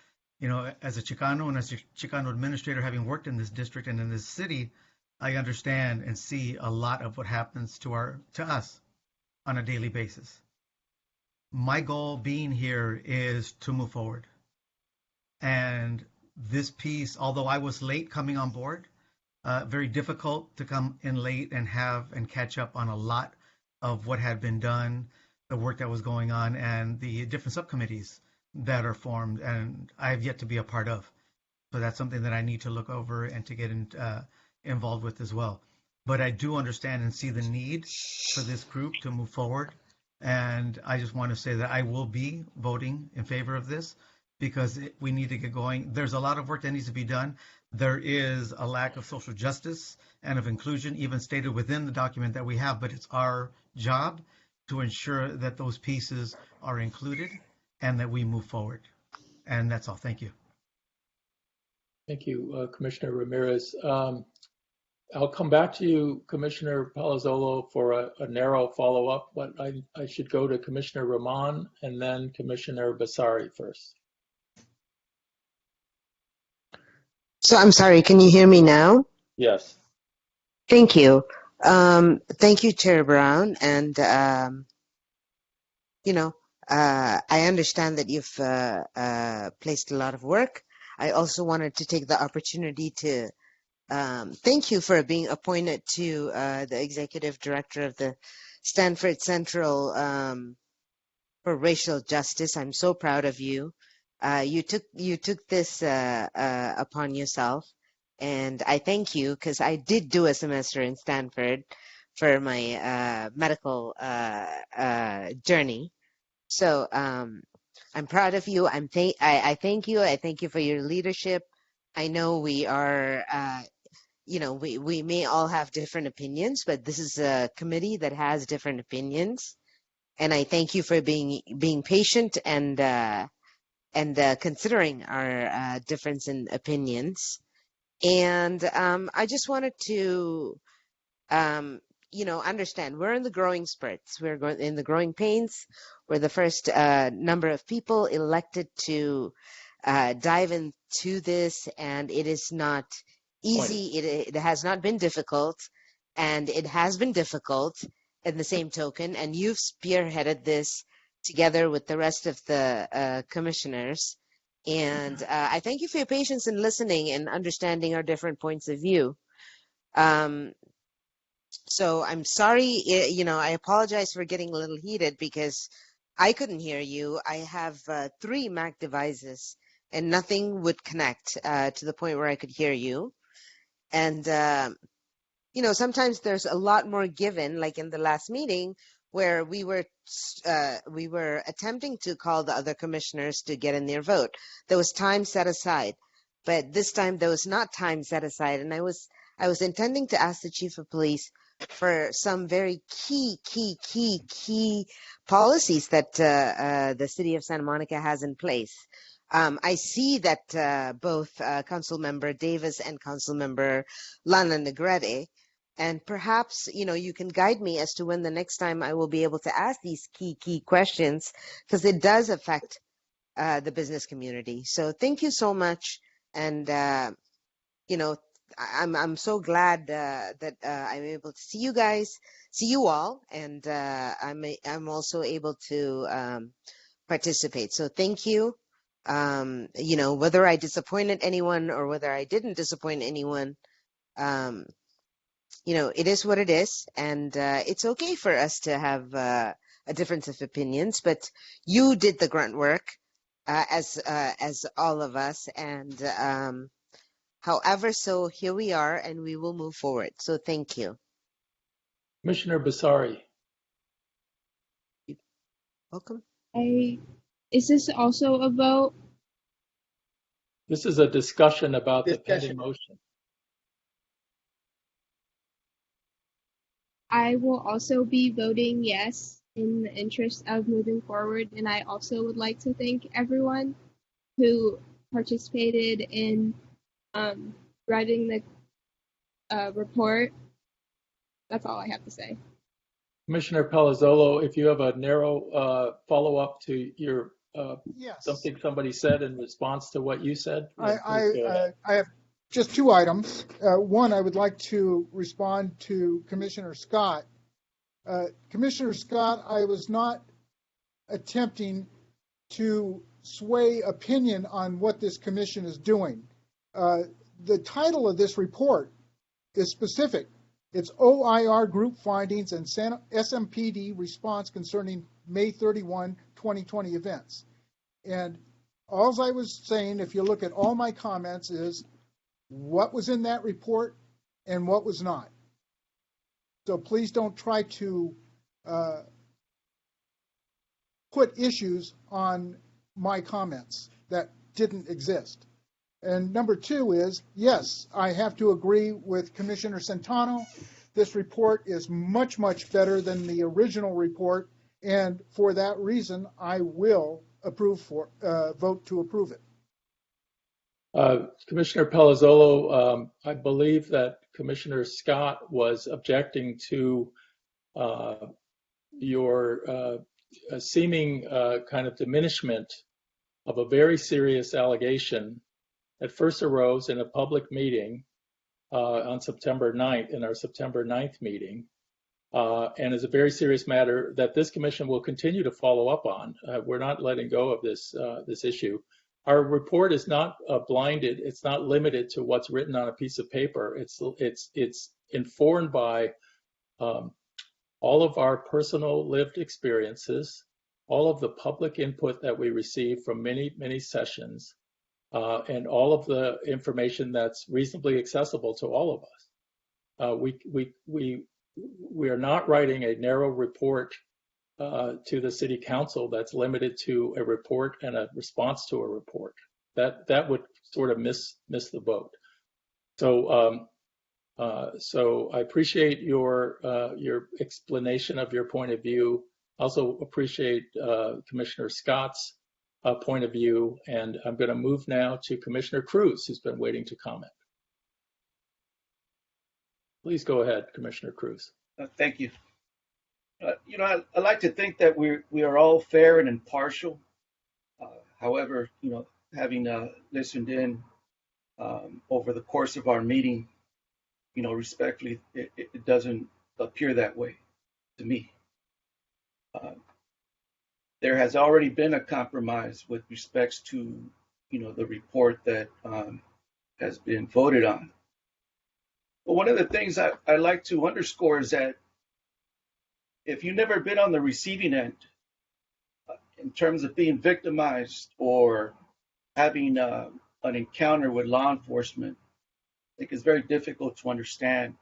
As a Chicano and as a Chicano administrator, having worked in this district and in this city, I understand and see a lot of what happens to us on a daily basis. My goal being here is to move forward. And this piece, although I was late coming on board, very difficult to come in late and catch up on a lot of what had been done, the work that was going on, and the different subcommittees that are formed, and I have yet to be a part of. So that's something that I need to look over and to get involved with as well. But I do understand and see the need for this group to move forward. And I just want to say that I will be voting in favor of this because we need to get going. There's a lot of work that needs to be done. There is a lack of social justice and of inclusion, even stated within the document that we have, but it's our job to ensure that those pieces are included and that we move forward. And that's all. Thank you.
Thank you, Commissioner Ramirez. I'll come back to you, Commissioner Palazzolo, for a narrow follow-up, but I should go to Commissioner Rahman and then Commissioner Basari first.
So I'm sorry, can you hear me now?
Yes.
Thank you. Thank you, Chair Brown. And, I understand that you've placed a lot of work. I also wanted to take the opportunity to thank you for being appointed to the executive director of the Stanford Central for Racial Justice. I'm so proud of you. You took this upon yourself, and I thank you because I did do a semester in Stanford for my medical journey. So I'm proud of you. I thank you. I thank you for your leadership. I know we are, we may all have different opinions, but this is a committee that has different opinions. And I thank you for being patient and considering our difference in opinions. And I just wanted to, understand we're in the growing spurts. We're in the growing pains. We're the first number of people elected to dive into this, and it is not easy. It has not been difficult, and it has been difficult in the same token. And you've spearheaded this together with the rest of the commissioners. And I thank you for your patience in listening and understanding our different points of view. So I'm sorry, I apologize for getting a little heated because I couldn't hear you. I have 3 Mac devices and nothing would connect to the point where I could hear you. And, sometimes there's a lot more given, like in the last meeting where we were attempting to call the other commissioners to get in their vote. There was time set aside, but this time there was not time set aside. And I was intending to ask the chief of police for some very key policies that the city of Santa Monica has in place. I see that both Council Member Davis and Council Member Lana Negrete, and perhaps you can guide me as to when the next time I will be able to ask these key questions, because it does affect the business community. So thank you so much, and I'm so glad that I'm able to see you all, and I'm also able to participate. So thank you. Whether I disappointed anyone or whether I didn't disappoint anyone, it is what it is, and it's okay for us to have a difference of opinions. But you did the grunt work, as all of us, and however, so here we are, and we will move forward. So thank you.
Commissioner Basari.
Welcome.
Is this also a vote?
This is a discussion about the pending motion.
I will also be voting yes in the interest of moving forward, and I also would like to thank everyone who participated in writing the report. That's all I have to say.
Commissioner Palazzolo, if you have a narrow follow-up to your
Yes.
something somebody said in response to what you said.
I have just two items. One, I would like to respond to Commissioner Scott. Commissioner Scott, I was not attempting to sway opinion on what this commission is doing. The title of this report is specific. It's OIR Group Findings and SMPD Response Concerning May 31, 2020 Events. And all I was saying, if you look at all my comments, is what was in that report and what was not. So please don't try to put issues on my comments that didn't exist. And number two is, yes, I have to agree with Commissioner Centano. This report is much, much better than the original report, and for that reason, I will vote to approve it.
Commissioner Palazzolo, I believe that Commissioner Scott was objecting to your seeming kind of diminishment of a very serious allegation that first arose in a public meeting on September 9th, in our September 9th meeting, and is a very serious matter that this commission will continue to follow up on. We're not letting go of this issue. Our report is not blinded. It's not limited to what's written on a piece of paper. It's informed by all of our personal lived experiences, all of the public input that we receive from many sessions, and all of the information that's reasonably accessible to all of us. We are not writing a narrow report to the city council that's limited to a report and a response to a report. That would sort of miss the boat. So I appreciate your explanation of your point of view. Also appreciate Commissioner Scott's point of view, and I'm going to move now to Commissioner Cruz, who's been waiting to comment. Please go ahead, Commissioner Cruz.
Thank you. I like to think that we are all fair and impartial. However, having listened in over the course of our meeting, respectfully, it doesn't appear that way to me. There has already been a compromise with respects to, the report that has been voted on. But one of the things I like to underscore is that if you've never been on the receiving end in terms of being victimized or having an encounter with law enforcement, I think it's very difficult to understand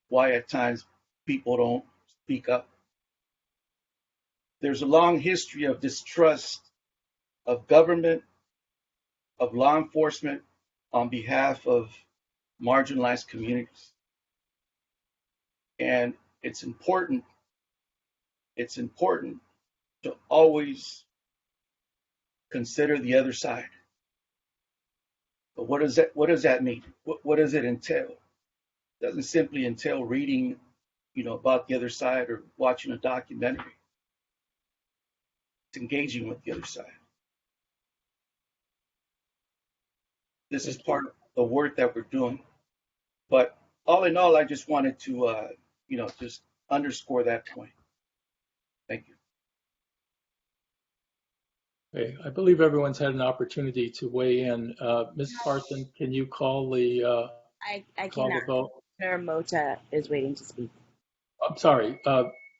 why at times people don't speak up. There's a long history of distrust of government, of law enforcement on behalf of marginalized communities. And it's important to always consider the other side. But what does that mean? What does it entail? It doesn't simply entail reading, about the other side or watching a documentary. It's engaging with the other side. This is part of the work that we're doing. But all in all, I just wanted to, just underscore that point. Thank you.
Okay, I believe everyone's had an opportunity to weigh in. Ms. Parson, can you call the
I
call the
cannot.
vote?
Commissioner Mota is waiting to speak.
I'm sorry,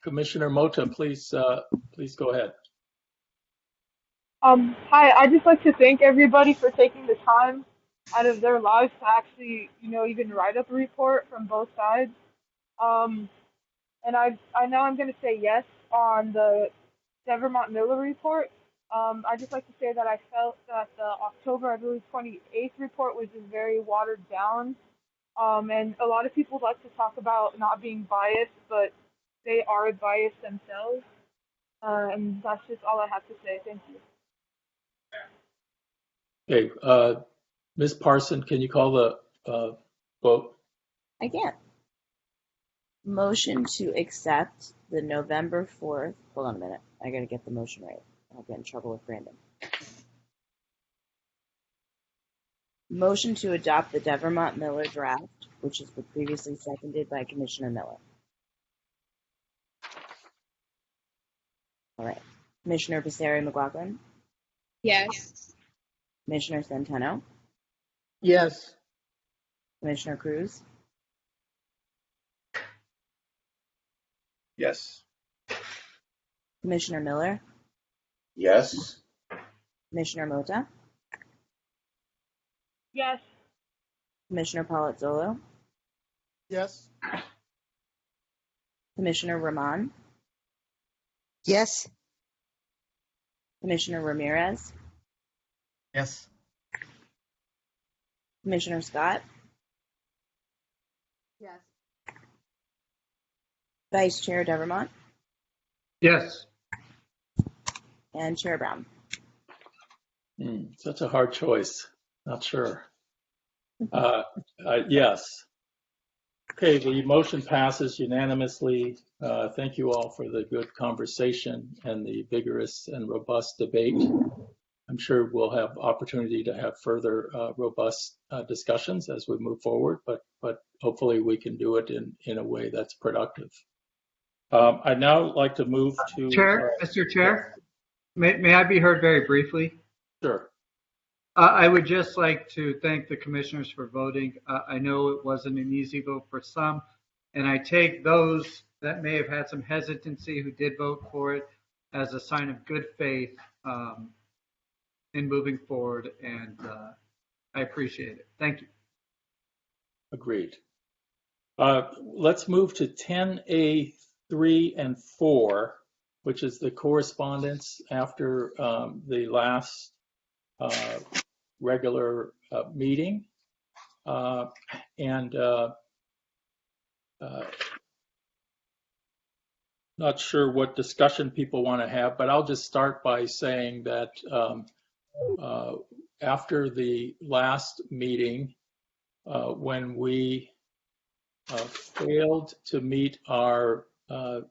Commissioner Mota, please go ahead.
Hi, I'd just like to thank everybody for taking the time out of their lives to actually, even write up a report from both sides. And I know I'm going to say yes on the Devermont Miller report. I'd just like to say that I felt that the October, I believe, 28th report was just very watered down. And a lot of people like to talk about not being biased, but they are biased themselves. And that's just all I have to say. Thank you.
Okay, Ms. Parson, can you call the vote?
I can't. Motion to accept the November 4th. Hold on a minute. I got to get the motion right. I'll get in trouble with Brandon. Motion to adopt the Devermont Miller draft, which has been previously seconded by Commissioner Miller. All right. Commissioner Passeri McLaughlin?
Yes.
Commissioner Centeno?
Yes.
Commissioner Cruz?
Yes.
Commissioner Miller?
Yes.
Commissioner Mota?
Yes.
Commissioner Palazzolo?
Yes.
Commissioner Rahman?
Yes.
Commissioner Ramirez?
Yes.
Commissioner Scott?
Yes.
Vice Chair Devermont?
Yes.
And Chair Brown?
Such a hard choice. Not sure. Yes. Okay, the motion passes unanimously. Thank you all for the good conversation and the vigorous and robust debate. I'm sure we'll have opportunity to have further robust discussions as we move forward, but hopefully we can do it in a way that's productive. I'd now like to move to
Chair, Mr. Chair, may I be heard very briefly?
Sure.
I would just like to thank the commissioners for voting. I know it wasn't an easy vote for some, and I take those that may have had some hesitancy who did vote for it as a sign of good faith in moving forward, and I appreciate it. Thank you.
Agreed. Let's move to 10A3 and 4, which is the correspondence after the last regular meeting. Not sure what discussion people want to have, but I'll just start by saying that after the last meeting, when we failed to meet our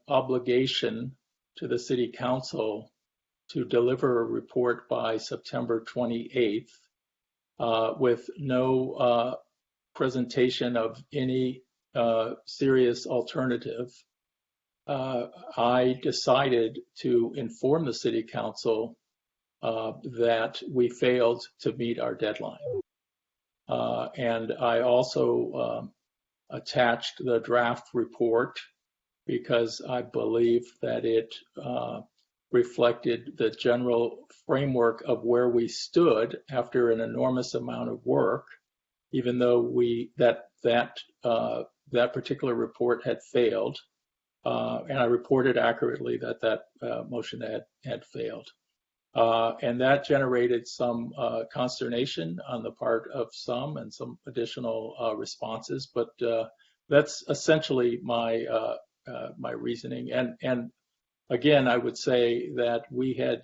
obligation to the City Council to deliver a report by September 28th with no presentation of any serious alternative, I decided to inform the City Council that we failed to meet our deadline. And I also attached the draft report because I believe that it reflected the general framework of where we stood after an enormous amount of work, even though that particular report had failed. And I reported accurately that motion had failed. And that generated some consternation on the part of some and some additional responses. But that's essentially my my reasoning. And again, I would say that we had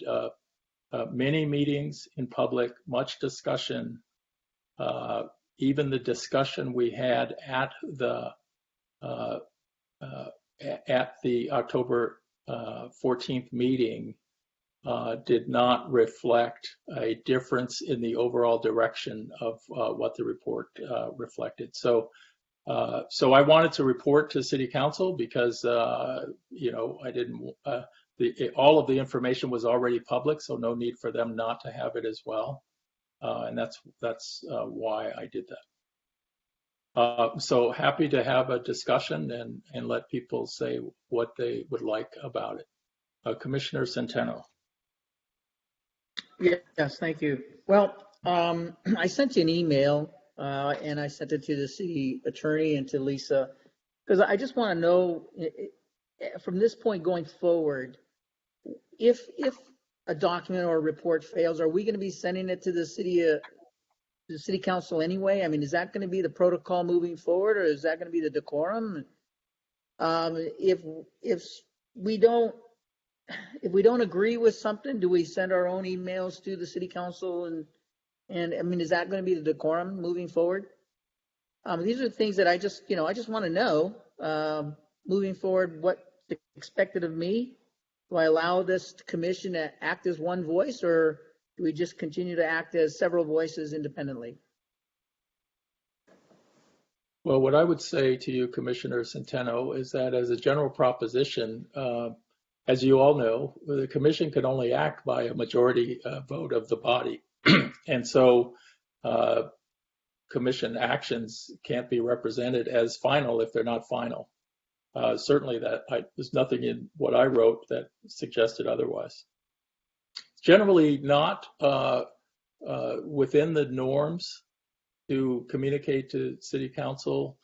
many meetings in public, much discussion. Even the discussion we had at the October 14th meeting did not reflect a difference in the overall direction of what the report reflected. So I wanted to report to City Council because you know, I didn't. All of the information was already public, so no need for them not to have it as well, and that's why I did that. So happy to have a discussion and let people say what they would like about it. Commissioner Centeno.
Yes, thank you. Well, I sent you an email and I sent it to the city attorney and to Lisa, because I just want to know from this point going forward, if a document or a report fails, are we going to be sending it to the city council anyway? I mean, is that going to be the protocol moving forward, or is that going to be the decorum? If we don't agree with something, do we send our own emails to the city council? And I mean, is that going to be the decorum moving forward? These are things that I just want to know moving forward, what's expected of me. Do I allow this commission to act as one voice, or do we just continue to act as several voices independently?
Well, what I would say to you, Commissioner Centeno, is that as a general proposition, as you all know, the commission can only act by a majority vote of the body. And so commission actions can't be represented as final if they're not final. Certainly there's nothing in what I wrote that suggested otherwise. Generally not within the norms to communicate to City Council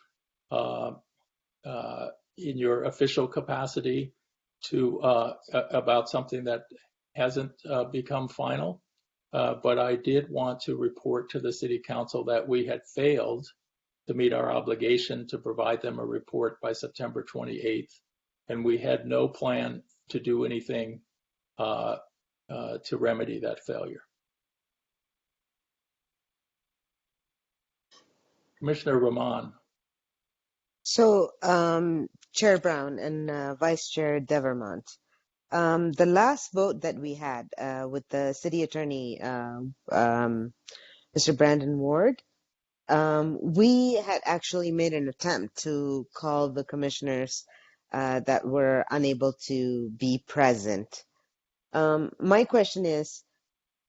in your official capacity to about something that hasn't become final. But I did want to report to the City Council that we had failed to meet our obligation to provide them a report by September 28th, and we had no plan to do anything to remedy that failure. Commissioner Rahman.
So, Chair Brown and Vice Chair Devermont, the last vote that we had with the city attorney, Mr. Brandon Ward, we had actually made an attempt to call the commissioners that were unable to be present. My question is,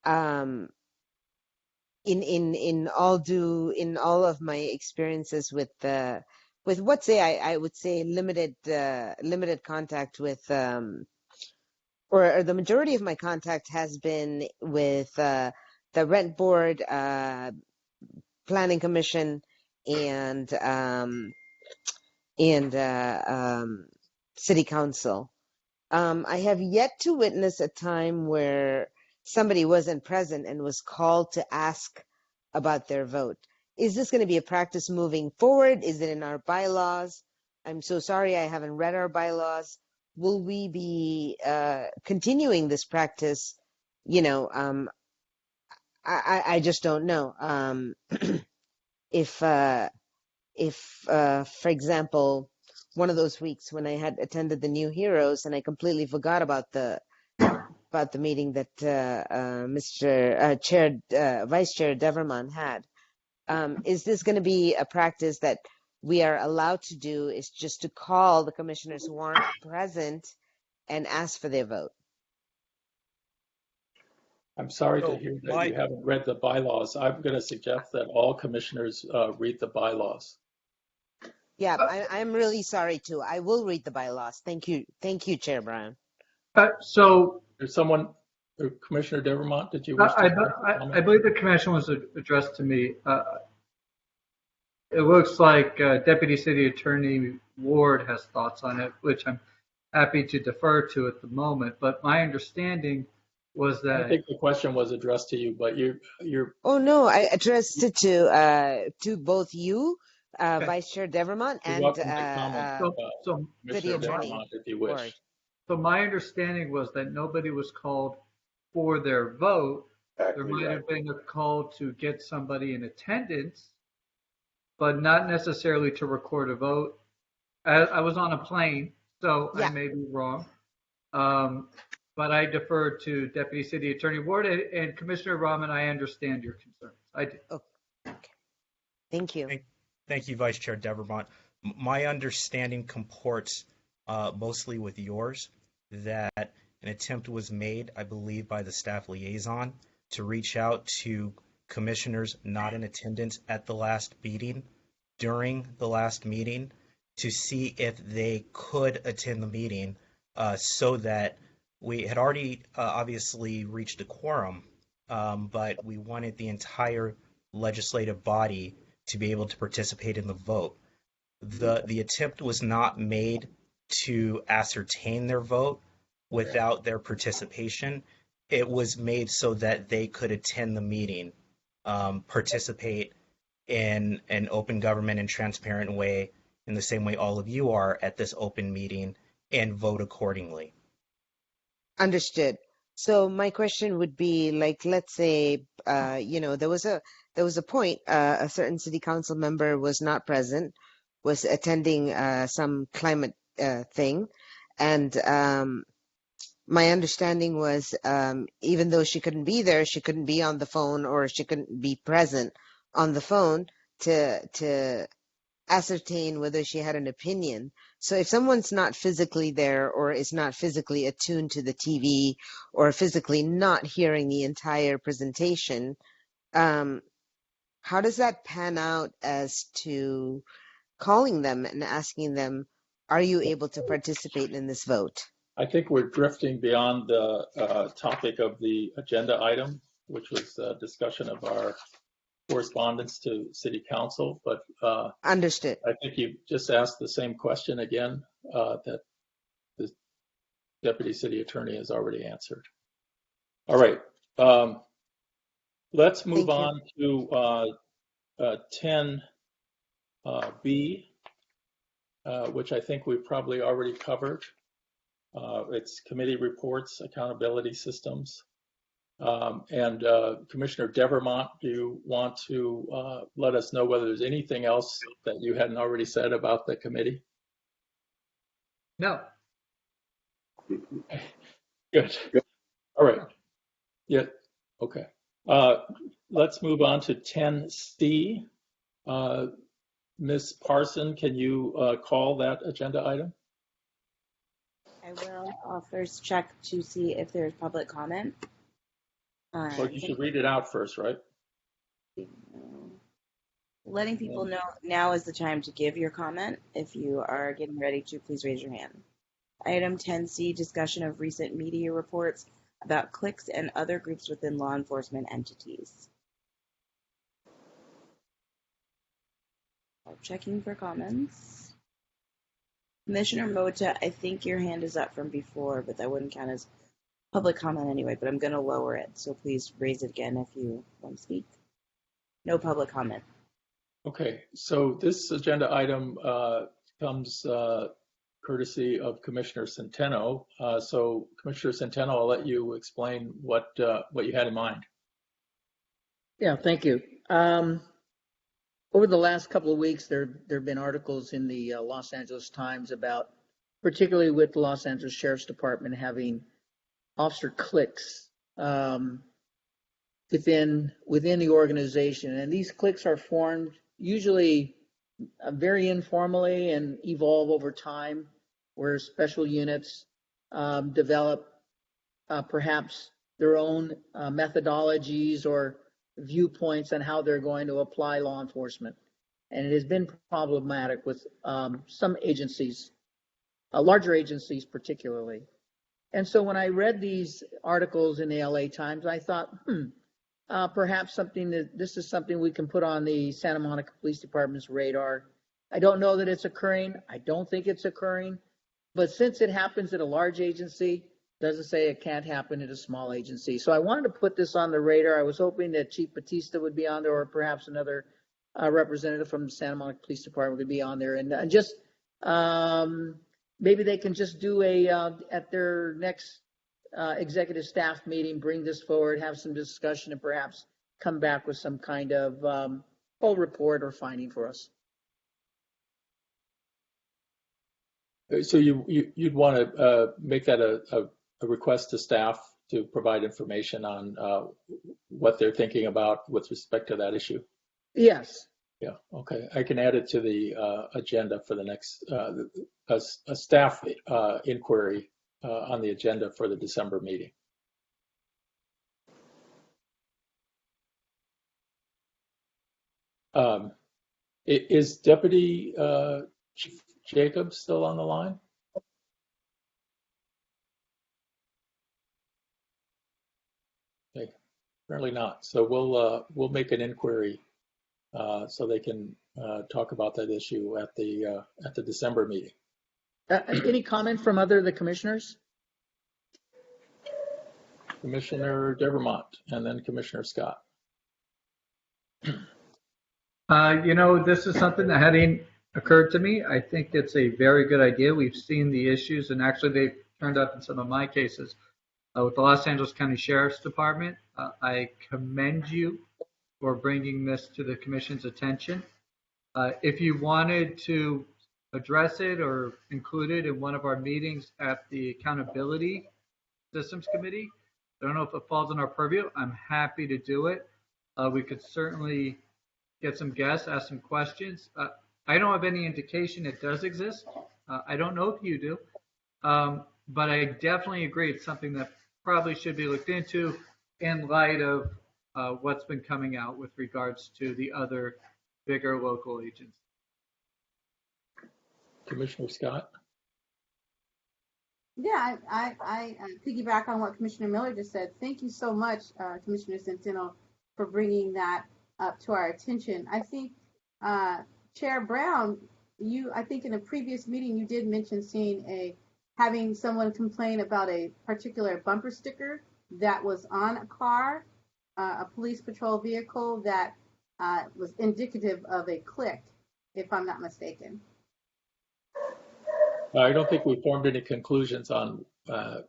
in all of my experiences with what I would say limited contact with or the majority of my contact has been with the Rent Board, Planning Commission, and City Council. I have yet to witness a time where somebody wasn't present and was called to ask about their vote. Is this going to be a practice moving forward? Is it in our bylaws? I'm so sorry, I haven't read our bylaws. Will we be continuing this practice? You know, I just don't know. If for example, one of those weeks when I had attended the New Heroes and I completely forgot about the meeting that Vice Chair Deverman had. Is this going to be a practice that we are allowed to do, is just to call the commissioners who aren't present and ask for their vote?
I'm sorry to hear that you haven't read the bylaws. I'm going to suggest that all commissioners read the bylaws.
Yeah, I'm really sorry too. I will read the bylaws. Thank you, Chair Brown.
So
there's someone, Commissioner Devermont, did you wish to
I believe the commission was addressed to me. It looks like Deputy City Attorney Ward has thoughts on it, which I'm happy to defer to at the moment. But my understanding was
I
that
think the question was addressed to you, but you're.
Oh no, I addressed it to both you,
okay.
Vice Chair Devermont,
You're
and
welcome to comment,
So
City
Commissioner
Attorney
Devermont, if you
Ward.
wish.
So my understanding was that nobody was called for their vote. There
Exactly
might
right.
have been a call to get somebody in attendance, but not necessarily to record a vote. I was on a plane, so I
Yeah.
may be wrong. But I defer to Deputy City Attorney Ward and Commissioner Rahman. I understand your concerns. I do.
Okay. Thank you.
Thank you, Vice Chair Devermont. My understanding comports mostly with yours, that an attempt was made, I believe, by the staff liaison to reach out to commissioners not in attendance at the last meeting, during the last meeting, to see if they could attend the meeting, so that we had already obviously reached a quorum, but we wanted the entire legislative body to be able to participate in the vote. The attempt was not made to ascertain their vote without their participation. It was made so that they could attend the meeting, participate in an open government and transparent way, in the same way all of you are at this open meeting, and vote accordingly.
Understood. So my question would be, like, let's say, there was a point, a certain city council member was not present, was attending some climate thing, and my understanding was, even though she couldn't be there, she couldn't be on the phone, or she couldn't be present on the phone to ascertain whether she had an opinion. So if someone's not physically there, or is not physically attuned to the TV, or physically not hearing the entire presentation, how does that pan out as to calling them and asking them, are you able to participate in this vote?
I think we're drifting beyond the topic of the agenda item, which was discussion of our correspondence to City Council, but
Understood.
I think you just asked the same question again that the Deputy City Attorney has already answered. All right. Let's move on to 10B, which I think we've probably already covered. It's committee reports, accountability systems. And Commissioner Devermont, do you want to let us know whether there's anything else that you hadn't already said about the committee?
No.
Good. All right. Yeah. Okay. Let's move on to 10C. Ms. Parson, can you call that agenda item?
I will. I'll first check to see if there's public comment.
Well, you should read it out first, right?
Letting people know now is the time to give your comment. If you are getting ready to, please raise your hand. Item 10C, discussion of recent media reports about cliques and other groups within law enforcement entities. Checking for comments. Commissioner Mota, I think your hand is up from before, but that wouldn't count as public comment anyway, but I'm going to lower it. So please raise it again if you want to speak. No public comment.
Okay, so this agenda item comes courtesy of Commissioner Centeno. So Commissioner Centeno, I'll let you explain what you had in mind.
Yeah, thank you. Over the last couple of weeks, there have been articles in the Los Angeles Times about, particularly with the Los Angeles Sheriff's Department, having officer cliques within the organization, and these cliques are formed usually very informally and evolve over time, where special units develop perhaps their own methodologies or viewpoints on how they're going to apply law enforcement. And it has been problematic with some agencies, larger agencies particularly. And so when I read these articles in the LA Times, I thought, perhaps this is something we can put on the Santa Monica Police Department's radar. I don't know that it's occurring. I don't think it's occurring. But since it happens at a large agency, Doesn't say it can't happen at a small agency. So I wanted to put this on the radar. I was hoping that Chief Batista would be on there, or perhaps another representative from the Santa Monica Police Department would be on there, and just maybe they can just do a at their next executive staff meeting, bring this forward, have some discussion, and perhaps come back with some kind of full report or finding for us.
So you'd want to make that a request to staff to provide information on what they're thinking about with respect to that issue?
Yes.
Yeah, okay. I can add it to the agenda for the next, a staff inquiry on the agenda for the December meeting. Is Deputy Chief Jacobs still on the line? Okay, apparently not. So we'll make an inquiry so they can talk about that issue at the December meeting.
Any comment from the commissioners?
Commissioner Devermont and then Commissioner Scott.
This is something that hadn't occurred to me. I think it's a very good idea. We've seen the issues, and actually they've turned up in some of my cases with the Los Angeles County Sheriff's Department. I commend you for bringing this to the commission's attention. If you wanted to address it or include it in one of our meetings at the Accountability Systems Committee, I don't know if it falls in our purview. I'm happy to do it. We could certainly get some guests, ask some questions. I don't have any indication it does exist. I don't know if you do, but I definitely agree it's something that probably should be looked into in light of what's been coming out with regards to the other bigger local agencies.
Commissioner Scott?
Yeah, I piggyback on what Commissioner Miller just said. Thank you so much, Commissioner Centeno, for bringing that up to our attention. I think Chair Brown, I think in a previous meeting you did mention having someone complain about a particular bumper sticker that was on a car, a police patrol vehicle that was indicative of a click, if I'm not mistaken.
I don't think we formed any conclusions on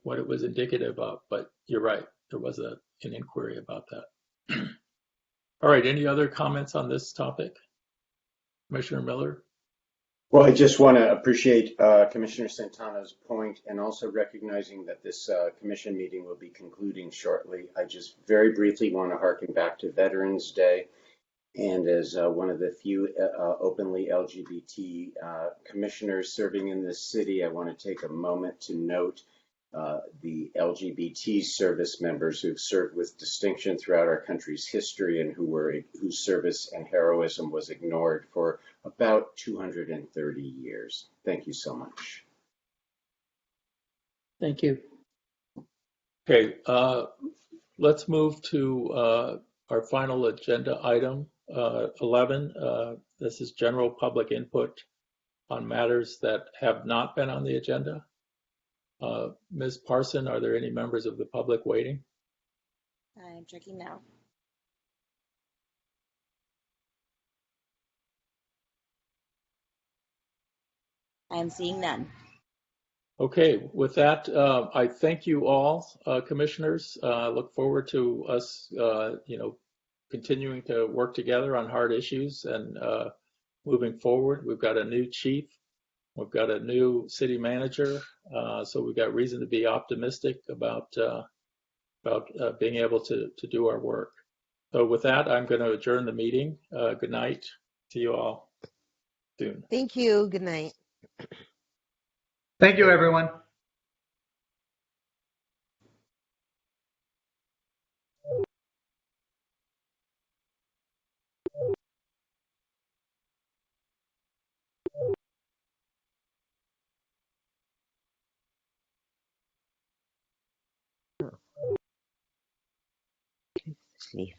what it was indicative of, but you're right. There was an inquiry about that. All right, any other comments on this topic? Commissioner Miller?
Well, I just want to appreciate Commissioner Centeno's point, and also recognizing that this commission meeting will be concluding shortly. I just very briefly want to harken back to Veterans Day. And as one of the few openly LGBT commissioners serving in this city, I want to take a moment to note the LGBT service members who've served with distinction throughout our country's history and whose service and heroism was ignored for about 230 years. Thank you so much.
Thank you.
Okay, let's move to our final agenda item, 11. This is general public input on matters that have not been on the agenda. Ms. Parson, are there any members of the public waiting?
I'm checking now. I am seeing none.
Okay, with that, I thank you all, commissioners. Look forward to us, continuing to work together on hard issues and moving forward. We've got a new chief. We've got a new city manager. So we've got reason to be optimistic about being able to do our work. So with that, I'm going to adjourn the meeting. Good night. See you all soon.
Thank you. Good night.
Thank you, everyone.
Sleep.